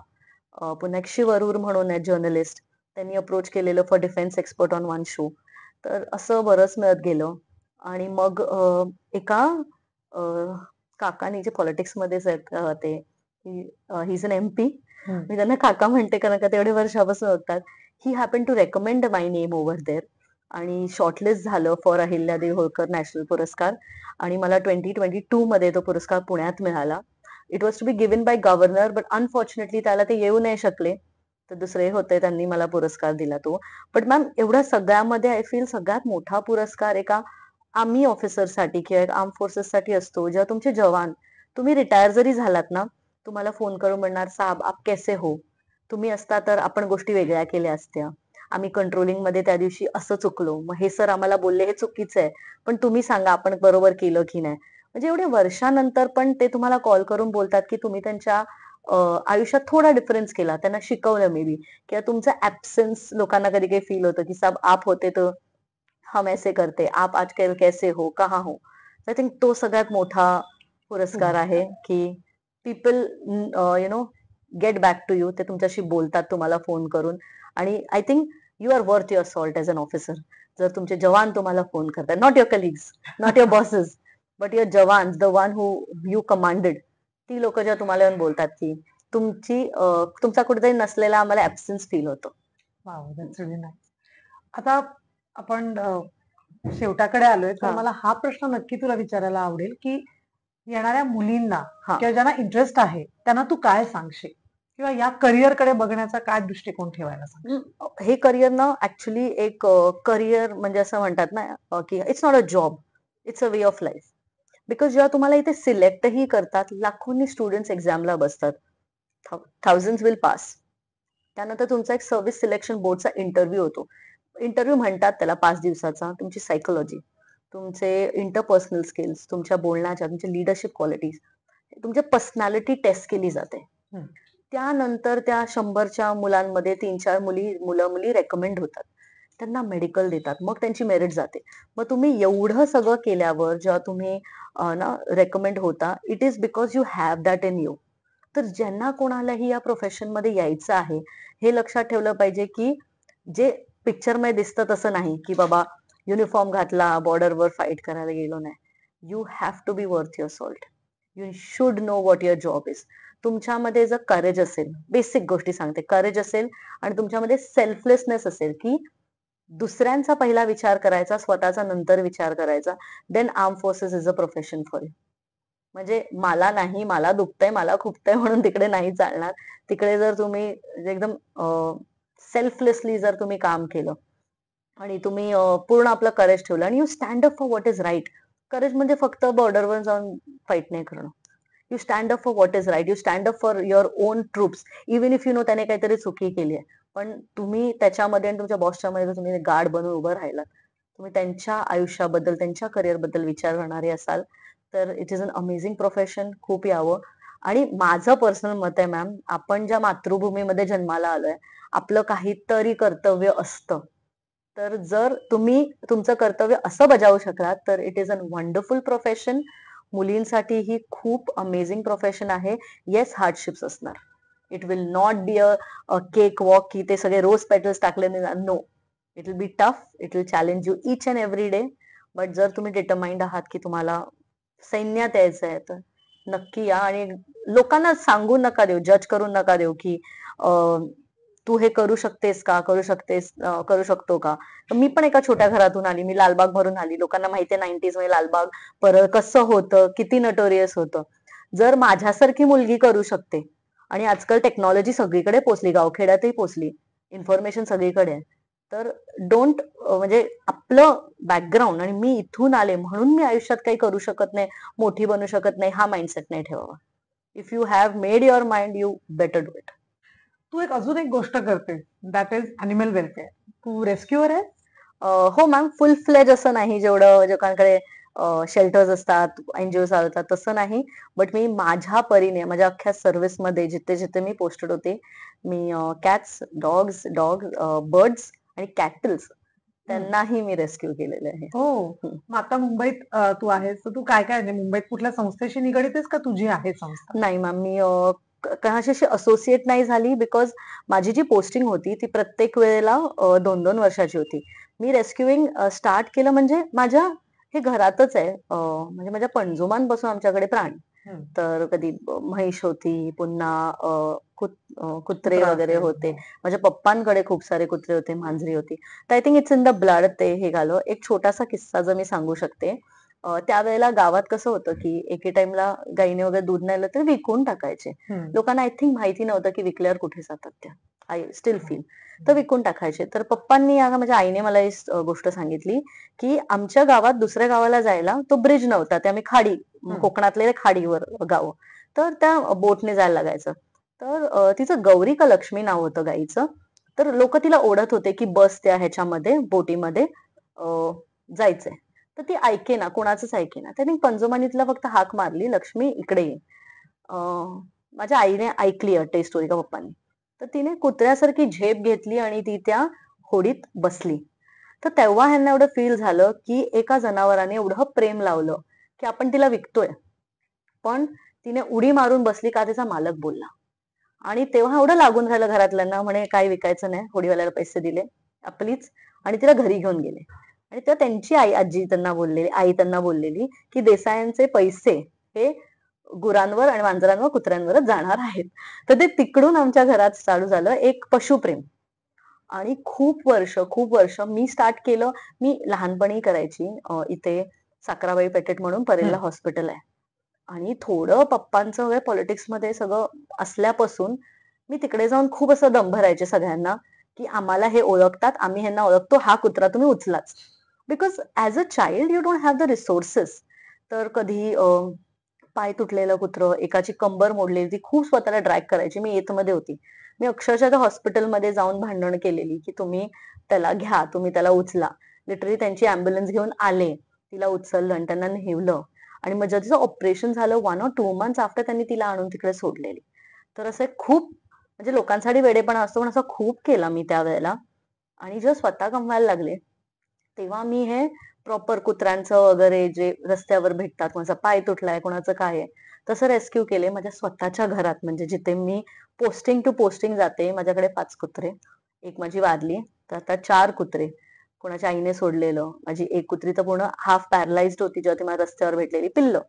पुन्हा एक शिव अरूर म्हणून आहे जर्नलिस्ट, त्यांनी अप्रोच केलेलं for defence expert on one show. तर असं बरंच मिळत गेलं. आणि मग एका काकानी, जे पॉलिटिक्स मध्येच आहेत, ते ही इज अन एमपी. मी त्यांना काका म्हणते कारण का तेवढे वर्षापासून होतात. He happen to recommend my name over there. आणि शॉर्टलिस्ट झालं फॉर अहिल्यादेवी होळकर नॅशनल पुरस्कार. आणि मला 2022 मध्ये तो पुरस्कार पुण्यात मिळाला. It was to be given by governor, but unfortunately त्याला ते येऊ नाही शकले. तर दुसरे होते, त्यांनी मला पुरस्कार दिला तो. बट मॅम, एवढ्या सगळ्यामध्ये आय फील सगळ्यात मोठा पुरस्कार एका आर्मी ऑफिसरसाठी किंवा एक आर्म फोर्सेससाठी असतो, जेव्हा तुमचे जवान तुम्ही रिटायर जरी झालात ना, तुम्हाला फोन करून म्हणणार, "साहब आप कैसे हो?" तुम्ही असता तर आपण गोष्टी वेगळ्या केल्या असत्या. आम्ही कंट्रोलिंग मध्ये त्या दिवशी असं चुकलो. मग हे सर आम्हाला बोलले हे चुकीचं आहे. पण तुम्ही सांगा आपण बरोबर केलं की नाही? म्हणजे एवढ्या वर्षानंतर पण ते तुम्हाला कॉल करून बोलतात, की तुम्ही त्यांच्या आयुष्यात थोडा डिफरन्स केला. त्यांना शिकवलं मे बी किंवा तुमचा ॲब्सेन्स लोकांना कधी-कधी फील होतं, की "साहब आप होते तो हम ऐसे करते. आप आजकल कैसे हो? कहाँ हो?" आय थिंक तो सगळ्यात मोठा पुरस्कार आहे, की people you know get back to you. ते तुमच्याशी बोलतात तुम्हाला फोन करून आणि I think you are worth your salt as an officer. जर तुमचे जवान तुम्हाला फोन करतात, not your colleagues, not your bosses, but your jawans, the one who you commanded. ती लोकं जेव्हा तुम्हाला येऊन बोलतात, की तुमचा कुठेतरी नसलेला आम्हाला ॲब्सेन्स फील होतो. Wow, that's really nice. आता आपण शेवटाकडे आलोय, तर हां. मला हा प्रश्न नक्की तुला विचारायला आवडेल, की येणाऱ्या मुलींना हां. किंवा ज्यांना इंटरेस्ट आहे त्यांना तू काय सांगशील? किंवा या करिअरकडे बघण्याचा काय दृष्टिकोन ठेवायला सांगशील? हे करिअर ना ऍक्च्युली एक करिअर म्हणजे असं म्हणतात ना की it's not a job, it's a way of life. Because जेव्हा तुम्हाला इथे सिलेक्टही करतात, लाखोंनी स्टुडंट्स एक्झामला बसतात, थाउजंड विल पास. त्यानंतर तुमचा एक सर्व्हिस सिलेक्शन बोर्डचा इंटरव्ह्यू होतो. इंटरव्ह्यू म्हणतात त्याला 5 दिवसाचा. तुमची सायकोलॉजी, तुमचे इंटरपर्सनल स्किल्स, तुमच्या बोलण्याच्या, तुमच्या लिडरशिप क्वालिटीज, तुमच्या पर्सनॅलिटी टेस्ट केली जाते. हं. त्यानंतर त्या 100च्या मुलांमध्ये 3-4 मुलं-मुली रेकमेंड होतात. त्यांना मेडिकल देतात. मग त्यांची मेरिट जाते. मग तुम्ही एवढं सगळं केल्यावर जेव्हा तुम्ही ना रेकमेंड होता, it is because you have that in you. तर ज्यांना कोणालाही या प्रोफेशनमध्ये यायचं आहे, हे लक्षात ठेवलं पाहिजे, की जे पिक्चरमध्ये दिसतं तसं नाही, की बाबा युनिफॉर्म घातला, बॉर्डरवर फाईट करायला गेलो नाही. You have to be worth your salt. You should know what your job is. तुमच्यामध्ये जर करेज असेल, बेसिक गोष्टी सांगते, करेज असेल आणि तुमच्यामध्ये सेल्फलेसनेस असेल, की दुसऱ्यांचा पहिला विचार करायचा, स्वतःचा नंतर विचार करायचा, then arm forces is a profession for you. म्हणजे मला नाही, मला दुखतंय, मला खुपतंय म्हणून तिकडे नाही चालणार. तिकडे जर तुम्ही एकदम सेल्फलेसली जर तुम्ही काम केलं आणि तुम्ही पूर्ण आपलं करेज ठेवलं आणि you stand up for what is right. Courage म्हणजे फक्त बॉर्डरवर जाऊन फाईट नाही करणं. You stand up for what is right. You stand up for your own troops. Even if you know त्याने काहीतरी चुकी केली आहे. पण तुम्ही त्याच्यामध्ये आणि तुमच्या बॉसच्या मध्ये जर तुम्ही गार्ड बनून उभं राहिलात, तुम्ही त्यांच्या आयुष्याबद्दल, त्यांच्या करिअरबद्दल विचार करणारे असाल, तर it is an amazing profession. खूप यावं. आणि माझं पर्सनल मत आहे मॅम, आपण ज्या मातृभूमीमध्ये जन्माला आलोय, आपलं काहीतरी कर्तव्य असतं. तर जर तुम्ही तुमचं कर्तव्य असं बजावू शकलात, तर it is an wonderful profession. मुलींसाठी ही खूप अमेझिंग प्रोफेशन आहे. येस, हार्डशिप्स असणार. It will not be a cake walk, की ते सगळे रोज पेटल्स टाकले. No, it will be tough. It will challenge you each and every day. But जर तुम्ही डिटरमाइंड आहात की तुम्हाला सैन्यात यायचं आहे, तर नक्की या. आणि लोकांना सांगू नका देऊ, जज करून नका देऊ, की तू हे करू शकतेस का, करू शकतेस, करू शकतो का. तर मी पण एका छोट्या घरातून आली, मी लालबाग भरून आली. लोकांना माहितीये 90s मध्ये लालबाग परत कसं होतं, किती नटोरियस होतं. जर माझ्यासारखी मुलगी करू शकते आणि आजकाल टेक्नॉलॉजी सगळीकडे पोचली, गावखेड्यातही पोचली, इन्फॉर्मेशन सगळीकडे आहे, तर डोंट म्हणजे आपलं बॅकग्राऊंड आणि मी इथून आले म्हणून मी आयुष्यात काही करू शकत नाही, मोठी बनू शकत नाही, हा माइंडसेट नाही ठेवावा. If you have made your mind, you better do it. तू अजून एक गोष्ट करते, दॅट इज अॅनिमल वेलफेअर. तू रेस्क्युअर आहे? हो मॅम, फुल फ्लेज असं नाही, जेवढं लोकांकडे शेल्टर्स असतात, एनजीओ चालतात तसं नाही. बट मी माझ्या परीने माझ्या अख्ख्या सर्व्हिसमध्ये जिथे जिथे मी पोस्टेड होते, मी कॅट्स, डॉग्स, बर्ड्स आणि कॅटल्स त्यांनाही मी रेस्क्यू केलेले आहे. हो. मग आता मुंबईत तू आहेस, तर तू काय काय म्हणजे मुंबईत कुठल्या संस्थेशी निगडीत आहेस का तुझी आहे संस्था? नाही मॅम, मी कोणाशी असोसिएट नाही झाली, बिकॉज माझी जी पोस्टिंग होती ती प्रत्येक वेळेला 2-2 वर्षाची होती. मी रेस्क्यूइंग स्टार्ट केलं म्हणजे माझ्या हे घरातच आहे. म्हणजे माझ्या पणजोमांपासून आमच्याकडे प्राणी. हं. तर कधी म्हैस होती, पुन्हा कुत्रे कुत्रा वगैरे असेल. होते. हो. माझ्या पप्पांकडे खूप सारे कुत्रे होते, मांजरी होती. तर I think it's in the blood ते हे झालं. एक छोटासा किस्सा जर मी सांगू शकते. त्यावेळेला गावात कसं होतं, की एके टाइमला गाईने वगैरे दूध नाही आलं तर विकून टाकायचे. हं. लोकांना आय थिंक माहिती नव्हतं, की विकल्यावर कुठे जातात त्या. I still feel. तर विकून टाकायचे. तर पप्पांनी माझ्या आईने मला ही गोष्ट सांगितली, की आमच्या गावात दुसऱ्या गावाला जायला तो ब्रिज नव्हता. ते आम्ही खाडी कोकणातले खाडीवर गाव. तर त्या बोटने जायला लागायचं. तर तिचं गौरी का लक्ष्मी नाव होतं गाईचं. तर लोक तिला ओढत होते की बस त्या ह्याच्यामध्ये बोटीमध्ये जायचंय. तर ती ऐकेना, कोणाचंच ऐकेना. त्यांनी पंजोमानीतला फक्त हाक मारली, लक्ष्मी इकडे ये. माझ्या आईने ऐकली वाटते स्टोरी का पप्पांनी. तर तिने कुत्र्यासारखी झेप घेतली आणि ती त्या होडीत बसली. तर तेव्हा ह्यांना एवढं फील झालं की एका जनावराने एवढं प्रेम लावलं की आपण तिला विकतोय, पण तिने उडी मारून बसली का तिचा मालक बोलला. आणि तेव्हा एवढं लागून राहिलं घरातल्यांना, म्हणे काही विकायचं नाही, होडीवाल्याला पैसे दिले आपलीच, आणि तिला घरी घेऊन गेले. आणि तेव्हा त्यांची आई त्यांना बोललेली की देसायांचे पैसे हे गुरांवर आणि मांजरांवर कुत्र्यांवरच जाणार आहेत. तर ते तिकडून आमच्या घरात चालू झालं एक पशुप्रेम. आणि खूप वर्ष मी स्टार्ट केलं. मी लहानपणी करायची इथे साखराबाई पेठेत म्हणून परेलला हॉस्पिटल आहे. आणि थोडं पप्पांचं वगैरे पॉलिटिक्समध्ये सगळं असल्यापासून मी तिकडे जाऊन खूप असं दम भरायचे सगळ्यांना की आम्हाला हे ओळखतात, आम्ही ह्यांना ओळखतो, हा कुत्रा तुम्ही उचलाच. Because as a child you don't have the resources. तर कधी पाय तुटलेलं कुत्रं, एकाची कंबर मोडलेली, ती खूप स्वतःला ड्रॅग करायची. मी एथ मध्ये होती. मी अक्षरशः त्या हॉस्पिटलमध्ये जाऊन भांडण केलेली की तुम्ही त्याला घ्या, तुम्ही त्याला उचला. लिटरली त्यांची अँब्युलन्स घेऊन आले, तिला उचललं आणि त्यांना नेवलं. आणि मग जेव्हा तिचं ऑपरेशन झालं 1 or 2 months आफ्टर, त्यांनी तिला आणून तिकडे सोडलेली. तर असं खूप म्हणजे लोकांसाठी वेडेपणा असतो, पण असं खूप केला मी त्यावेळेला. आणि जेव्हा स्वतः कमवायला लागले तेव्हा मी हे प्रॉपर कुत्र्यांचं वगैरे जे रस्त्यावर भेटतात, कोणाचा पाय तुटलाय, कोणाचं काय आहे, तसं रेस्क्यू केले माझ्या स्वतःच्या घरात. म्हणजे जिथे मी पोस्टिंग टू पोस्टिंग जाते, माझ्याकडे 5 कुत्रे, एक माझी वारली, तर आता 4 कुत्रे कोणाच्या आईने सोडलेलं. माझी एक कुत्री तर पूर्ण हाफ पॅरलाइज्ड होती जेव्हा ती मला रस्त्यावर भेटलेली, पिल्लं.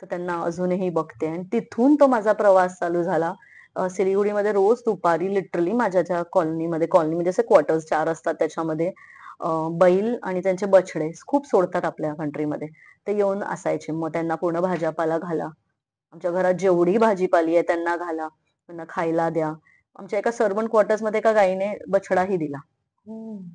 तर त्यांना अजूनही बघते. आणि तिथून तो माझा प्रवास चालू झाला. सिलिगुडीमध्ये रोज दुपारी लिटरली माझ्या ज्या कॉलनी म्हणजे असे क्वार्टर्स 4 असतात, त्याच्यामध्ये बैल आणि त्यांचे बछडे खूप सोडतात आपल्या कंट्रीमध्ये. ते येऊन असायचे. मग त्यांना पूर्ण भाजीपाला घाला, आमच्या घरात जेवढी भाजीपाली आहे त्यांना घाला, त्यांना खायला द्या. आमच्या एका सर्वंट क्वार्टर्स मध्ये एका गाईने बछडाही दिला.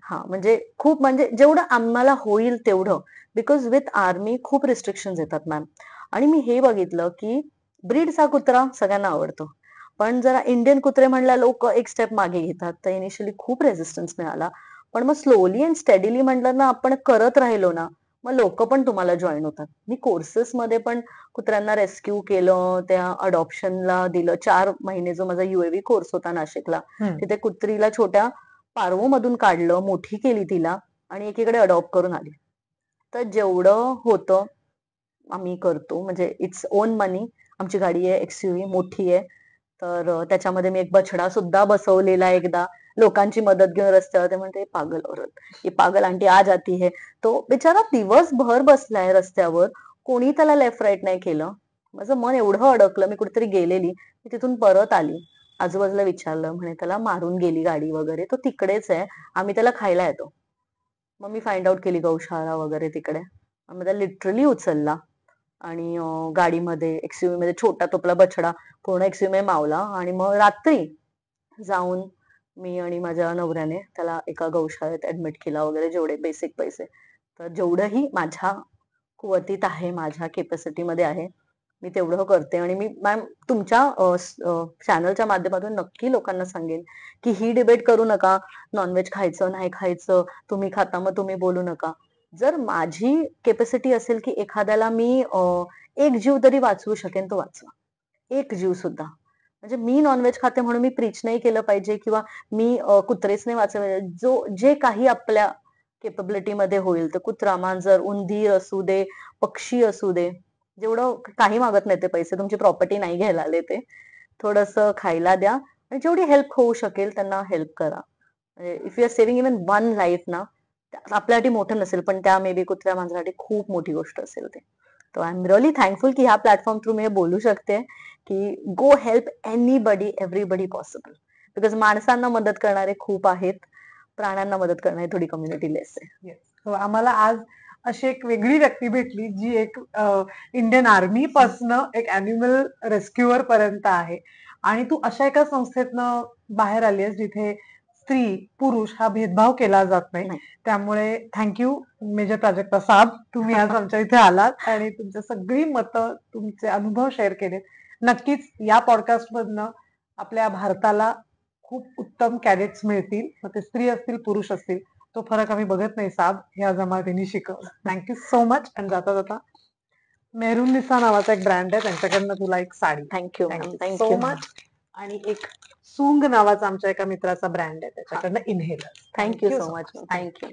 हा, म्हणजे खूप, म्हणजे जेवढं आम्हाला होईल तेवढं. बिकॉज विथ आर्मी खूप रिस्ट्रिक्शन येतात मॅम. आणि मी हे बघितलं की ब्रीडचा कुत्रा सगळ्यांना आवडतो, पण जरा इंडियन कुत्रे म्हणल्या लोक एक स्टेप मागे घेतात. तर इनिशियली खूप रेझिस्टन्स मिळाला. पण मग स्लोली अँड स्टेडीली म्हटलं ना, आपण करत राहिलो ना, मग लोक पण तुम्हाला जॉईन होतात. मी कोर्सेस मध्ये पण कुत्र्यांना रेस्क्यू केलं, त्या अडॉप्शनला दिलं. 4 महिने जो माझा UAV कोर्स होता नाशिकला, तिथे कुत्रीला छोट्या पारवो मधून काढलं, मोठी केली तिला, आणि एकीकडे अडॉप्ट करून आली. तर जेवढं होतं आम्ही करतो. म्हणजे इट्स ओन मनी. आमची गाडी आहे XUV, मोठी आहे. तर त्याच्यामध्ये मी एक बछडा सुद्धा बसवलेला एकदा, लोकांची मदत घेऊन रस्त्यावर. ते म्हणते पागल औरत, ही पागल आंटी आ जाती है. तो बिचारा दिवसभर बसलाय रस्त्यावर, कोणी त्याला लेफ्ट राईट नाही केलं. माझं मन एवढं अडकलं, मी कुठेतरी गेलेली, मी तिथून परत आली, आजूबाजूला विचारलं, म्हणे त्याला मारून गेली गाडी वगैरे, तो तिकडेच आहे, आम्ही त्याला खायला येतो. मग मी फाइंड आउट केली गौशाळा वगैरे तिकडे. मग त्याला लिटरली उचलला आणि गाडीमध्ये XUV मध्ये छोटा तोपला बछडा पूर्ण XUV मध्ये मावला. आणि मग रात्री जाऊन मी आणि माझ्या नवऱ्याने त्याला एका गौशाळेत ऍडमिट केला वगैरे, जेवढे बेसिक पैसे. तर जेवढंही माझ्या कुवतीत आहे, माझ्या कॅपॅसिटी मध्ये आहे, मी तेवढं करते. आणि मी मॅम तुमच्या चॅनलच्या माध्यमातून नक्की लोकांना सांगेन की ही डिबेट करू नका, नॉनव्हेज खायचं नाही खायचं, तुम्ही खाता मग तुम्ही बोलू नका. जर माझी कॅपॅसिटी असेल की एखाद्याला मी एक जीव तरी वाचवू शकेन, तो वाचवा. एक जीव सुद्धा. म्हणजे मी नॉनव्हेज खाते म्हणून मी प्रीच नाही केलं पाहिजे, किंवा मी कुत्रेच नाही वाचवले. जे काही आपल्या केपेबिलिटी मध्ये होईल, तर कुत्रा, मांजर, उंदीर असू दे, पक्षी असू दे, जेवढं काही मागत नाही ते पैसे, तुमची प्रॉपर्टी नाही घ्यायला आले ते. थोडस खायला द्या आणि जेवढी हेल्प होऊ शकेल त्यांना हेल्प करा. If you are saving even 1 life ना, आपल्यासाठी मोठं नसेल, पण त्या मे बी कुत्र्या मांजरासाठी खूप मोठी गोष्ट असेल ते. तर आय एम रिअली थँकफुल की ह्या प्लॅटफॉर्म थ्रू मी हे बोलू शकते की go help anybody, everybody possible. Because माणसांना मदत करणारे खूप आहेत, प्राण्यांना मदत करणारी थोडी कम्युनिटी लेस आहे. येस, आम्हाला आज अशी एक वेगळी व्यक्ती भेटली जी एक इंडियन आर्मी पासनं एक अॅनिमल रेस्क्युअर पर्यंत आहे. आणि तू अशा एका संस्थेतनं बाहेर आली आहेस जिथे स्त्री पुरुष हा भेदभाव केला जात नाही. नाही. त्यामुळे थँक्यू मेजर प्राजक्ता साहेब, तुम्ही आज आमच्या इथे आलात आणि तुमची सगळी मतं, तुमचे अनुभव शेअर केलेत. नक्कीच या पॉडकास्ट मधनं आपल्या भारताला खूप उत्तम कॅडेट्स मिळतील, मग ते स्त्री असतील पुरुष असतील, तो फरक आम्ही बघत नाही साहेब, हे आज आम्हाला त्यांनी शिकवलं. Thank you so much. आणि जाता जाता मेहरून निसा नावाचा एक ब्रँड आहे, त्यांच्याकडनं तुला एक sari. Thank you thank you so much. आणि एक सूंग नावाचा आमच्या एका मित्राचा ब्रँड आहे, त्याच्याकडनं inhaler. Thank you so much. Thank you.